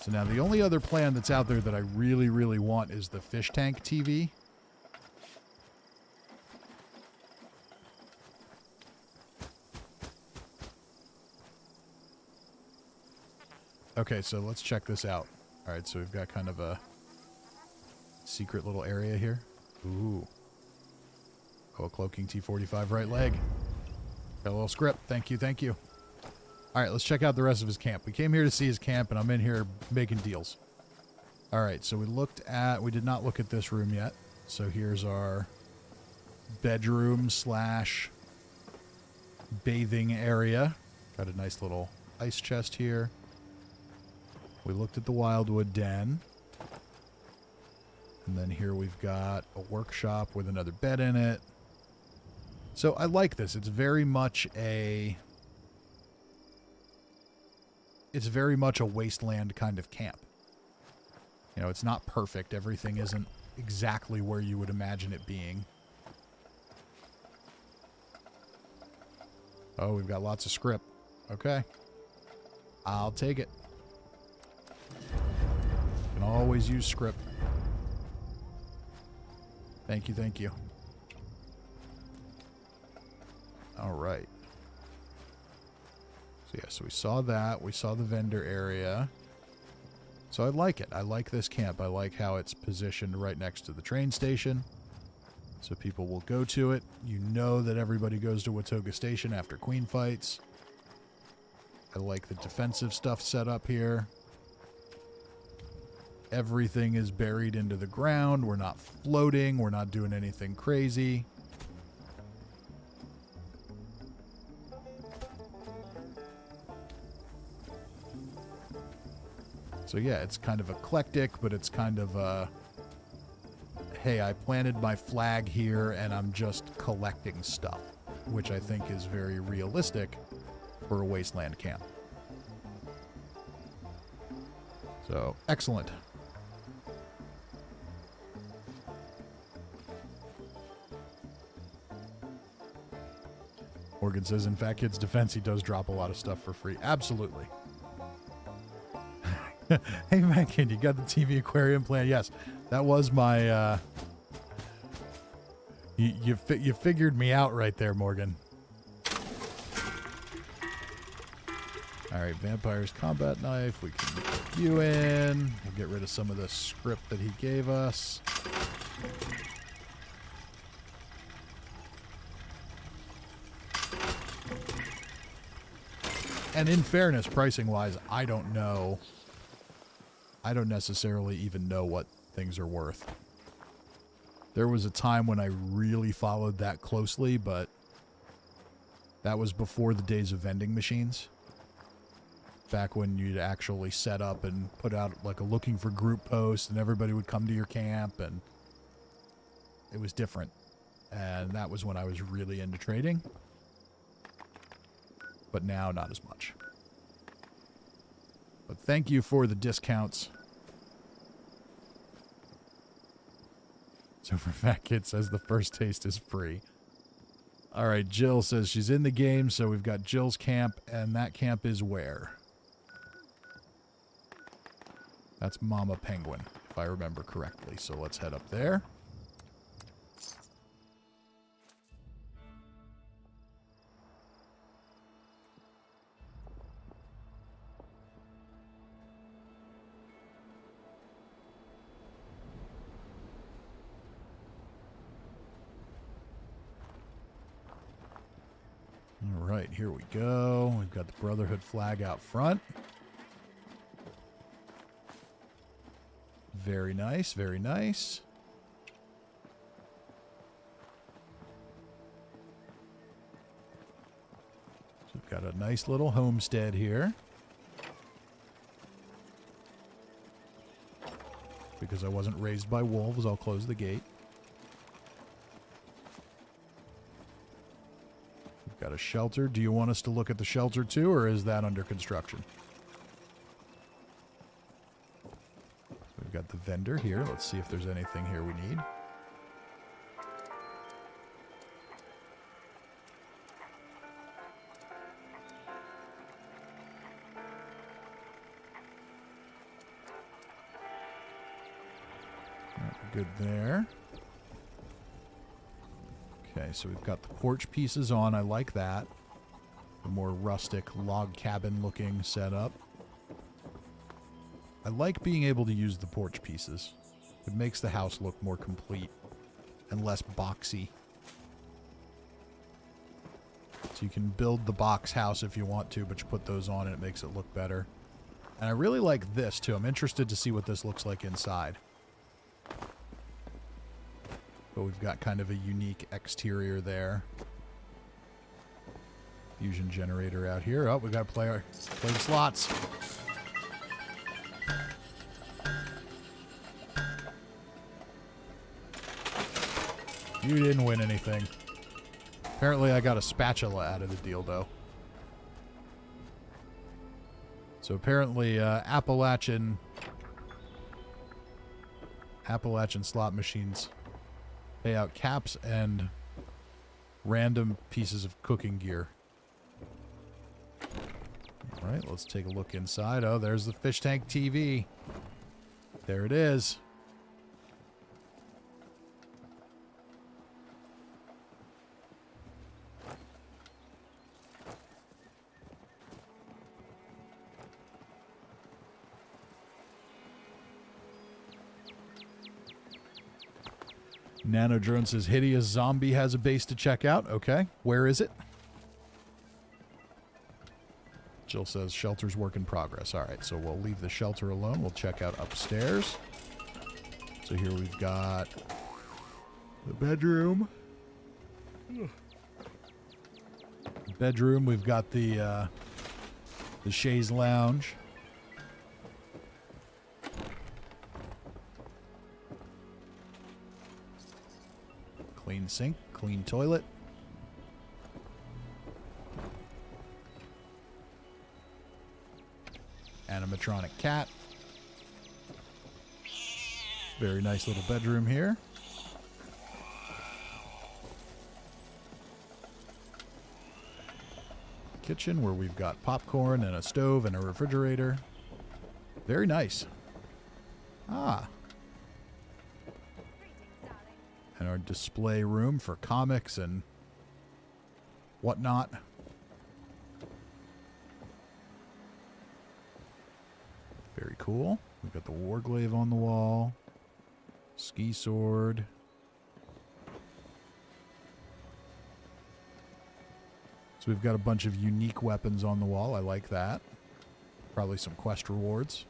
So now the only other plan that's out there that I really, really want is the fish tank TV. Okay, so let's check this out. All right, so we've got kind of a secret little area here. Ooh. Oh, a cloaking T-45 right leg. Got a little script. Thank you, thank you. All right, let's check out the rest of his camp. We came here to see his camp, and I'm in here making deals. All right, so we did not look at this room yet. So here's our bedroom slash bathing area. Got a nice little ice chest here. We looked at the Wildwood Den. And then here we've got a workshop with another bed in it. So I like this. It's very much a wasteland kind of camp. You know, it's not perfect. Everything isn't exactly where you would imagine it being. Oh, we've got lots of script. Okay. I'll take it. Can always use script. Thank you, thank you. All right. So yeah, so we saw that. We saw the vendor area. So I like it. I like this camp. I like how it's positioned right next to the train station. So people will go to it. You know that everybody goes to Watoga Station after Queen fights. I like the defensive stuff set up here. Everything is buried into the ground. We're not floating. We're not doing anything crazy. So yeah, it's kind of eclectic, but it's kind of hey, I planted my flag here and I'm just collecting stuff, which I think is very realistic for a wasteland camp. So, excellent. Morgan says, in Fat Kid's defense, he does drop a lot of stuff for free. Absolutely. Hey, Fat Kid, you got the TV aquarium plan? Yes, that was my... You figured me out right there, Morgan. All right, Vampire's Combat Knife. We can put you in. We'll get rid of some of the script that he gave us. And in fairness, pricing-wise, I don't know. I don't necessarily even know what things are worth. There was a time when I really followed that closely, but that was before the days of vending machines. Back when you'd actually set up and put out like a looking for group post and everybody would come to your camp, and it was different. And that was when I was really into trading. But now, not as much. But thank you for the discounts. So for Fat Kid says the first taste is free. All right, Jill says she's in the game, so we've got Jill's camp, and that camp is where? That's Mama Penguin, if I remember correctly. So let's head up there. right, here we go. We've got the Brotherhood flag out front. Very nice, very nice. So we've got a nice little homestead here. Because I wasn't raised by wolves, I'll close the gate. We've got a shelter. Do you want us to look at the shelter too, or is that under construction? We've got the vendor here. Let's see if there's anything here we need. Good there. Okay, so we've got the porch pieces on. I like that. The more rustic log cabin looking setup. I like being able to use the porch pieces. It makes the house look more complete and less boxy. So you can build the box house if you want to, but you put those on and it makes it look better. And I really like this too. I'm interested to see what this looks like inside. But we've got kind of a unique exterior there. Fusion generator out here. Oh, we got to play the slots. You didn't win anything. Apparently I got a spatula out of the deal, though. So apparently Appalachian slot machines pay out caps and random pieces of cooking gear. All right, let's take a look inside. Oh, there's the fish tank TV. There it is. Nanodrone says Hideous Zombie has a base to check out. Okay, where is it? Jill says shelter's work in progress. All right, so we'll leave the shelter alone. We'll check out upstairs. So here we've got the bedroom. Bedroom. We've got the chaise lounge. Clean sink, clean toilet. Animatronic cat. Very nice little bedroom here. Kitchen where we've got popcorn and a stove and a refrigerator. Very nice. Ah. And our display room for comics and whatnot. Very cool. We've got the Warglaive on the wall. Ski sword. So we've got a bunch of unique weapons on the wall. I like that. Probably some quest rewards.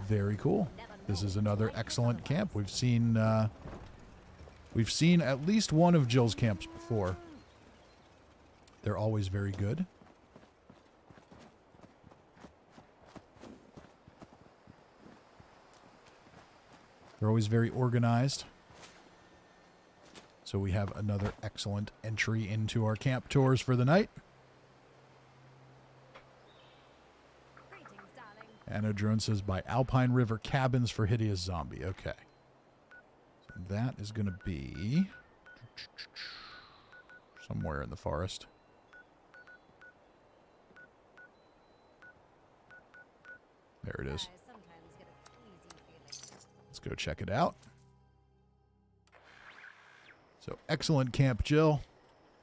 Very cool. This is another excellent camp. We've seen at least one of Jill's camps before. They're always very good. They're always very organized. So we have another excellent entry into our camp tours for the night. Anodrone says by Alpine River Cabins for Hideous Zombie. Okay. So that is going to be somewhere in the forest. There it is. Let's go check it out. So excellent camp, Jill.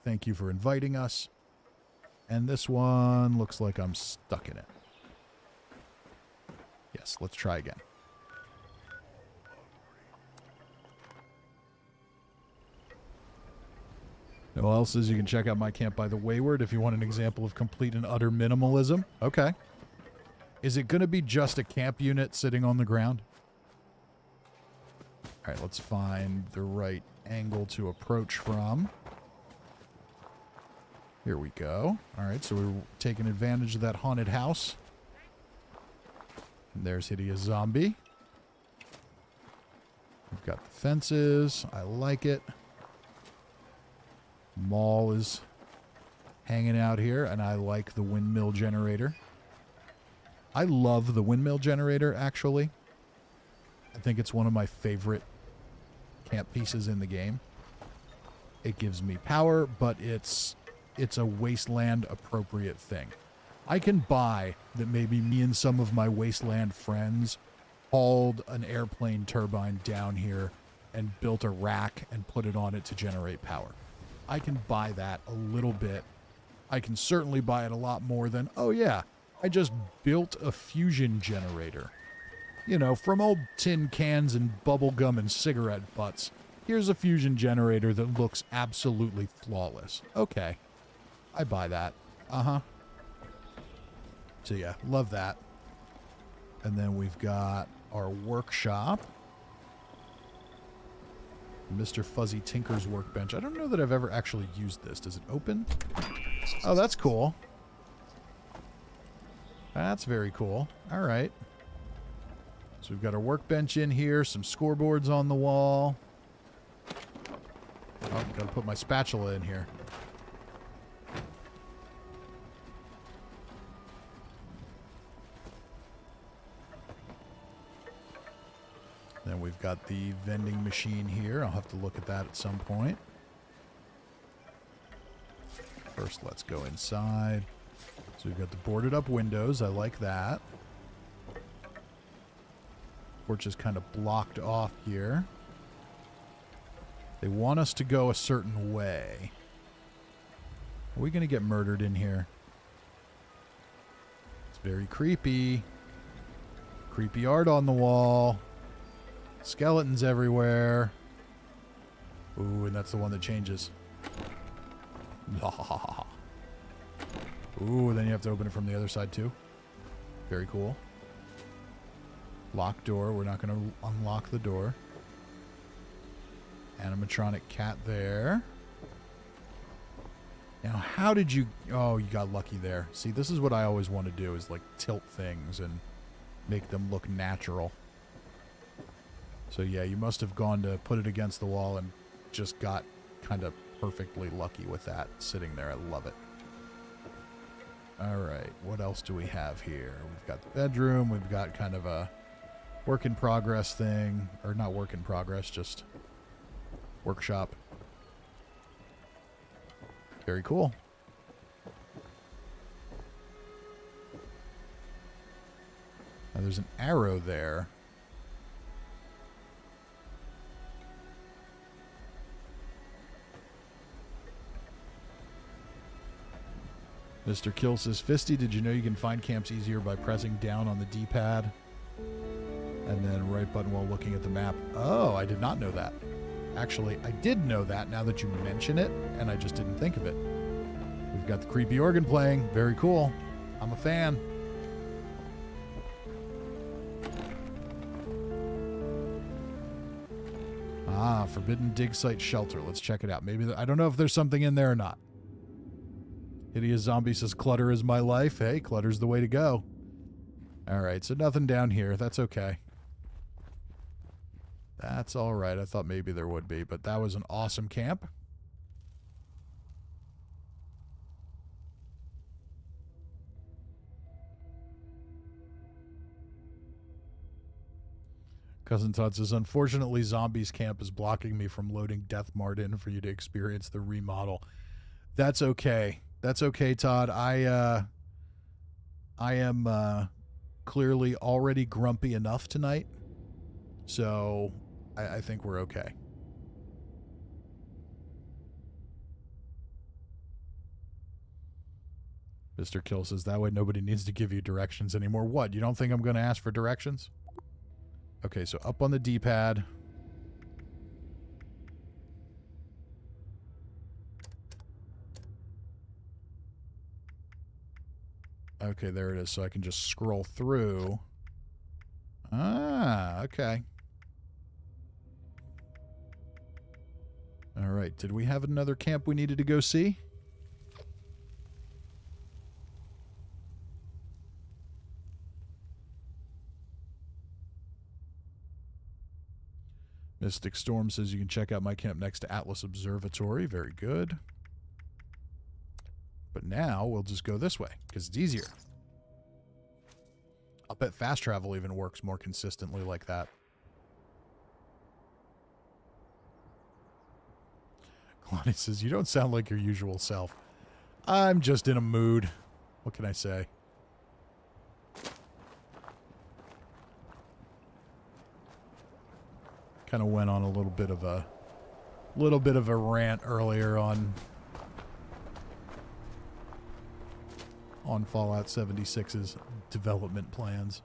Thank you for inviting us. And this one looks like I'm stuck in it. Yes, let's try again. Noel says you can check out my camp by the Wayward if you want an example of complete and utter minimalism. Okay. Is it going to be just a camp unit sitting on the ground? All right, let's find the right angle to approach from. Here we go. All right, so we're taking advantage of that haunted house. And there's Hideous Zombie. We've got the fences. I like it. Maul is hanging out here, and I like the windmill generator. I love the windmill generator, actually. I think it's one of my favorite camp pieces in the game. It gives me power, but it's a wasteland appropriate thing. I can buy that maybe me and some of my wasteland friends hauled an airplane turbine down here and built a rack and put it on it to generate power. I can buy that a little bit. I can certainly buy it a lot more than, oh yeah, I just built a fusion generator. You know, from old tin cans and bubble gum and cigarette butts. Here's a fusion generator that looks absolutely flawless. Okay. I buy that. Uh-huh. So yeah, love that. And then we've got our workshop. Mr. Fuzzy Tinker's workbench. I don't know that I've ever actually used this. Does it open? Oh, that's cool. That's very cool. All right. So we've got our workbench in here, some scoreboards on the wall. Oh, I've got to put my spatula in here. Then we've got the vending machine here. I'll have to look at that at some point. First, let's go inside. So we've got the boarded up windows. I like that. Porch is kind of blocked off here. They want us to go a certain way. Are we going to get murdered in here? It's very creepy. Creepy art on the wall. Skeletons everywhere. Ooh, and that's the one that changes. Ooh, then you have to open it from the other side too. Very cool. Locked door. We're not going to unlock the door. Animatronic cat there. Now, how did you... Oh, you got lucky there. See, this is what I always want to do, is like tilt things and make them look natural. So yeah, you must have gone to put it against the wall and just got kind of perfectly lucky with that sitting there. I love it. All right, what else do we have here? We've got the bedroom. We've got kind of a work in progress thing. Or not work in progress, just workshop. Very cool. Now there's an arrow there. Mr. Kill says, Fisty, did you know you can find camps easier by pressing down on the D-pad and then right button while looking at the map? Oh, I did not know that. Actually, I did know that now that you mention it, and I just didn't think of it. We've got the creepy organ playing. Very cool. I'm a fan. Ah, Forbidden Dig Site Shelter. Let's check it out. Maybe I don't know if there's something in there or not. Hideous Zombie says, clutter is my life. Hey, clutter's the way to go. All right, so nothing down here. That's okay. That's all right. I thought maybe there would be, but that was an awesome camp. Cousin Todd says, unfortunately, Zombies Camp is blocking me from loading Death Mart in for you to experience the remodel. That's okay. That's okay, Todd. I am clearly already grumpy enough tonight, so I think we're okay. Mr. Kill says, that way nobody needs to give you directions anymore. What? You don't think I'm going to ask for directions? Okay, so up on the D-pad. Okay, there it is. So I can just scroll through. Ah, okay. All right. Did we have another camp we needed to go see? Mystic Storm says you can check out my camp next to Atlas Observatory. Very good. But now we'll just go this way because it's easier. I'll bet fast travel even works more consistently like that. Claudia says, you don't sound like your usual self. I'm just in a mood. What can I say? Kind of went on a little bit of a rant earlier on Fallout 76's development plans.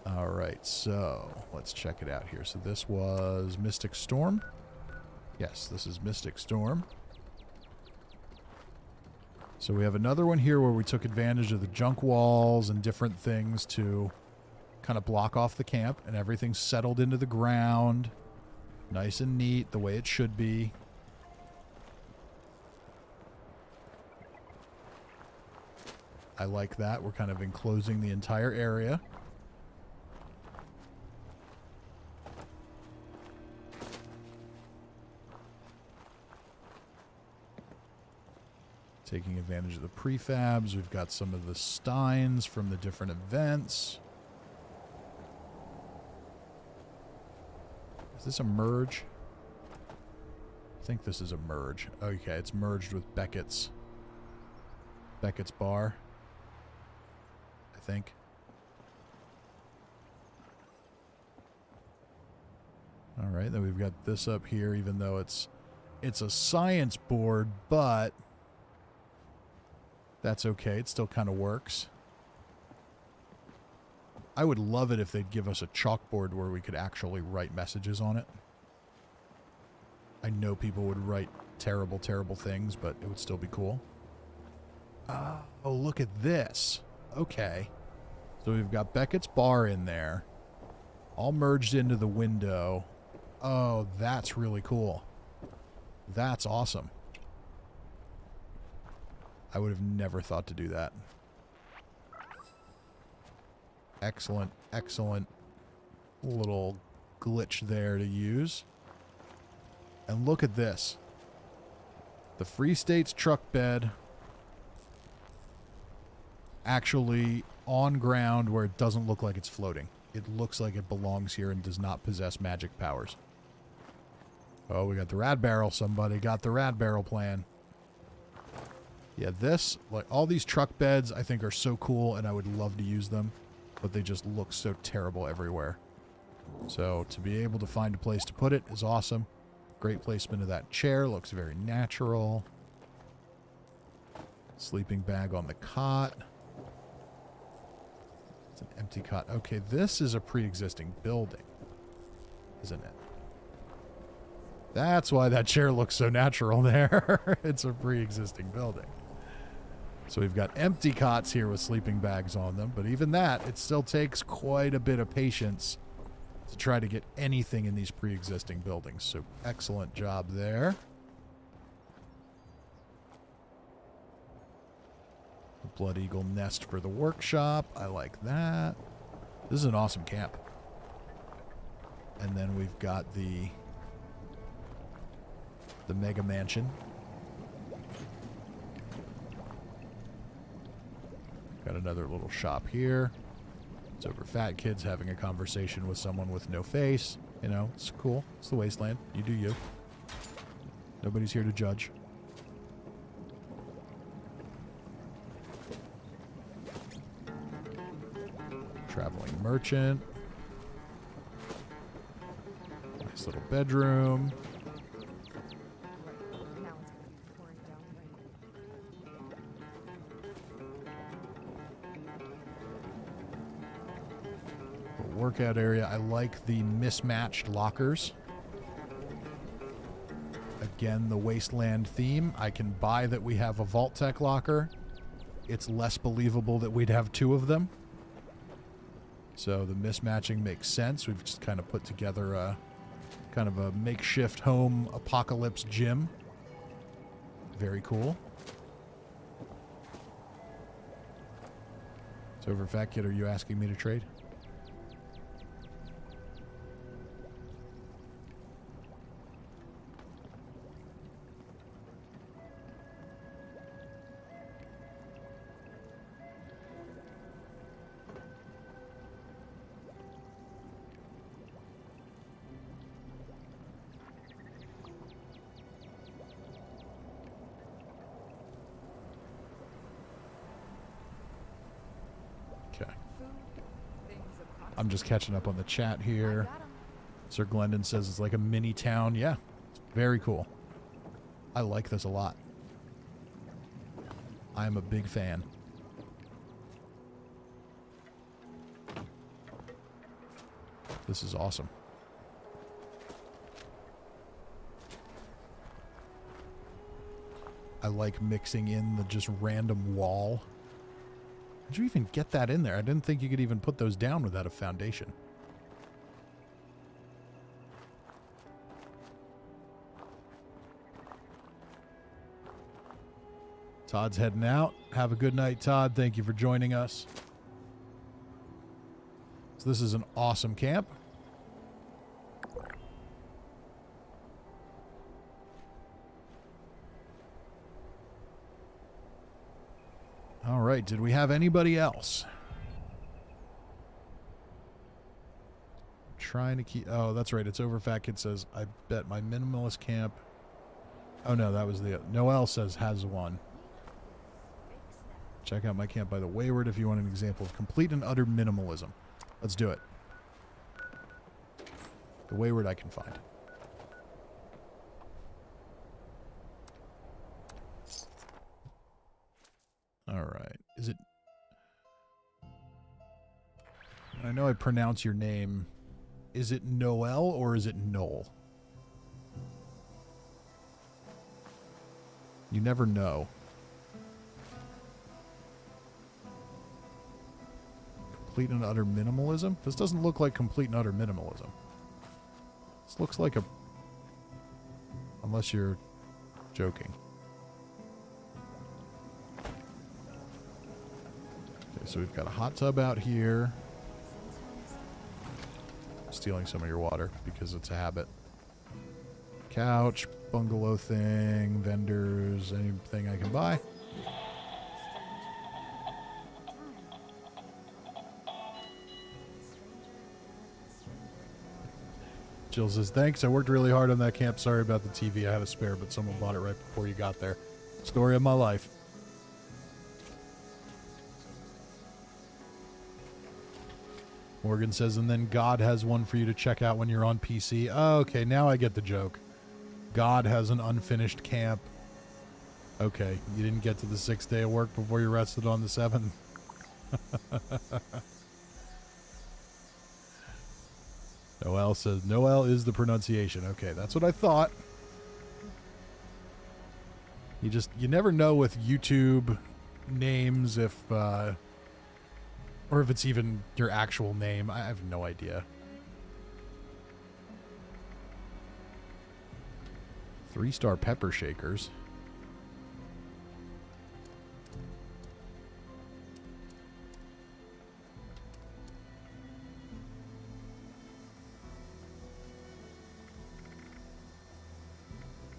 All right, so let's check it out here. So this was Mystic Storm. Yes, this is Mystic Storm. So we have another one here where we took advantage of the junk walls and different things to kind of block off the camp, and everything's settled into the ground. Nice and neat, the way it should be. I like that. We're kind of enclosing the entire area. Taking advantage of the prefabs. We've got some of the steins from the different events. Is this a merge? I think this is a merge. Okay, it's merged with Beckett's bar. I think. All right, then we've got this up here, even though it's a science board, but that's okay. It still kind of works. I would love it if they'd give us a chalkboard where we could actually write messages on it. I know people would write terrible, terrible things, but it would still be cool. Oh, look at this. Okay. So we've got Beckett's bar in there, all merged into the window. Oh, that's really cool. That's awesome. I would have never thought to do that. Excellent, excellent little glitch there to use. And look at this. The Free State's truck bed actually on ground where it doesn't look like it's floating. It looks like it belongs here and does not possess magic powers. Oh, we got the rad barrel. Somebody got the rad barrel plan. Yeah, this, like all these truck beds I think are so cool and I would love to use them, but they just look so terrible everywhere. So to be able to find a place to put it is awesome. Great placement of that chair. Looks very natural. Sleeping bag on the cot. It's an empty cot. Okay, this is a pre-existing building, isn't it? That's why that chair looks so natural there. It's a pre-existing building. So we've got empty cots here with sleeping bags on them, but even that, it still takes quite a bit of patience to try to get anything in these pre-existing buildings. So excellent job there. The Blood Eagle nest for the workshop. I like that. This is an awesome camp. And then we've got the Mega Mansion. Got another little shop here. It's over fat kids having a conversation with someone with no face. You know, it's cool. It's the wasteland. You do you. Nobody's here to judge. Traveling merchant. Nice little bedroom. Now it's gonna be pouring down rain. Workout area. I like the mismatched lockers. Again, the Wasteland theme. I can buy that we have a Vault-Tec locker. It's less believable that we'd have 2 of them. So the mismatching makes sense. We've just kind of put together a kind of a makeshift home apocalypse gym. Very cool. So, over Fat Kid, are you asking me to trade? I'm just catching up on the chat here. Sir Glendon says it's like a mini town. Yeah, it's very cool. I like this a lot. I'm a big fan. This is awesome. I like mixing in the just random wall. How'd you even get that in there? I didn't think you could even put those down without a foundation. Todd's heading out. Have a good night, Todd. Thank you for joining us. So this is an awesome camp. All right, did we have anybody else? I'm trying to keep... Oh, that's right. It's over. Fat Kid says, I bet my minimalist camp... Oh, no, that was the... Noel says has one. Check out my camp by the Wayward if you want an example of complete and utter minimalism. Let's do it. The Wayward I can find. All right. Is it... I know I pronounce your name. Is it Noel or is it Noel? You never know. Complete and utter minimalism? This doesn't look like complete and utter minimalism. This looks like a... Unless you're joking. Okay, so we've got a hot tub out here. Stealing some of your water because it's a habit. Couch, bungalow thing, vendors, anything I can buy. Jill says, thanks. I worked really hard on that camp. Sorry about the TV. I had a spare, but someone bought it right before you got there. Story of my life. Morgan says, and then God has one for you to check out when you're on PC. Oh, okay, now I get the joke. God has an unfinished camp. Okay, you didn't get to the 6th day of work before you rested on the 7th. Noel says, Noel is the pronunciation. Okay, that's what I thought. You never know with YouTube names if, or if it's even your actual name. I have no idea. 3-star pepper shakers.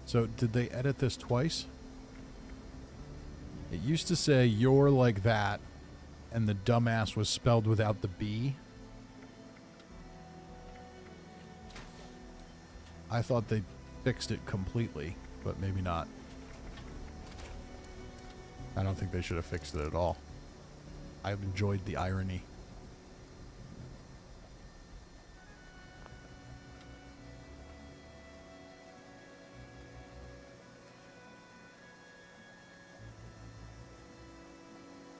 So, did they edit this twice? It used to say, you're like that, and the dumbass was spelled without the B. I thought they fixed it completely, but maybe not. I don't think they should have fixed it at all. I've enjoyed the irony.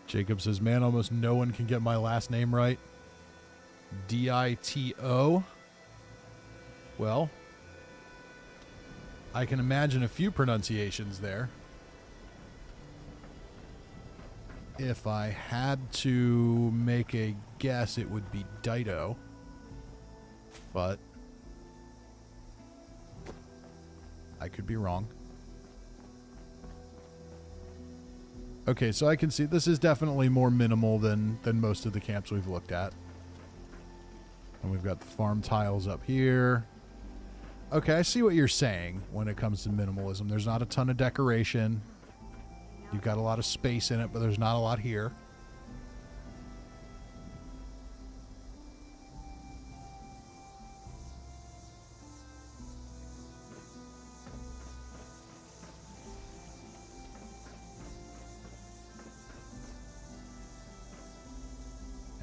Jacob says, man, almost no one can get my last name right. Dito. Well, I can imagine a few pronunciations there. If I had to make a guess, it would be Dido. But I could be wrong. Okay, so I can see this is definitely more minimal than most of the camps we've looked at. And we've got the farm tiles up here. Okay, I see what you're saying when it comes to minimalism. There's not a ton of decoration. You've got a lot of space in it, but there's not a lot here.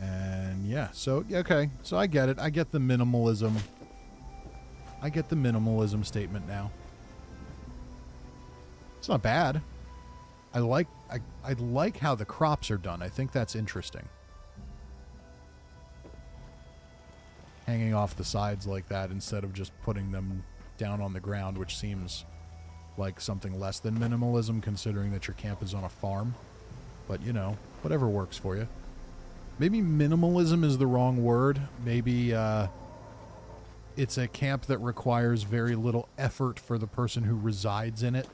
And yeah, so, okay. So I get it. I get the minimalism. I get the minimalism statement now. It's not bad. I like how the crops are done. I think that's interesting. Hanging off the sides like that instead of just putting them down on the ground, which seems like something less than minimalism considering that your camp is on a farm. But, you know, whatever works for you. Maybe minimalism is the wrong word. Maybe it's a camp that requires very little effort for the person who resides in it.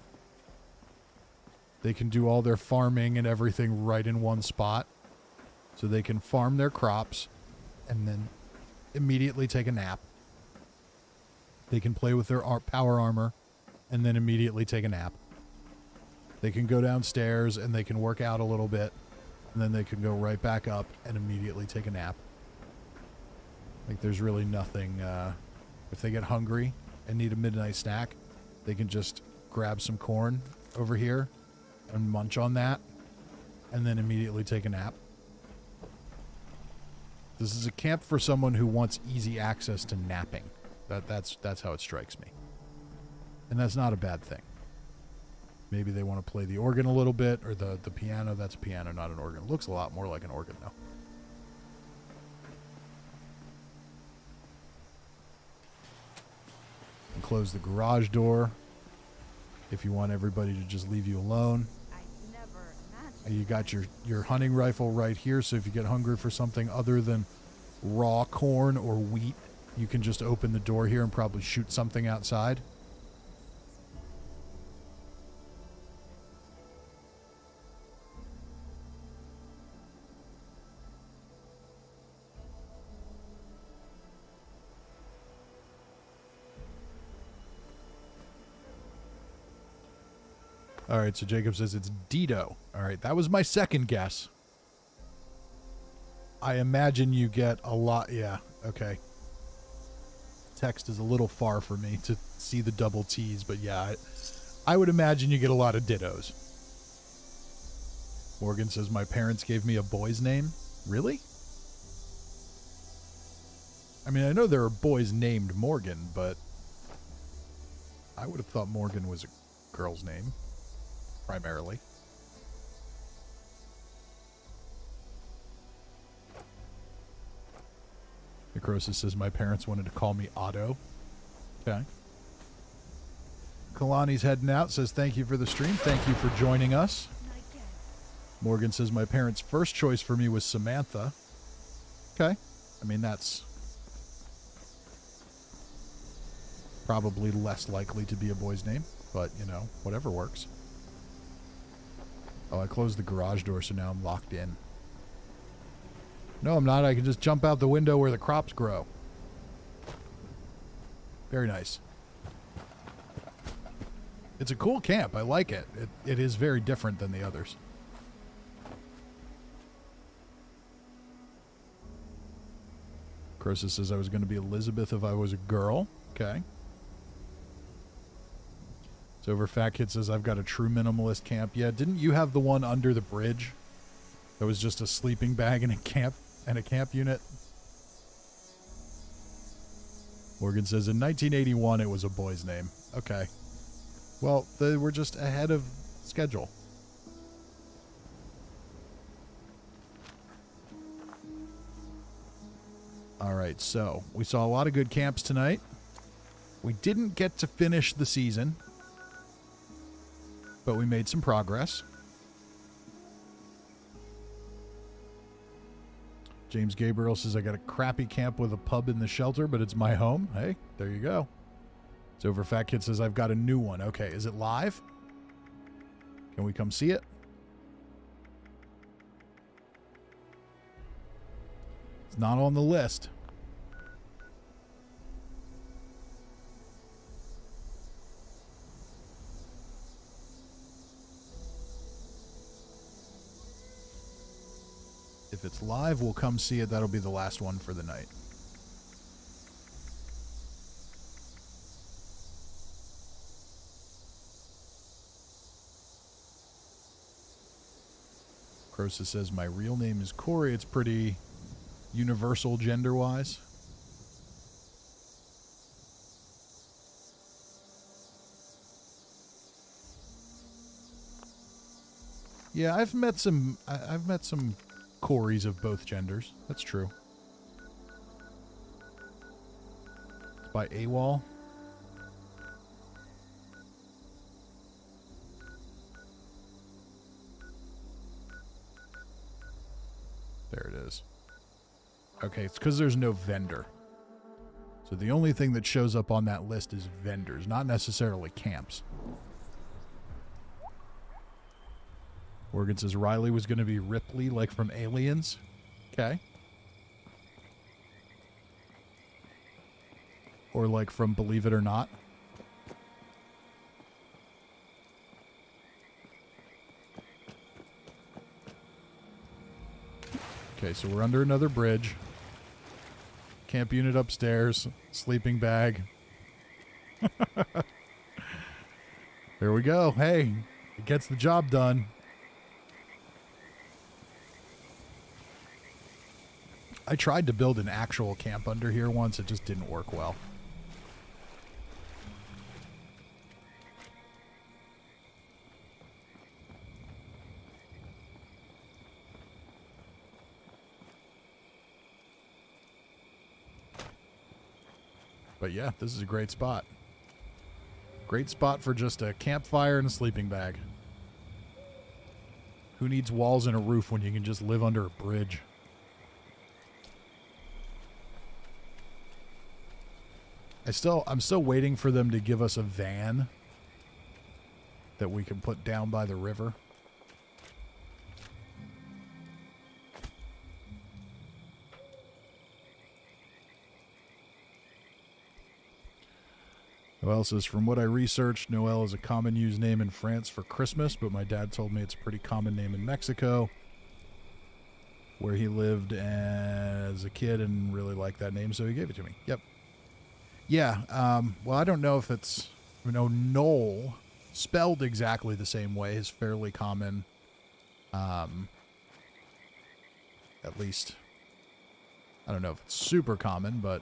They can do all their farming and everything right in one spot. So they can farm their crops and then immediately take a nap. They can play with their power armor and then immediately take a nap. They can go downstairs and they can work out a little bit and then they can go right back up and immediately take a nap. Like there's really nothing, if they get hungry and need a midnight snack, they can just grab some corn over here and munch on that, and then immediately take a nap. This is a camp for someone who wants easy access to napping. That's how it strikes me. And that's not a bad thing. Maybe they want to play the organ a little bit, or the piano. That's a piano, not an organ. It looks a lot more like an organ, though. And close the garage door if you want everybody to just leave you alone. You got your hunting rifle right here, so if you get hungry for something other than raw corn or wheat, you can just open the door here and probably shoot something outside. All right, so Jacob says it's Dido. All right, that was my second guess. I imagine you get a lot. Yeah, okay. Text is a little far for me to see the double T's, but yeah, I would imagine you get a lot of dittos. Morgan says, my parents gave me a boy's name. Really? I mean, I know there are boys named Morgan, but I would have thought Morgan was a girl's name. Primarily. Necrosis says my parents wanted to call me Otto. Okay. Kalani's heading out, says thank you for the stream. Thank you for joining us. Morgan says my parents' first choice for me was Samantha. Okay. I mean, that's probably less likely to be a boy's name, but, you know, whatever works. Oh, I closed the garage door, so now I'm locked in. No, I'm not. I can just jump out the window where the crops grow. Very nice. It's a cool camp. I like it. It is very different than the others. Croesus says I was going to be Elizabeth if I was a girl. Okay. So Overfat Kid says I've got a true minimalist camp. Yeah, didn't you have the one under the bridge? That was just a sleeping bag and a camp unit. Morgan says in 1981 it was a boy's name. Okay. Well, they were just ahead of schedule. All right, so we saw a lot of good camps tonight. We didn't get to finish the season, but we made some progress. James Gabriel says, I got a crappy camp with a pub in the shelter, but it's my home. Hey, there you go. So over Fat Kid says, I've got a new one. Okay, is it live? Can we come see it? It's not on the list. If it's live, we'll come see it. That'll be the last one for the night. Crosa says, my real name is Corey. It's pretty universal gender-wise. Yeah, I've met some Corys of both genders. That's true. It's by AWOL. There it is. Okay, it's because there's no vendor. So the only thing that shows up on that list is vendors, not necessarily camps. Morgan says Riley was going to be Ripley, like from Aliens. Okay. Or like from Believe It or Not. Okay, so we're under another bridge. Camp unit upstairs. Sleeping bag. There we go. Hey, it gets the job done. I tried to build an actual camp under here once. It just didn't work well. But yeah, this is a great spot. Great spot for just a campfire and a sleeping bag. Who needs walls and a roof when you can just live under a bridge? I'm still waiting for them to give us a van that we can put down by the river. Noel says, from what I researched, Noel is a common used name in France for Christmas, but my dad told me it's a pretty common name in Mexico, where he lived as a kid and really liked that name, so he gave it to me. Yep. Yeah, well, I don't know if it's, Noel, spelled exactly the same way, is fairly common, at least, I don't know if it's super common, but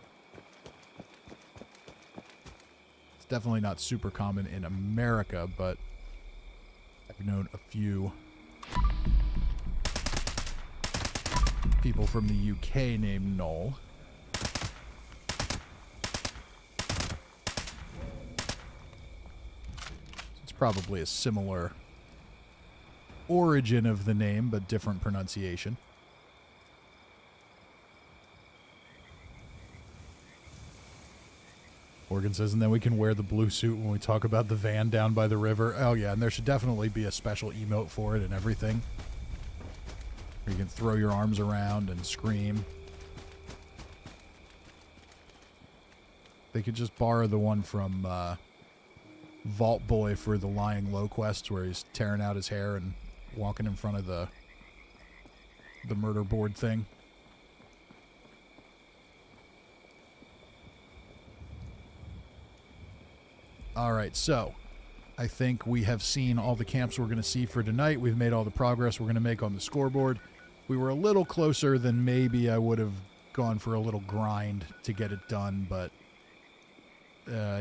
it's definitely not super common in America, but I've known a few people from the UK named Noel. Probably a similar origin of the name, but different pronunciation. Morgan says, and then we can wear the blue suit when we talk about the van down by the river. Oh yeah, and there should definitely be a special emote for it and everything. Where you can throw your arms around and scream. They could just borrow the one from Vault Boy for the Lying Low quests, where he's tearing out his hair and walking in front of the murder board thing. All right, so I think we have seen all the camps we're going to see for tonight. We've made all the progress we're going to make on the scoreboard. We were a little closer than maybe I would have gone for a little grind to get it done, but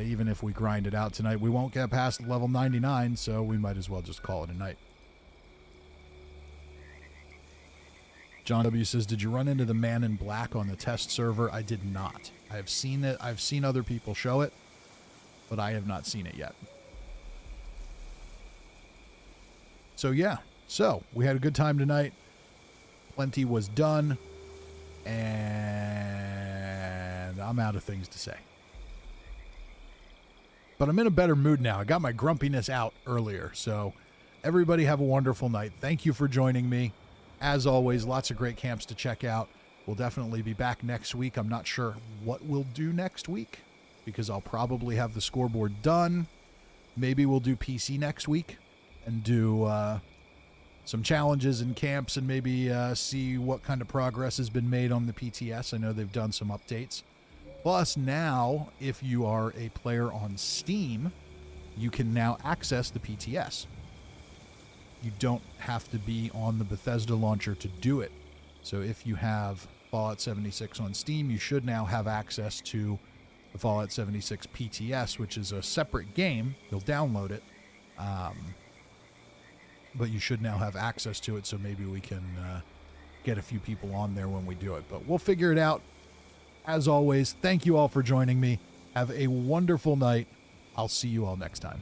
even if we grind it out tonight, we won't get past level 99, so we might as well just call it a night. John W. says, did you run into the man in black on the test server? I did not. I have seen it. I've seen other people show it. but I have not seen it yet. So yeah, so we had a good time tonight. Plenty was done, and I'm out of things to say. But I'm in a better mood now. I got my grumpiness out earlier. So everybody have a wonderful night. Thank you for joining me. As always, lots of great camps to check out. We'll definitely be back next week. I'm not sure what we'll do next week because I'll probably have the scoreboard done. Maybe we'll do PC next week and do some challenges in camps and maybe see what kind of progress has been made on the PTS. I know they've done some updates. Plus, now, if you are a player on Steam, you can now access the PTS. You don't have to be on the Bethesda launcher to do it. So if you have Fallout 76 on Steam, you should now have access to the Fallout 76 PTS, which is a separate game. You'll download it. But you should now have access to it, so maybe we can get a few people on there when we do it. But we'll figure it out. As always, thank you all for joining me. Have a wonderful night. I'll see you all next time.